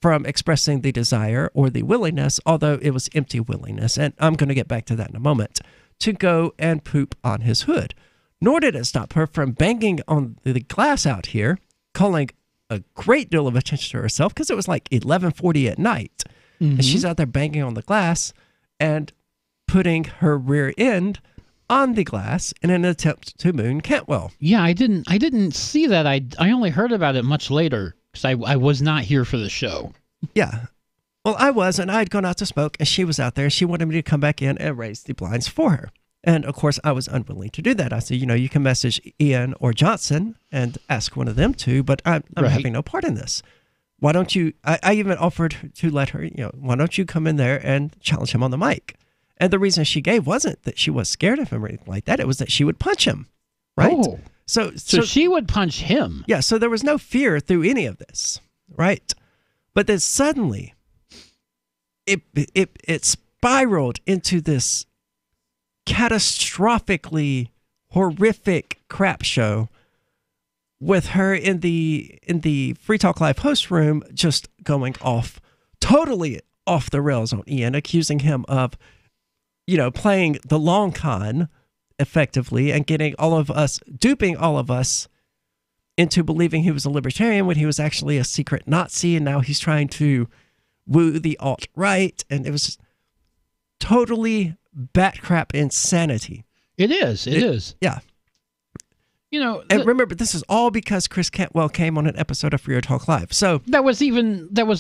from expressing the desire or the willingness, although it was empty willingness, and I'm going to get back to that in a moment, to go and poop on his hood. Nor did it stop her from banging on the glass out here, calling a great deal of attention to herself, because it was like 11:40 at night. And she's out there banging on the glass and putting her rear end on the glass in an attempt to moon Cantwell. Yeah, I didn't see that. I only heard about it much later because I was not here for the show. Yeah. Well, I was, and I had gone out to smoke, and she was out there. She wanted me to come back in and raise the blinds for her. And, of course, I was unwilling to do that. I said, you can message Ian or Johnson and ask one of them to, but I'm having no part in this. Why don't you, I even offered to let her, why don't you come in there and challenge him on the mic? And the reason she gave wasn't that she was scared of him or anything like that. It was that she would punch him, right? Oh, so she would punch him. Yeah, so there was no fear through any of this, right? But then suddenly, it spiraled into this catastrophically horrific crap show with her in the Free Talk Live host room just going totally off the rails on Ian, accusing him of, playing the long con effectively and duping all of us into believing he was a libertarian when he was actually a secret Nazi, and now he's trying to woo the alt-right, and it was totally bat-crap insanity. It is. Yeah. And remember, this is all because Chris Cantwell came on an episode of Free Talk Live. So that was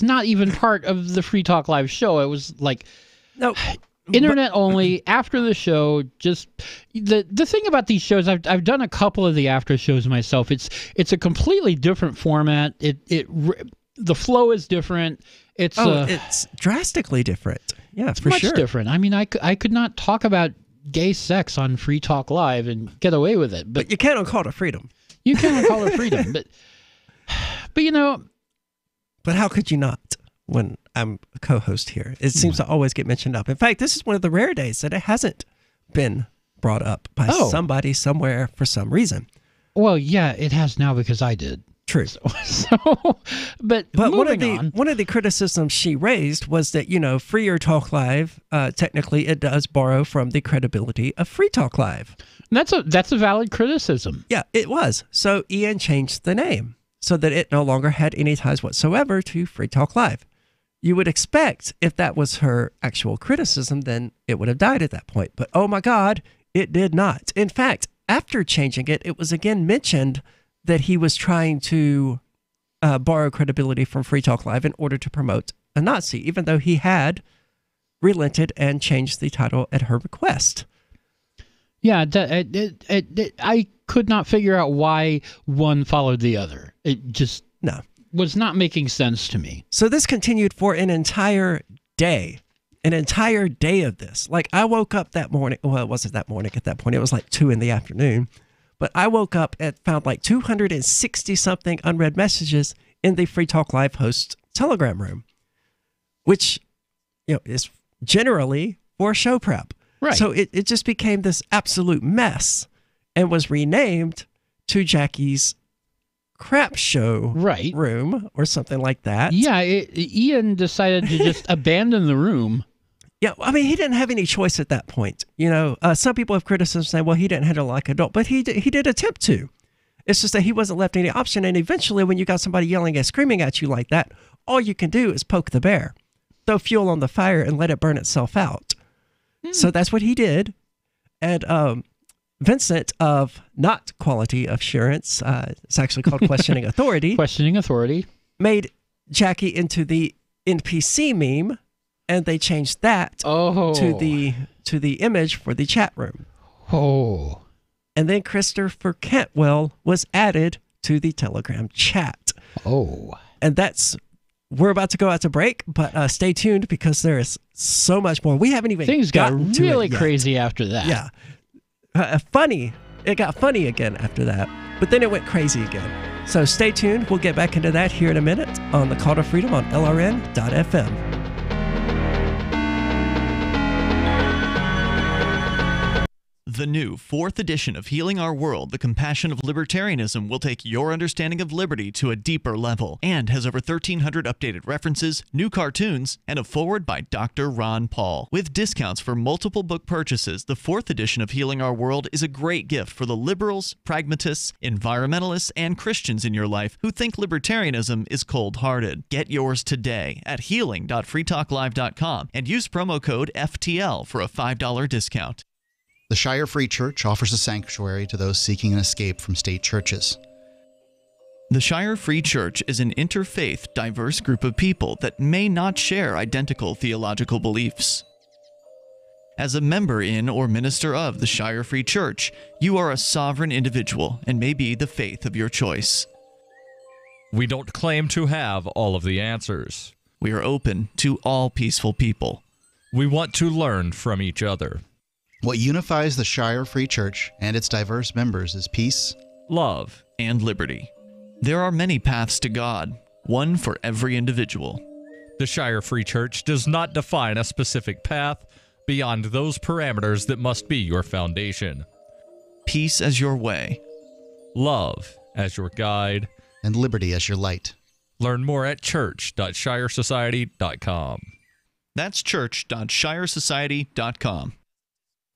not even part of the Free Talk Live show. It was like internet only after the show. Just the thing about these shows, I've done a couple of the after shows myself. It's a completely different format. The flow is different. It's drastically different. Yeah, for much sure. different. I mean, I could not talk about gay sex on Free Talk Live and get away with it. But you can on Call to Freedom. You can on Call to Freedom. But But how could you not when I'm a co-host here? It seems to always get mentioned up. In fact, this is one of the rare days that it hasn't been brought up by somebody somewhere for some reason. Well, yeah, it has now because I did. True. But one of the criticisms she raised was that, Free Talk Live, technically it does borrow from the credibility of Free Talk Live. That's a valid criticism. Yeah, it was. So Ian changed the name so that it no longer had any ties whatsoever to Free Talk Live. You would expect if that was her actual criticism, then it would have died at that point. But oh my God, it did not. In fact, after changing it, it was again mentioned that he was trying to borrow credibility from Free Talk Live in order to promote a Nazi, even though he had relented and changed the title at her request. Yeah, I could not figure out why one followed the other. It just was not making sense to me. So this continued for an entire day of this. Like, I woke up that morning. Well, it wasn't that morning at that point. It was like 2 in the afternoon. But I woke up and found like 260-something unread messages in the Free Talk Live host Telegram room, which, is generally for show prep. Right. So it just became this absolute mess and was renamed to Jackie's crap show room or something like that. Yeah, Ian decided to just abandon the room. Yeah, I mean, he didn't have any choice at that point. Some people have criticized saying, well, he didn't handle like an adult, but he did attempt to. It's just that he wasn't left any option. And eventually, when you got somebody yelling and screaming at you like that, all you can do is poke the bear, throw fuel on the fire and let it burn itself out. So that's what he did. And Vincent of Not Quality Assurance, it's actually called Questioning Authority. Questioning Authority. Made Jackie into the NPC meme. And they changed that to the image for the chat room. Oh. And then Christopher Cantwell was added to the Telegram chat. Oh. And we're about to go out to break, but stay tuned because there is so much more. We haven't even Things got really to it crazy after that. Yeah. Funny. It got funny again after that, but then it went crazy again. So stay tuned. We'll get back into that here in a minute on the Call to Freedom on LRN.FM. The new 4th edition of Healing Our World, The Compassion of Libertarianism, will take your understanding of liberty to a deeper level and has over 1,300 updated references, new cartoons, and a foreword by Dr. Ron Paul. With discounts for multiple book purchases, the 4th edition of Healing Our World is a great gift for the liberals, pragmatists, environmentalists, and Christians in your life who think libertarianism is cold-hearted. Get yours today at healing.freetalklive.com and use promo code FTL for a $5 discount. The Shire Free Church offers a sanctuary to those seeking an escape from state churches. The Shire Free Church is an interfaith, diverse group of people that may not share identical theological beliefs. As a member in or minister of the Shire Free Church, you are a sovereign individual and may be the faith of your choice. We don't claim to have all of the answers. We are open to all peaceful people. We want to learn from each other. What unifies the Shire Free Church and its diverse members is peace, love, and liberty. There are many paths to God, one for every individual. The Shire Free Church does not define a specific path beyond those parameters that must be your foundation. Peace as your way, love as your guide, and liberty as your light. Learn more at church.shiresociety.com. That's church.shiresociety.com.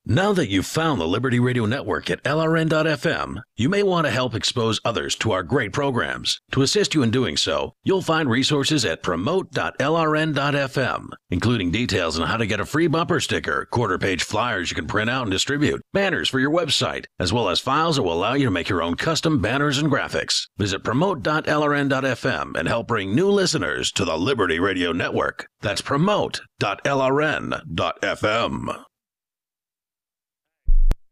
Now that you've found the Liberty Radio Network at LRN.FM, you may want to help expose others to our great programs. To assist you in doing so, you'll find resources at promote.lrn.fm, including details on how to get a free bumper sticker, quarter-page flyers you can print out and distribute, banners for your website, as well as files that will allow you to make your own custom banners and graphics. Visit promote.lrn.fm and help bring new listeners to the Liberty Radio Network. That's promote.lrn.fm.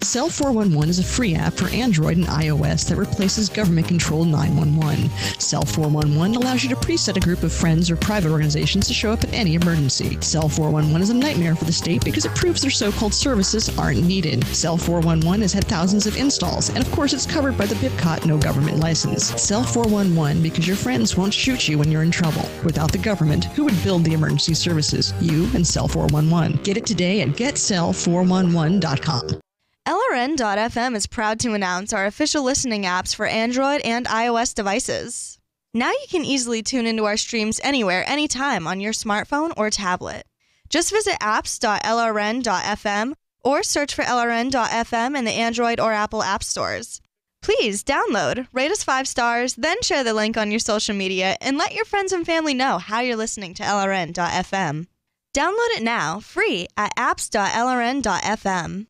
Cell 411 is a free app for Android and iOS that replaces government-controlled 911. Cell 411 allows you to preset a group of friends or private organizations to show up in any emergency. Cell 411 is a nightmare for the state because it proves their so-called services aren't needed. Cell 411 has had thousands of installs, and of course it's covered by the BIPCOT no government license. Cell 411 because your friends won't shoot you when you're in trouble. Without the government, who would build the emergency services? You and Cell 411. Get it today at getcell411.com. LRN.FM is proud to announce our official listening apps for Android and iOS devices. Now you can easily tune into our streams anywhere, anytime on your smartphone or tablet. Just visit apps.lrn.fm or search for LRN.FM in the Android or Apple app stores. Please download, rate us 5 stars, then share the link on your social media and let your friends and family know how you're listening to LRN.FM. Download it now, free at apps.lrn.fm.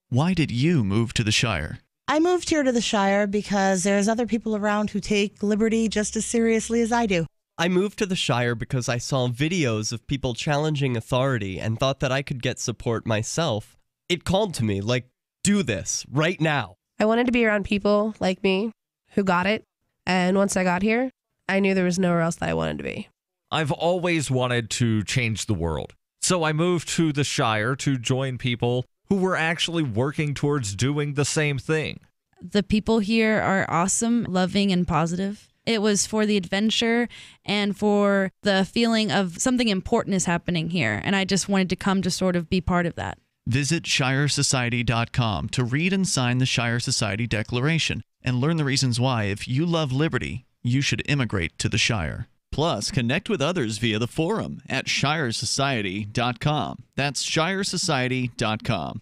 Why did you move to the Shire? I moved here to the Shire because there's other people around who take liberty just as seriously as I do. I moved to the Shire because I saw videos of people challenging authority and thought that I could get support myself. It called to me, like, do this, right now. I wanted to be around people like me who got it, and once I got here, I knew there was nowhere else that I wanted to be. I've always wanted to change the world, so I moved to the Shire to join people who were actually working towards doing the same thing. The people here are awesome, loving, and positive. It was for the adventure and for the feeling of something important is happening here, and I just wanted to come to sort of be part of that. Visit shiresociety.com to read and sign the Shire Society Declaration and learn the reasons why, if you love liberty, you should immigrate to the Shire. Plus, connect with others via the forum at shiresociety.com. That's shiresociety.com.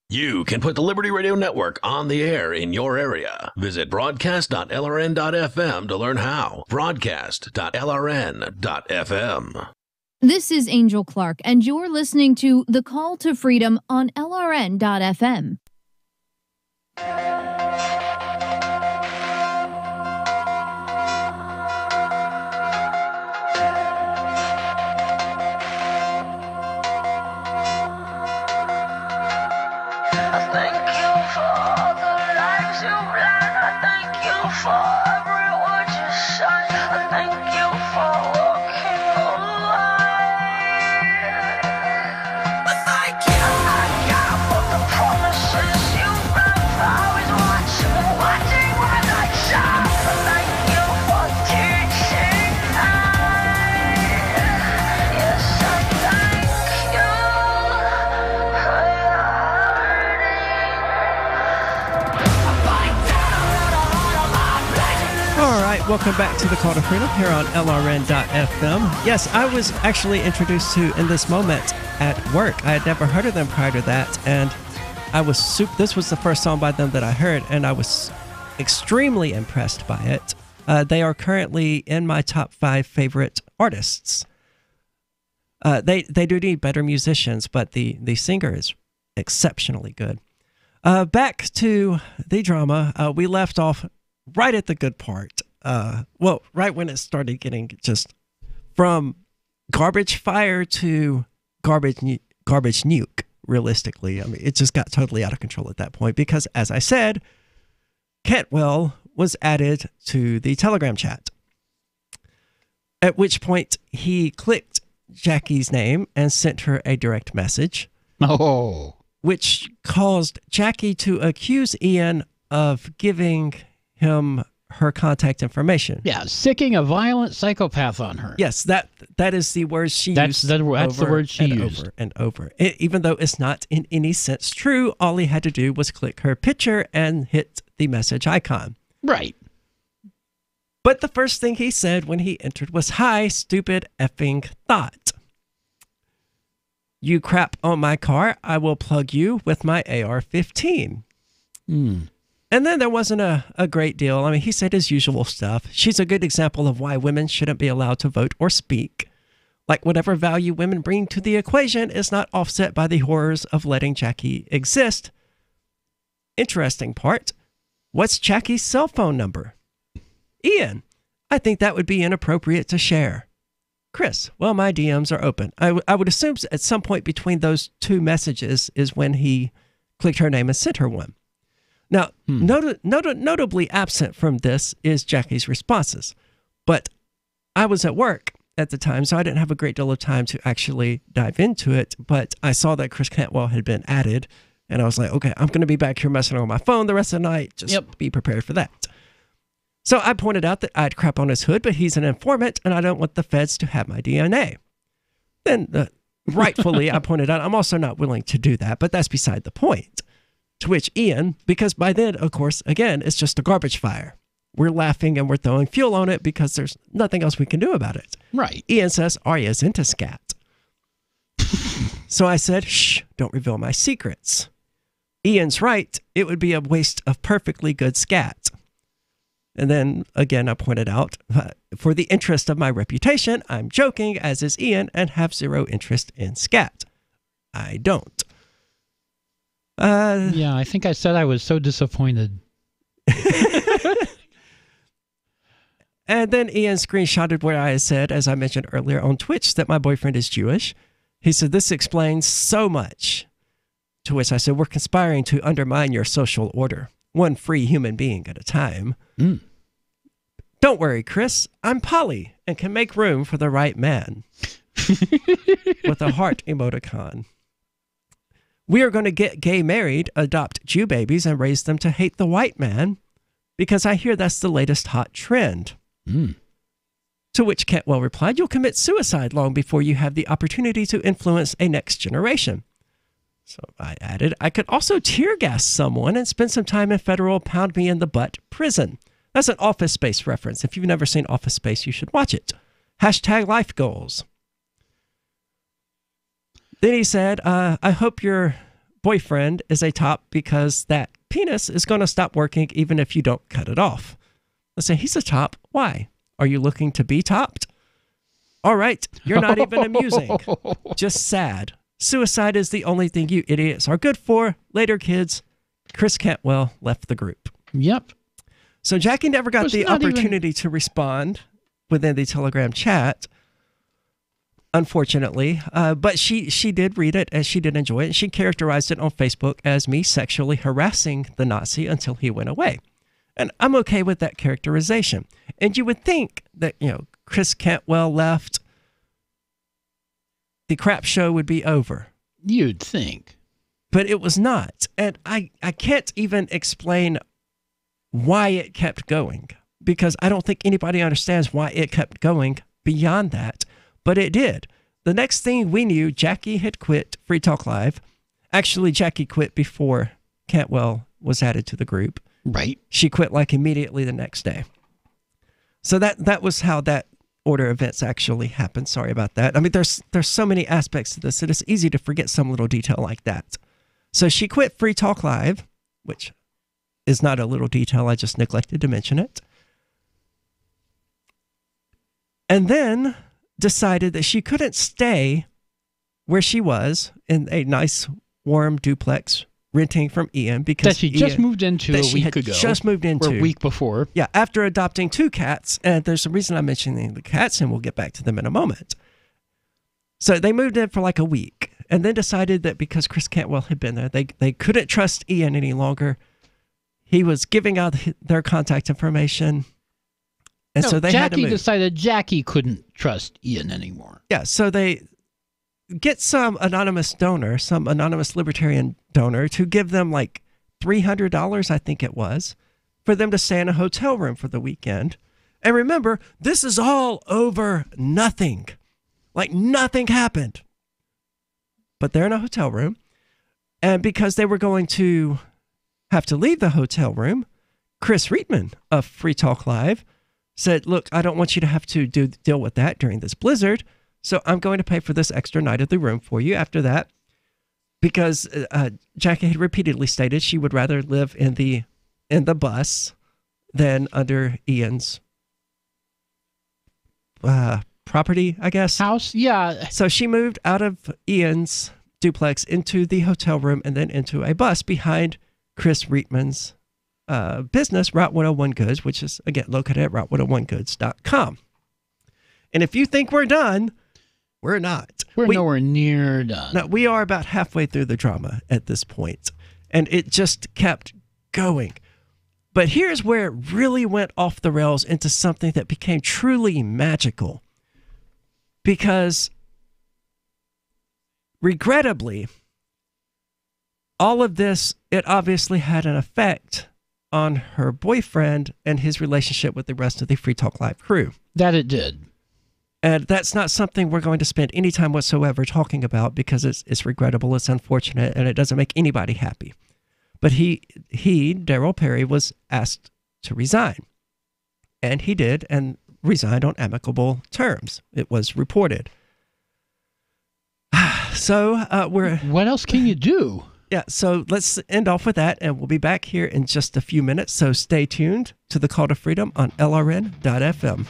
You can put the Liberty Radio Network on the air in your area. Visit broadcast.lrn.fm to learn how. Broadcast.lrn.fm. This is Angel Clark, and you're listening to The Call to Freedom on LRN.fm. Welcome back to the Call to Freedom here on LRN.FM. Yes, I was actually introduced to In This Moment at work. I had never heard of them prior to that, and this was the first song by them that I heard, and I was extremely impressed by it. They are currently in my top 5 favorite artists. They do need better musicians, but the singer is exceptionally good. Back to the drama. We left off right at the good part. Right when it started getting just from garbage fire to garbage nuke, realistically. I mean, it just got totally out of control at that point because, as I said, Cantwell was added to the Telegram chat. At which point he clicked Jackie's name and sent her a direct message. Oh. Which caused Jackie to accuse Ian of giving him her contact information. Yeah, sicking a violent psychopath on her. Yes, that is the word she used. That's the word she used. Over and over. Even though it's not in any sense true, all he had to do was click her picture and hit the message icon. Right. But the first thing he said when he entered was, "Hi, stupid effing thought. You crap on my car, I will plug you with my AR-15. And then there wasn't a great deal. I mean, he said his usual stuff. She's a good example of why women shouldn't be allowed to vote or speak. Like whatever value women bring to the equation is not offset by the horrors of letting Jackie exist. Interesting part. What's Jackie's cell phone number? Ian, I think that would be inappropriate to share. Chris, well, my DMs are open. I would assume at some point between those two messages is when he clicked her name and sent her one. Now, notably absent from this is Jackie's responses. But I was at work at the time, so I didn't have a great deal of time to actually dive into it. But I saw that Chris Cantwell had been added, and I was like, okay, I'm going to be back here messing on my phone the rest of the night. Just be prepared for that. So I pointed out that I'd crap on his hood, but he's an informant, and I don't want the feds to have my DNA. Then, rightfully, I pointed out I'm also not willing to do that, but that's beside the point. To which Ian, because by then, of course, again, it's just a garbage fire. We're laughing and we're throwing fuel on it because there's nothing else we can do about it. Right. Ian says Arya's into scat. So I said, shh, don't reveal my secrets. Ian's right. It would be a waste of perfectly good scat. And then, again, I pointed out, for the interest of my reputation, I'm joking, as is Ian, and have zero interest in scat. I don't. Yeah, I think I said I was so disappointed. And then Ian screenshotted where I said, as I mentioned earlier on Twitch, that my boyfriend is Jewish. He said, this explains so much. To which I said, we're conspiring to undermine your social order, one free human being at a time. Don't worry, Chris. I'm poly and can make room for the right man. With a heart emoticon. We are going to get gay married, adopt Jew babies, and raise them to hate the white man, because I hear that's the latest hot trend. To which Cantwell replied, you'll commit suicide long before you have the opportunity to influence a next generation. So I added, I could also tear gas someone and spend some time in federal pound me in the butt prison. That's an Office Space reference. If you've never seen Office Space, you should watch it. Hashtag life goals. Then he said, I hope your boyfriend is a top because that penis is going to stop working even if you don't cut it off. I say, he's a top. Why? Are you looking to be topped? All right, you're not even amusing. Just sad. Suicide is the only thing you idiots are good for. Later, kids. Chris Cantwell left the group. Yep. So Jackie never got the opportunity to respond within the Telegram chat, unfortunately. But she did read it and she did enjoy it. And she characterized it on Facebook as me sexually harassing the Nazi until he went away. And I'm okay with that characterization. And you would think that, Chris Cantwell left, the crap show would be over. You'd think. But it was not. And I can't even explain why it kept going, because I don't think anybody understands why it kept going beyond that. But it did. The next thing we knew, Jackie had quit Free Talk Live. Actually, Jackie quit before Cantwell was added to the group. Right. She quit like immediately the next day. So that was how that order of events actually happened. Sorry about that. I mean, there's so many aspects to this that it's easy to forget some little detail like that. So she quit Free Talk Live, which is not a little detail. I just neglected to mention it. And then decided that she couldn't stay where she was in a nice one duplex renting from Ian because that she just moved into a week ago. Just moved into. Or a week before. Yeah, after adopting 2 cats. And there's a reason I'm mentioning the cats, and we'll get back to them in a moment. So they moved in for like a week and then decided that because Chris Cantwell had been there, they couldn't trust Ian any longer. He was giving out their contact information. And so they had to move. Jackie decided Jackie couldn't trust Ian anymore. Yeah, so they get some anonymous donor, some anonymous libertarian donor to give them like $300, I think it was, for them to stay in a hotel room for the weekend. And remember, this is all over nothing. Like nothing happened. But they're in a hotel room. And because they were going to have to leave the hotel room, Chris Riedman of Free Talk Live said, look, I don't want you to have to deal with that during this blizzard. So I'm going to pay for this extra night of the room for you after that, because Jackie had repeatedly stated she would rather live in the bus than under Ian's property, I guess. House, yeah. So she moved out of Ian's duplex into the hotel room and then into a bus behind Chris Riedman's business, Route 101 Goods, which is, again, located at route101goods.com. And if you think we're done, we're not. We're nowhere near done. No, we are about halfway through the drama at this point, and it just kept going. But here's where it really went off the rails into something that became truly magical. Because, regrettably, all of this, it obviously had an effect on her boyfriend and his relationship with the rest of the Free Talk Live crew. That it did. And that's not something we're going to spend any time whatsoever talking about because it's regrettable, it's unfortunate, and it doesn't make anybody happy. But he, Daryl Perry, was asked to resign. And he did, and resigned on amicable terms. It was reported. So what else can you do? Yeah, so let's end off with that, and we'll be back here in just a few minutes. So stay tuned to the Call to Freedom on LRN.FM.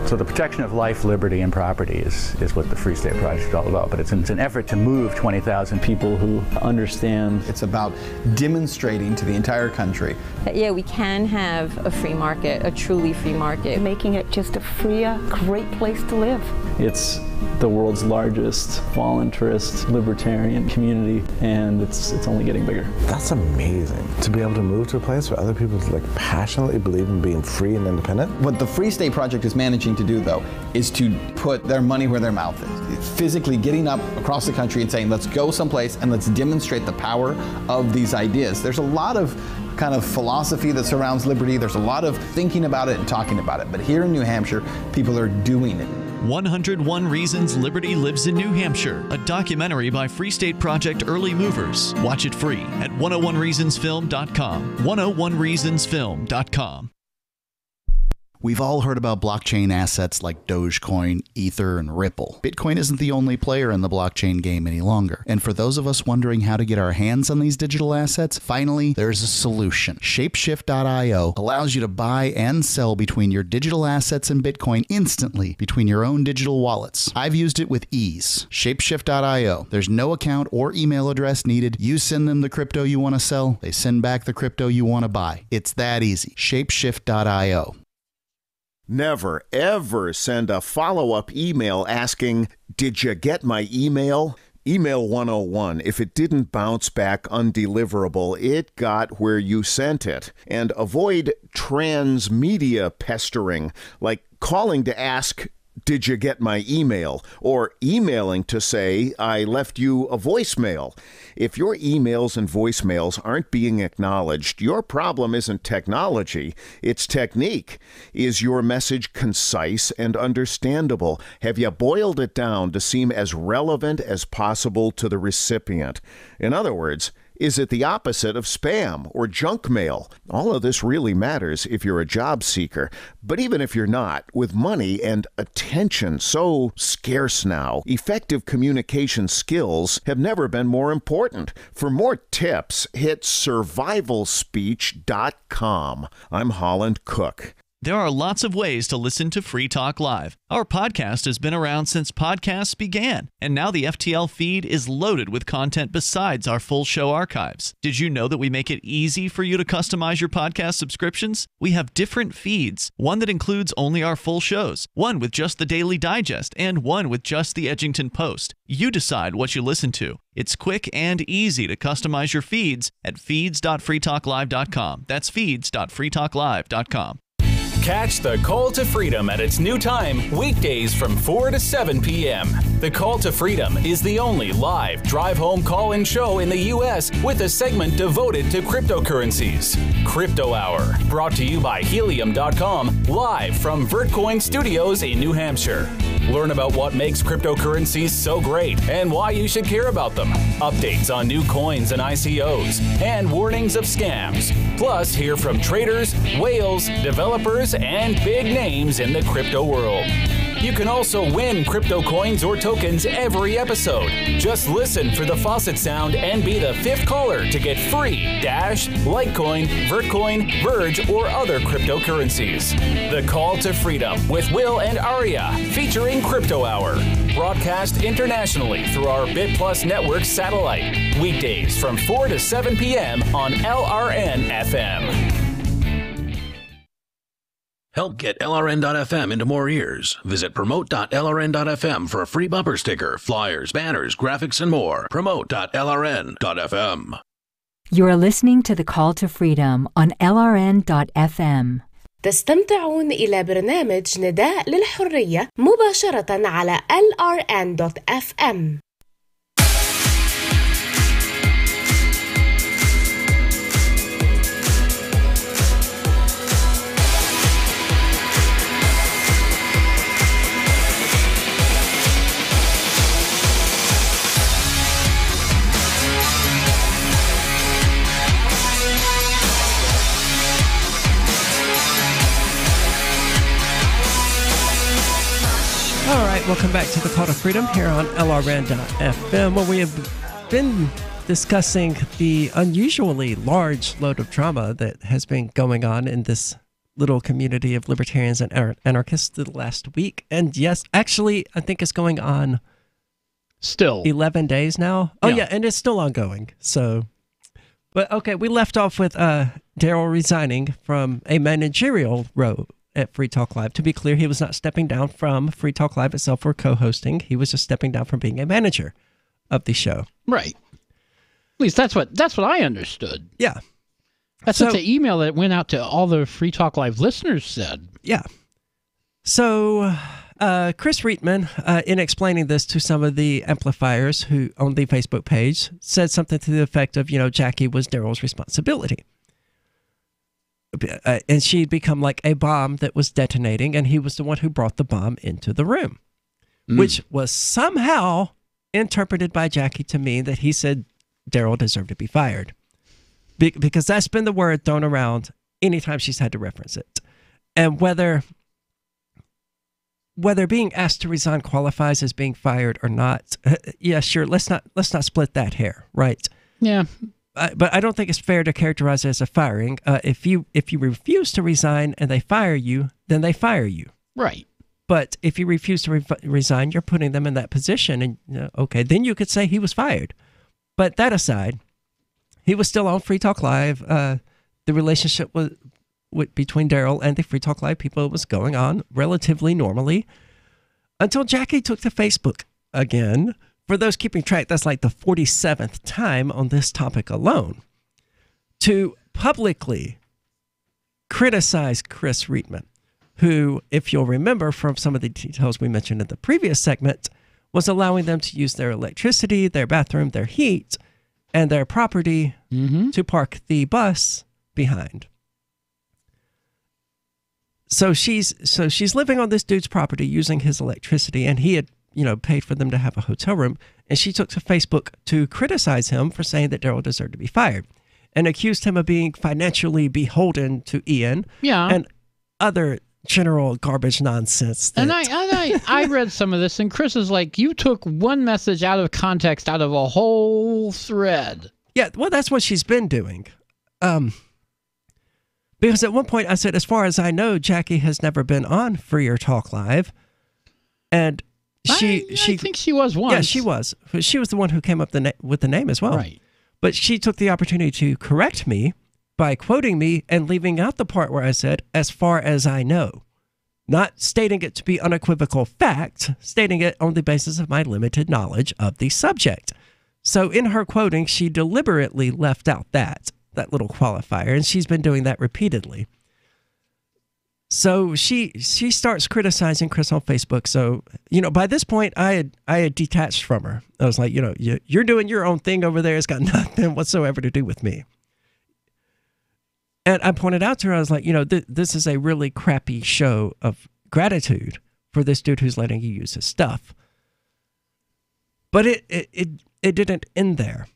So the protection of life, liberty, and property is what the Free State Project is all about. But it's an effort to move 20,000 people who understand. It's about demonstrating to the entire country that, yeah, we can have a free market, a truly free market. Making it just a freer, great place to live. It's the world's largest voluntarist libertarian community, and it's only getting bigger. That's amazing, to be able to move to a place where other people passionately believe in being free and independent. What the Free State Project is managing to do, though, is to put their money where their mouth is. Physically getting up across the country and saying, let's go someplace and let's demonstrate the power of these ideas. There's a lot of kind of philosophy that surrounds liberty. There's a lot of thinking about it and talking about it. But here in New Hampshire, people are doing it. 101 Reasons Liberty Lives in New Hampshire, a documentary by Free State Project Early Movers. Watch it free at 101reasonsfilm.com. 101reasonsfilm.com. We've all heard about blockchain assets like Dogecoin, Ether, and Ripple. Bitcoin isn't the only player in the blockchain game any longer. And for those of us wondering how to get our hands on these digital assets, finally, there's a solution. Shapeshift.io allows you to buy and sell between your digital assets and Bitcoin instantly between your own digital wallets. I've used it with ease. Shapeshift.io. There's no account or email address needed. You send them the crypto you want to sell. They send back the crypto you want to buy. It's that easy. Shapeshift.io. Never, ever send a follow-up email asking, "Did you get my email?" Email 101. If it didn't bounce back undeliverable, it got where you sent it. And avoid transmedia pestering, like calling to ask, "Did you get my email?" or emailing to say, "I left you a voicemail." If your emails and voicemails aren't being acknowledged, your problem isn't technology, it's technique. Is your message concise and understandable? Have you boiled it down to seem as relevant as possible to the recipient? In other words, Is it the opposite of spam or junk mail? All of this really matters if you're a job seeker. But even if you're not, with money and attention so scarce now, effective communication skills have never been more important. For more tips, hit survivalspeech.com. I'm Holland Cook. There are lots of ways to listen to Free Talk Live. Our podcast has been around since podcasts began, and now the FTL feed is loaded with content besides our full show archives. Did you know that we make it easy for you to customize your podcast subscriptions? We have different feeds, one that includes only our full shows, one with just the Daily Digest, and one with just the Edgington Post. You decide what you listen to. It's quick and easy to customize your feeds at feeds.freetalklive.com. That's feeds.freetalklive.com. Catch the Call to Freedom at its new time, weekdays from 4 to 7 p.m. The Call to Freedom is the only live drive-home call-in show in the U.S. with a segment devoted to cryptocurrencies. Crypto Hour, brought to you by Helium.com, live from Vertcoin Studios in New Hampshire. Learn about what makes cryptocurrencies so great and why you should care about them. Updates on new coins and ICOs, and warnings of scams. Plus, hear from traders, whales, developers, and big names in the crypto world. You can also win crypto coins or tokens every episode. Just listen for the faucet sound and be the 5th caller to get free Dash, Litecoin, Vertcoin, Verge, or other cryptocurrencies. The Call to Freedom with Will and Aria, featuring Crypto Hour. Broadcast internationally through our BitPlus network satellite. Weekdays from 4 to 7 p.m. on LRN FM. Help get LRN.FM into more ears. Visit promote.lrn.fm for a free bumper sticker, flyers, banners, graphics, and more. Promote.lrn.fm. You're listening to The Call to Freedom on LRN.FM. تستمتعون إلى برنامج نداء للحرية مباشرة على LRN.FM. All right, welcome back to the Call to Freedom here on LRN.FM, where we have been discussing the unusually large load of drama that has been going on in this little community of libertarians and anarchists the last week. And yes, actually, I think it's going on still 11 days now. Oh, yeah, and it's still ongoing. So, but okay, we left off with Daryl resigning from a managerial role at Free Talk Live. To be clear, he was not stepping down from Free Talk Live itself for co-hosting. He was just stepping down from being a manager of the show. Right. At least that's what I understood. Yeah. That's what the email that went out to all the Free Talk Live listeners said. Yeah. So Chris Reitman, in explaining this to some of the amplifiers who on the Facebook page, said something to the effect of, Jackie was Daryl's responsibility. And she'd become like a bomb that was detonating, and he was the one who brought the bomb into the room, which was somehow interpreted by Jackie to mean that he said Daryl deserved to be fired. Because that's been the word thrown around anytime she's had to reference it. And whether being asked to resign qualifies as being fired or not, yeah, sure, let's not split that hair, right? Yeah. But I don't think it's fair to characterize it as a firing. If you refuse to resign and they fire you, then they fire you. Right. But if you refuse to resign, you're putting them in that position, and okay, then you could say he was fired. But that aside, he was still on Free Talk Live. The relationship between Daryl and the Free Talk Live people was going on relatively normally until Jackie took to Facebook again. For those keeping track, that's like the 47th time on this topic alone, to publicly criticize Chris Reitman, who, if you'll remember from some of the details we mentioned in the previous segment, was allowing them to use their electricity, their bathroom, their heat, and their property to park the bus behind. So she's living on this dude's property using his electricity, and he had paid for them to have a hotel room. And she took to Facebook to criticize him for saying that Daryl deserved to be fired and accused him of being financially beholden to Ian and other general garbage nonsense. And I read some of this, and Chris is like, you took one message out of context out of a whole thread. Yeah, well, that's what she's been doing. Because at one point I said, as far as I know, Jackie has never been on Freer Talk Live. And I think she was once. Yeah, she was. She was the one who came up with the name as well. Right. But she took the opportunity to correct me by quoting me and leaving out the part where I said, as far as I know. Not stating it to be unequivocal fact, stating it on the basis of my limited knowledge of the subject. So in her quoting, she deliberately left out that little qualifier, and she's been doing that repeatedly. So she starts criticizing Chris on Facebook. So, by this point, I had detached from her. I was like, you're doing your own thing over there. It's got nothing whatsoever to do with me. And I pointed out to her, I was like, this is a really crappy show of gratitude for this dude who's letting you use his stuff. But it didn't end there.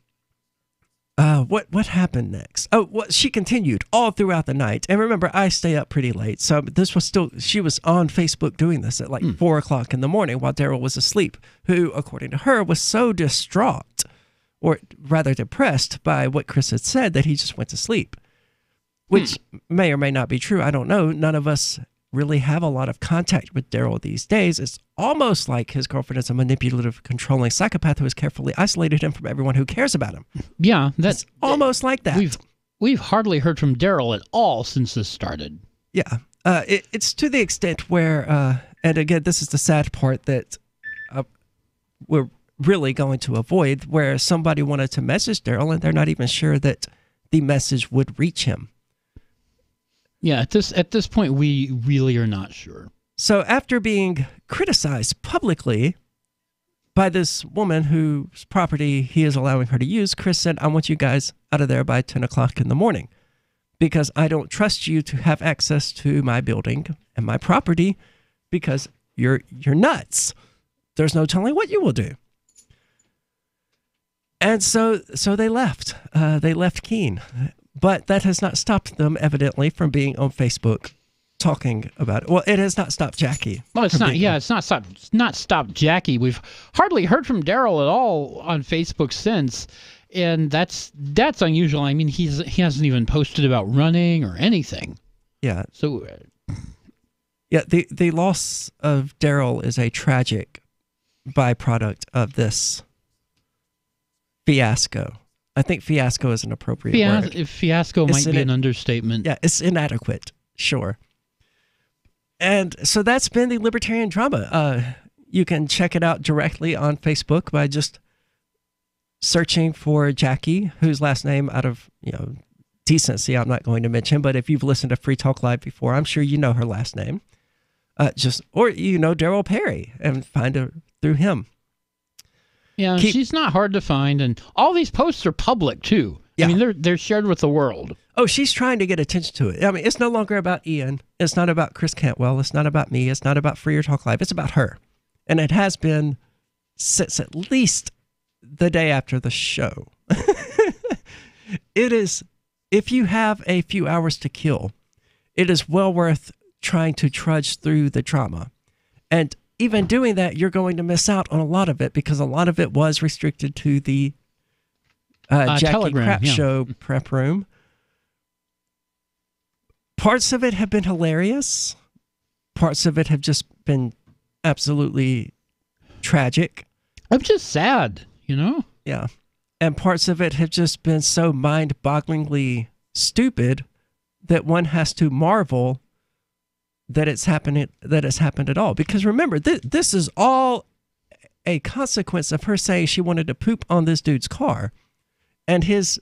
What happened next? Oh, she continued all throughout the night. And remember, I stay up pretty late. So she was on Facebook doing this at like 4 o'clock in the morning while Daryl was asleep, who, according to her, was so distraught, or rather depressed by what Chris had said, that he just went to sleep, which may or may not be true. I don't know. None of us really have a lot of contact with Daryl these days. It's almost like his girlfriend is a manipulative, controlling psychopath who has carefully isolated him from everyone who cares about him. Yeah, that's almost like that. We've hardly heard from Daryl at all since this started. Yeah, it's to the extent where, and again, this is the sad part that we're really going to avoid, where somebody wanted to message Daryl and they're not even sure that the message would reach him. Yeah, at this point, we really are not sure. So after being criticized publicly by this woman whose property he is allowing her to use, Chris said, I want you guys out of there by 10 o'clock in the morning because I don't trust you to have access to my building and my property because you're nuts. There's no telling what you will do. And so they left. They left Keene. But that has not stopped them, evidently, from being on Facebook talking about it. Well, it has not stopped Jackie. Well, it's not. Yeah, it's not stopped Jackie. We've hardly heard from Daryl at all on Facebook since, and that's unusual. I mean, he hasn't even posted about running or anything. Yeah. So, yeah, the loss of Daryl is a tragic byproduct of this fiasco. I think fiasco is an appropriate word. Fiasco might be an understatement. Yeah, it's inadequate, sure. And so that's been the Libertarian Drama. You can check it out directly on Facebook by just searching for Jackie, whose last name, out of decency, I'm not going to mention, but if you've listened to Free Talk Live before, I'm sure you know her last name. Or Daryl Perry, and find her through him. Yeah, she's not hard to find, and all these posts are public too. Yeah. I mean, they're shared with the world. Oh, she's trying to get attention to it. I mean, it's no longer about Ian. It's not about Chris Cantwell. It's not about me. It's not about Freer Talk Live. It's about her, and it has been since at least the day after the show. It is, if you have a few hours to kill, it is well worth trying to trudge through the drama, and even doing that, you're going to miss out on a lot of it because a lot of it was restricted to the Jackie Telegram, Crap Show prep room. Parts of it have been hilarious. Parts of it have just been absolutely tragic. I'm just sad, Yeah. And parts of it have just been so mind-bogglingly stupid that one has to marvel that it's happened at all. Because remember, this is all a consequence of her saying she wanted to poop on this dude's car, and his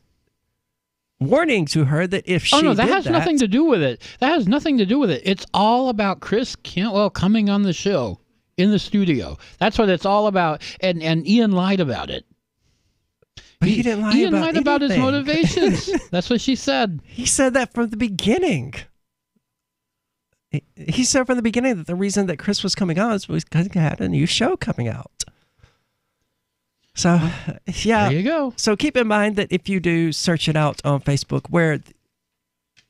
warning to her that if she that has nothing to do with it. That has nothing to do with it. It's all about Chris Cantwell coming on the show in the studio. That's what it's all about. And Ian lied about it. But he didn't lie Ian about lied about his anything. motivations. That's what she said. He said that from the beginning. He said from the beginning that the reason that Chris was coming on was because he had a new show coming out. So, yeah. There you go. So keep in mind that if you do search it out on Facebook, where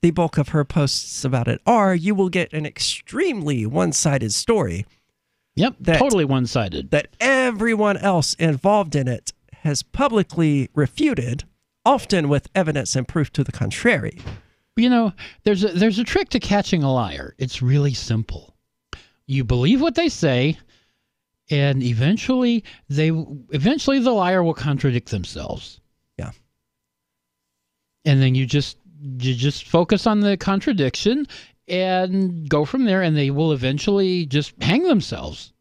the bulk of her posts about it are, you will get an extremely one-sided story. Yep, totally one-sided. That everyone else involved in it has publicly refuted, often with evidence and proof to the contrary. You know, there's a trick to catching a liar. It's really simple. You believe what they say, and eventually the liar will contradict themselves. Yeah. And then you just focus on the contradiction and go from there, and they will eventually just hang themselves.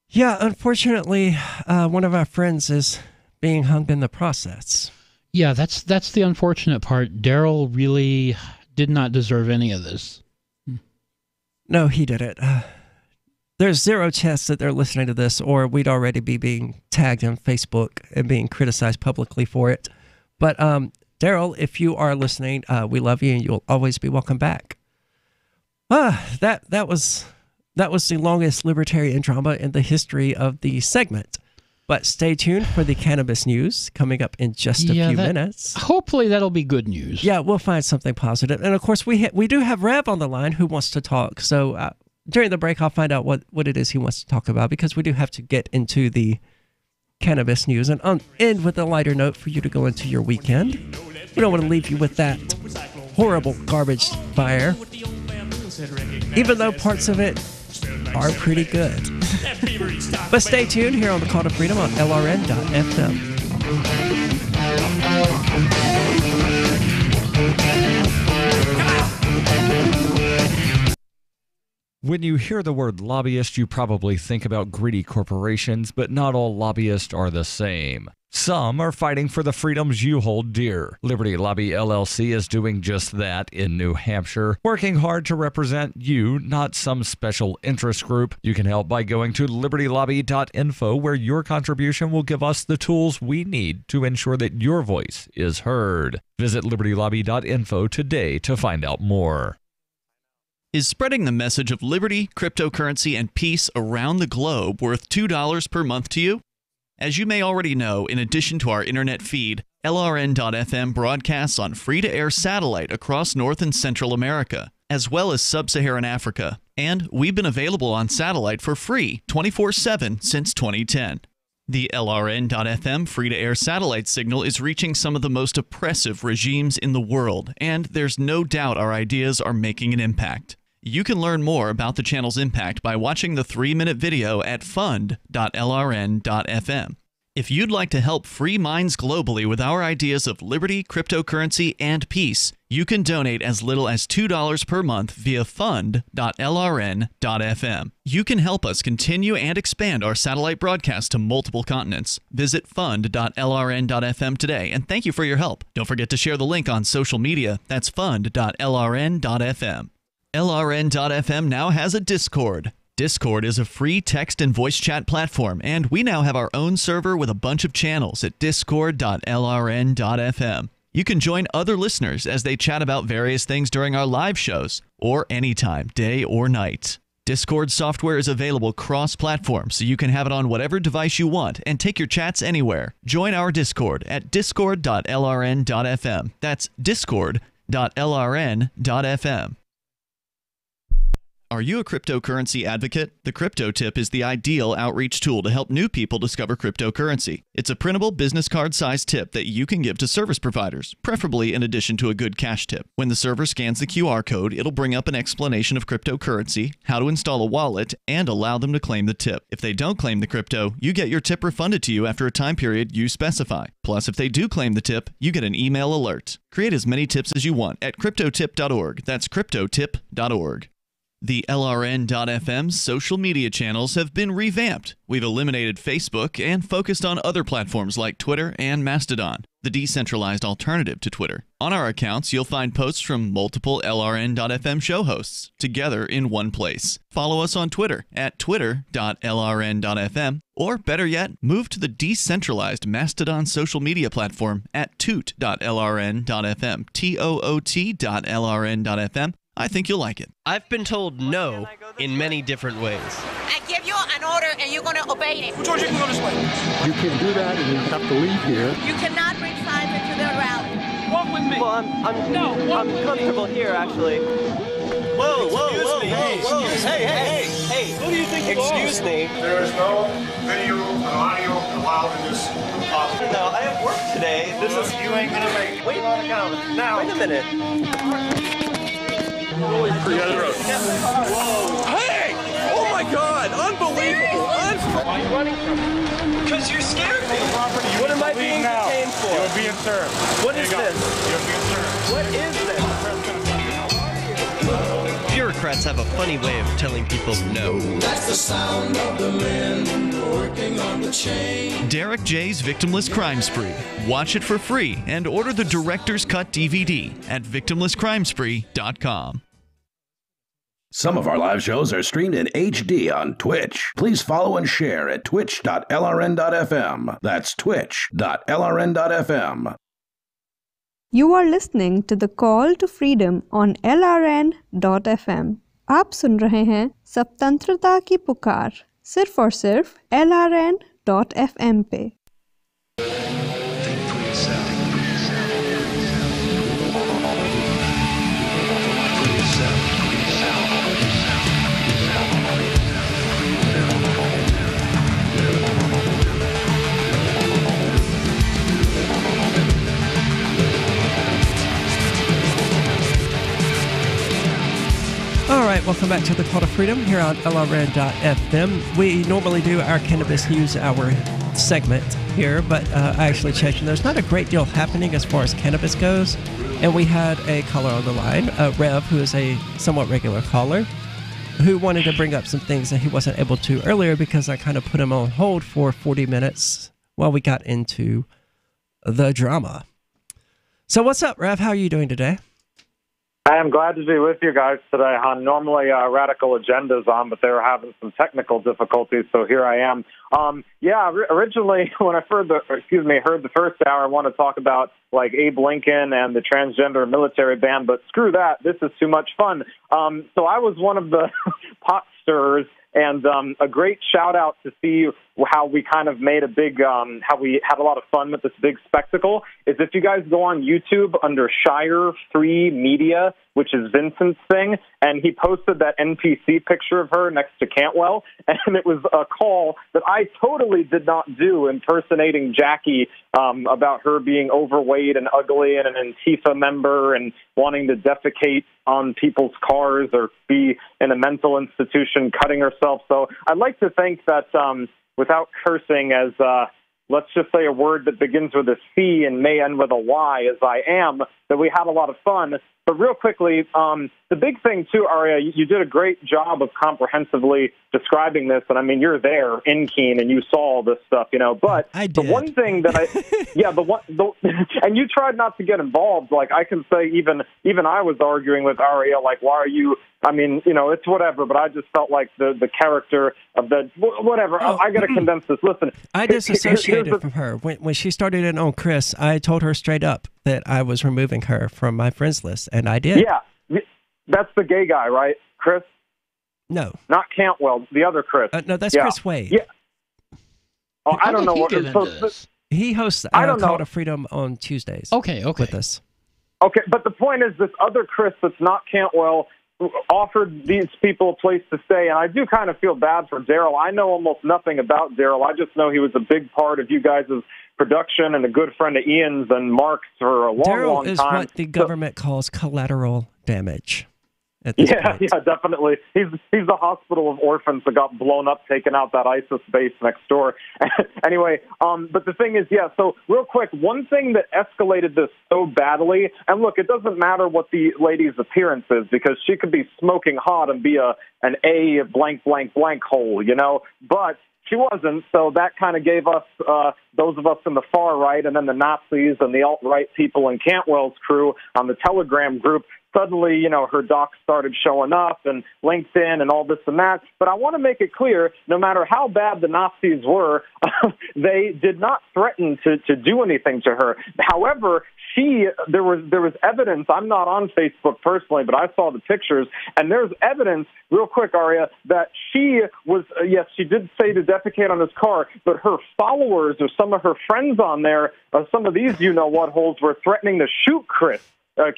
Yeah, unfortunately, one of our friends is being hung in the process. Yeah, that's the unfortunate part. Daryl really did not deserve any of this. No, he didn't. There's zero chance that they're listening to this, or we'd already be being tagged on Facebook and being criticized publicly for it. But Daryl, if you are listening, we love you, and you'll always be welcome back. That was the longest libertarian drama in the history of the segment. But stay tuned for the cannabis news coming up in just a few minutes. Hopefully that'll be good news. Yeah, we'll find something positive. And of course, we do have Rev on the line who wants to talk. So during the break, I'll find out what it is he wants to talk about, because we do have to get into the cannabis news and end with a lighter note for you to go into your weekend. We don't want to leave you with that horrible garbage fire, even though parts of it are pretty good. But stay tuned here on the Call to Freedom on LRN.FM. When you hear the word lobbyist, you probably think about greedy corporations, but not all lobbyists are the same. Some are fighting for the freedoms you hold dear. Liberty Lobby LLC is doing just that in New Hampshire, working hard to represent you, not some special interest group. You can help by going to libertylobby.info, where your contribution will give us the tools we need to ensure that your voice is heard. Visit libertylobby.info today to find out more. Is spreading the message of liberty, cryptocurrency, and peace around the globe worth $2 per month to you? As you may already know, in addition to our internet feed, LRN.FM broadcasts on free-to-air satellite across North and Central America, as well as Sub-Saharan Africa. And we've been available on satellite for free 24/7 since 2010. The LRN.FM free-to-air satellite signal is reaching some of the most oppressive regimes in the world, and there's no doubt our ideas are making an impact. You can learn more about the channel's impact by watching the 3-minute video at fund.lrn.fm. If you'd like to help free minds globally with our ideas of liberty, cryptocurrency, and peace, you can donate as little as $2 per month via fund.lrn.fm. You can help us continue and expand our satellite broadcast to multiple continents. Visit fund.lrn.fm today, and thank you for your help. Don't forget to share the link on social media. That's fund.lrn.fm. LRN.FM now has a Discord. Discord is a free text and voice chat platform, and we now have our own server with a bunch of channels at discord.lrn.fm. You can join other listeners as they chat about various things during our live shows, or anytime, day or night. Discord software is available cross-platform, so you can have it on whatever device you want and take your chats anywhere. Join our Discord at discord.lrn.fm. That's discord.lrn.fm. Are you a cryptocurrency advocate? The Crypto Tip is the ideal outreach tool to help new people discover cryptocurrency. It's a printable business card-sized tip that you can give to service providers, preferably in addition to a good cash tip. When the server scans the QR code, it'll bring up an explanation of cryptocurrency, how to install a wallet, and allow them to claim the tip. If they don't claim the crypto, you get your tip refunded to you after a time period you specify. Plus, if they do claim the tip, you get an email alert. Create as many tips as you want at cryptotip.org. That's cryptotip.org. The LRN.FM social media channels have been revamped. We've eliminated Facebook and focused on other platforms like Twitter and Mastodon, the decentralized alternative to Twitter. On our accounts, you'll find posts from multiple LRN.FM show hosts together in one place. Follow us on Twitter at twitter.lrn.fm, or better yet, move to the decentralized Mastodon social media platform at toot.lrn.fm, toot.lrn.fm, I think you'll like it. I've been told no in many different ways. I give you an order and you're going to obey it. George, you can go this way. You can't do that and you have to leave here. You cannot bring signs into the rally. Walk with me. Well, I'm comfortable here, actually. Whoa, hey. Who do you think Excuse me. There is no video and audio allowed in this office. No, I have work today. You ain't going to make it. Wait now. Wait a minute. Whoa. Hey! Oh my God! Unbelievable! Why are you running from me? Because you're scared me. What am I being detained for? You're being served. What is this? You're being served. What is this? Bureaucrats have a funny way of telling people no. That's the sound of the men working on the chain. Derek J's Victimless Crime Spree. Watch it for free and order the Director's Cut DVD at victimlesscrimespree.com. Some of our live shows are streamed in HD on Twitch. Please follow and share at twitch.lrn.fm. That's twitch.lrn.fm. You are listening to the Call to Freedom on LRN.FM. आप सुन रहे हैं स्वतंत्रता की पुकार सिर्फ और सिर्फ LRN.FM पे। All right, welcome back to the Call to Freedom here on LRN.FM. We normally do our Cannabis News Hour segment here, but I actually checked, and there's not a great deal happening as far as cannabis goes. And we had a caller on the line, Rev, who is a somewhat regular caller, who wanted to bring up some things that he wasn't able to earlier because I kind of put him on hold for 40 minutes while we got into the drama. So what's up, Rev? How are you doing today? I am glad to be with you guys today, hon. Normally, Radical Agenda's on, but they were having some technical difficulties, so here I am. Originally, when I heard the first hour, I want to talk about like Abe Lincoln and the transgender military ban, but screw that. This is too much fun. So I was one of the pot stirrers, and a great shout out to see how we kind of made a big, how we had a lot of fun with this big spectacle, is if you guys go on YouTube under Shire Free Media, which is Vincent's thing, and he posted that NPC picture of her next to Cantwell, and it was a call that I totally did not do, impersonating Jackie about her being overweight and ugly and an Antifa member and wanting to defecate on people's cars or be in a mental institution cutting herself. So I'd like to think that without cursing, as let's just say a word that begins with a C and may end with a Y, as I am, that we had a lot of fun. But real quickly, the big thing, too, Aria, you did a great job of comprehensively describing this. And, I mean, you're there in Keene, and you saw all this stuff, you know. But the one thing that and you tried not to get involved. Like, I can say even I was arguing with Aria, like, why are you, I mean, you know, it's whatever. But I just felt like the character of the, whatever. I got to condense this. Listen. I disassociated from her. When she started in on Chris, I told her straight up that I was removing her from my friends list, and I did. Yeah. That's the gay guy, right? Chris? No. Not Cantwell, the other Chris. No, that's Chris Wade. Yeah. Oh, I don't know what he hosts Call to Freedom on Tuesdays. Okay. With us. Okay, but the point is this other Chris that's not Cantwell offered these people a place to stay, and I do kind of feel bad for Daryl. I know almost nothing about Daryl. I just know he was a big part of you guys' production and a good friend of Ian's and Mark's for a long time. Daryl is what the government calls collateral damage. Yeah, definitely. He's the hospital of orphans that got blown up, taking out that ISIS base next door. Anyway, but the thing is, so real quick, one thing that escalated this so badly, and look, it doesn't matter what the lady's appearance is, because she could be smoking hot and be an A blank blank blank hole, you know, but she wasn't, so that kind of gave us, those of us in the far right, and then the Nazis and the alt-right people in Cantwell's crew on the Telegram group, suddenly, you know, her docs started showing up and LinkedIn and all this and that. But I want to make it clear, no matter how bad the Nazis were, they did not threaten to do anything to her. However, there was evidence. I'm not on Facebook personally, but I saw the pictures, and there's evidence, real quick, Aria, that she was, yes, she did say to defecate on his car, but her followers or some of her friends on there, some of these you-know-what holes were threatening to shoot Chris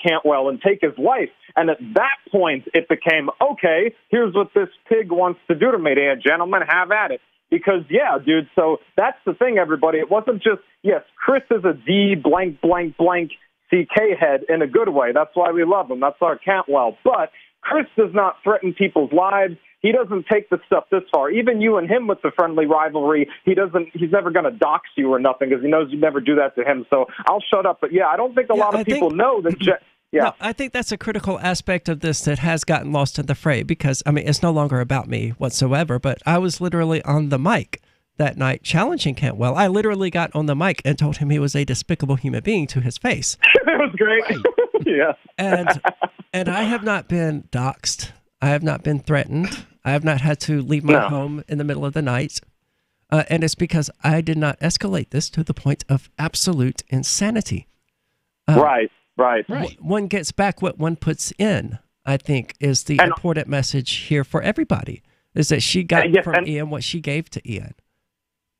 Cantwell and take his life. And at that point, it became, okay, here's what this pig wants to do to me. Hey, gentlemen, have at it. Because, yeah, dude, so that's the thing, everybody. It wasn't just, yes, Chris is a D blank, blank, blank CK head in a good way. That's why we love him. That's our Cantwell. But Chris does not threaten people's lives. He doesn't take the stuff this far. Even you and him with the friendly rivalry, he's never going to dox you or nothing because he knows you'd never do that to him. So I'll shut up. But, yeah, I don't think a lot of people know that... Yeah. No, I think that's a critical aspect of this that has gotten lost in the fray because, I mean, it's no longer about me whatsoever, but I was literally on the mic that night challenging Cantwell. I literally got on the mic and told him he was a despicable human being to his face. That was great. Yeah. And I have not been doxxed. I have not been threatened. I have not had to leave my home in the middle of the night. And it's because I did not escalate this to the point of absolute insanity. Right. One gets back what one puts in, I think, is the important message here for everybody, is that she got from Ian what she gave to Ian.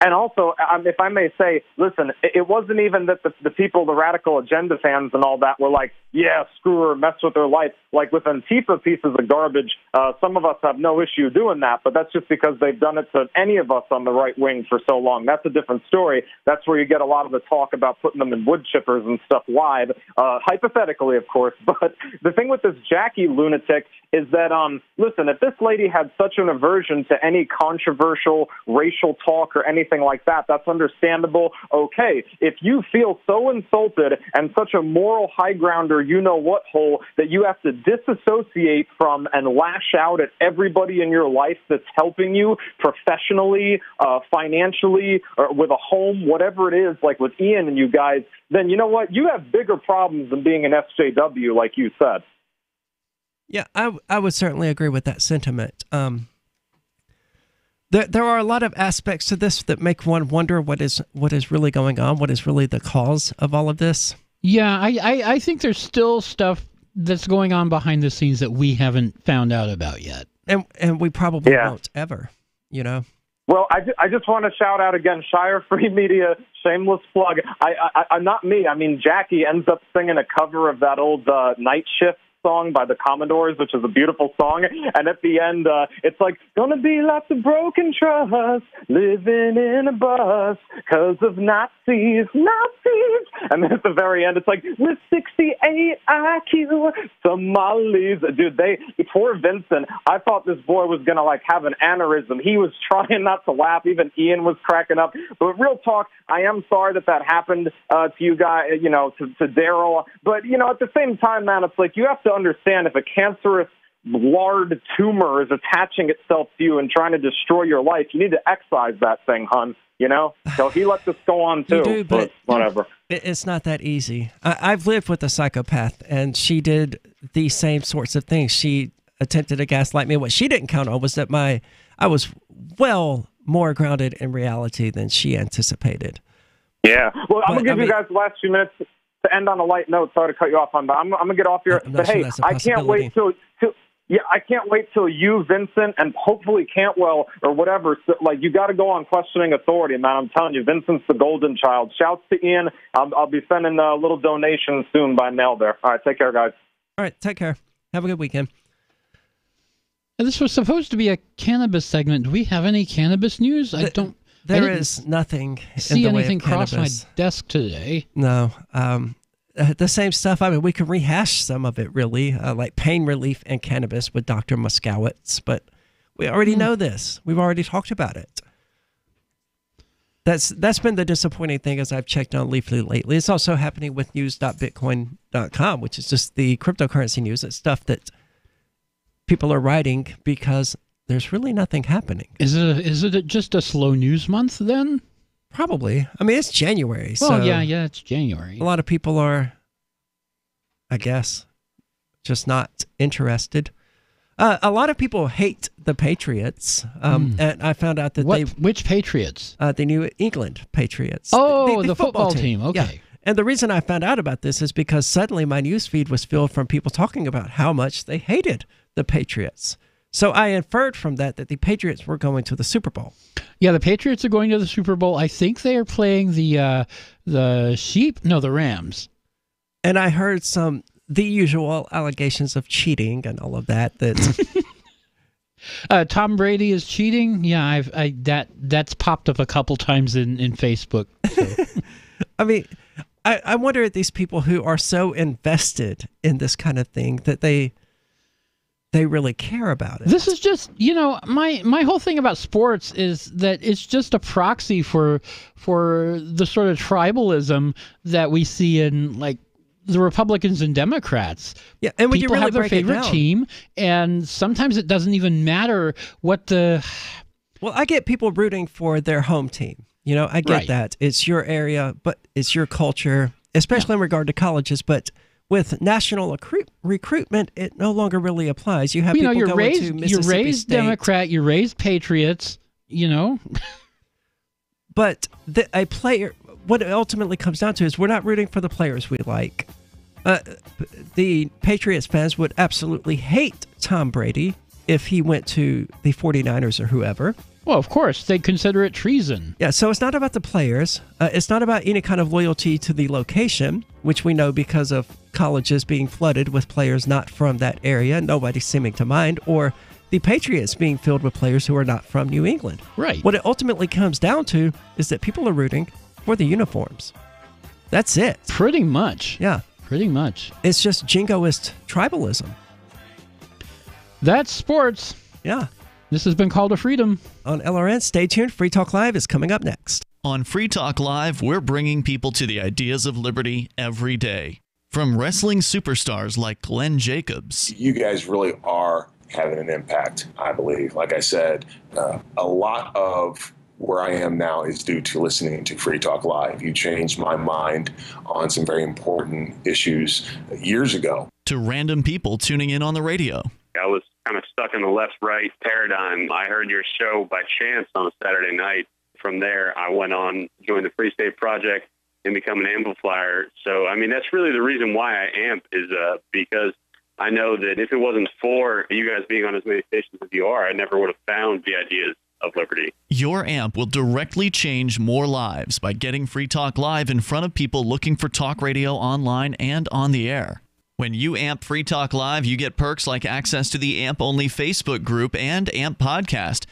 And also, if I may say, listen, it wasn't even that the people, the radical agenda fans and all that were like, yeah, screw her, mess with her life. Like with Antifa pieces of garbage, some of us have no issue doing that, but that's just because they've done it to any of us on the right wing for so long. That's a different story. That's where you get a lot of the talk about putting them in wood chippers and stuff live, hypothetically, of course. But the thing with this Jackie lunatic is that, listen, if this lady had such an aversion to any controversial racial talk or anything like that, that's understandable. Okay, if you feel so insulted and such a moral high grounder, you-know-what hole, that you have to disassociate from and lash out at everybody in your life that's helping you professionally, financially, or with a home, whatever it is, like with Ian and you guys, then you know what? You have bigger problems than being an SJW, like you said. Yeah, I would certainly agree with that sentiment. There are a lot of aspects to this that make one wonder what is really going on, what is really the cause of all of this. Yeah, I think there's still stuff that's going on behind the scenes that we haven't found out about yet. And we probably won't ever, you know. Well, I just want to shout out again, Shire Free Media, shameless plug. I'm not me. I mean, Jackie ends up singing a cover of that old Night Shift song by the Commodores, which is a beautiful song. And at the end, it's like, gonna be lots of broken trust, living in a bus, cause of Nazis. And then at the very end, it's like, with 68 IQ, Somalis. Dude, poor Vincent, I thought this boy was gonna like have an aneurysm. He was trying not to laugh. Even Ian was cracking up. But real talk, I am sorry that happened to you guys, you know, to Daryl. But, you know, at the same time, man, it's like you have to understand if a cancerous lard tumor is attaching itself to you and trying to destroy your life, you need to excise that thing, hun. You know? So he let this go on, too. You do, but whatever. It's not that easy. I've lived with a psychopath, and she did the same sorts of things. She attempted to gaslight me. What she didn't count on was that I was well more grounded in reality than she anticipated. Yeah. Well, I'm going to give you guys the last few minutes to end on a light note. Sorry to cut you off on, but I'm going to get off here. But hey, I can't wait till I can't wait till you, Vincent, and hopefully Cantwell or whatever. So, like, you got to go on questioning authority, man. I'm telling you, Vincent's the golden child. Shouts to Ian. I'll be sending a little donation soon by mail there. All right, take care, guys. All right, take care. Have a good weekend. This was supposed to be a cannabis segment. Do we have any cannabis news? There is nothing. See in the anything way of cross my cannabis. desk today? No. The same stuff. I mean, we can rehash some of it, really, like pain relief and cannabis with Dr. Moskowitz, but we already know this. We've already talked about it. That's been the disappointing thing as I've checked on Leafly lately. It's also happening with news.bitcoin.com, which is just the cryptocurrency news. It's stuff that people are writing because there's really nothing happening. Is it just a slow news month then? Probably. I mean, it's January. Well, so yeah, it's January. A lot of people are, I guess, just not interested. A lot of people hate the Patriots, and I found out that which Patriots? The New England Patriots. Oh, the football team. Okay. And the reason I found out about this is because suddenly my newsfeed was filled from people talking about how much they hated the Patriots. So I inferred from that the Patriots were going to the Super Bowl. Yeah, the Patriots are going to the Super Bowl. I think they are playing the Rams. And I heard the usual allegations of cheating and all of that. Tom Brady is cheating. Yeah, that's popped up a couple times in Facebook. So. I mean, I wonder at these people who are so invested in this kind of thing that they really care about it. This is just, my whole thing about sports is that it's just a proxy for the sort of tribalism that we see in like the Republicans and Democrats. Yeah, and when people you really have their break it favorite down, team, and sometimes it doesn't even matter what the. Well, I get people rooting for their home team. I get Right. that. It's your area, but it's your culture, especially in regard to colleges. But with national recruitment, it no longer really applies. You have people you're going to Mississippi you're raised State. Democrat, you're raised Patriots, But a player, what it ultimately comes down to is we're not rooting for the players we like. The Patriots fans would absolutely hate Tom Brady if he went to the 49ers or whoever. Well, of course, they consider it treason. Yeah, so it's not about the players. It's not about any kind of loyalty to the location, which we know because of colleges being flooded with players not from that area, nobody seeming to mind, or the Patriots being filled with players who are not from New England. Right. What it ultimately comes down to is that people are rooting for the uniforms. That's it. Pretty much. Yeah. Pretty much. It's just jingoist tribalism. That's sports. Yeah. This has been Call to Freedom. On LRN, stay tuned. Free Talk Live is coming up next. On Free Talk Live, we're bringing people to the ideas of liberty every day. From wrestling superstars like Glenn Jacobs. You guys really are having an impact, I believe. Like I said, a lot of where I am now is due to listening to Free Talk Live. You changed my mind on some very important issues years ago. To random people tuning in on the radio. I was kind of stuck in the left-right paradigm. I heard your show by chance on a Saturday night. From there, I went on, joined the Free State Project, and become an amplifier. So, I mean, that's really the reason why I amp is because I know that if it wasn't for you guys being on as many stations as you are, I never would have found the ideas of liberty. Your amp will directly change more lives by getting Free Talk Live in front of people looking for talk radio online and on the air. When you amp Free Talk Live, you get perks like access to the AMP-only Facebook group and AMP podcast.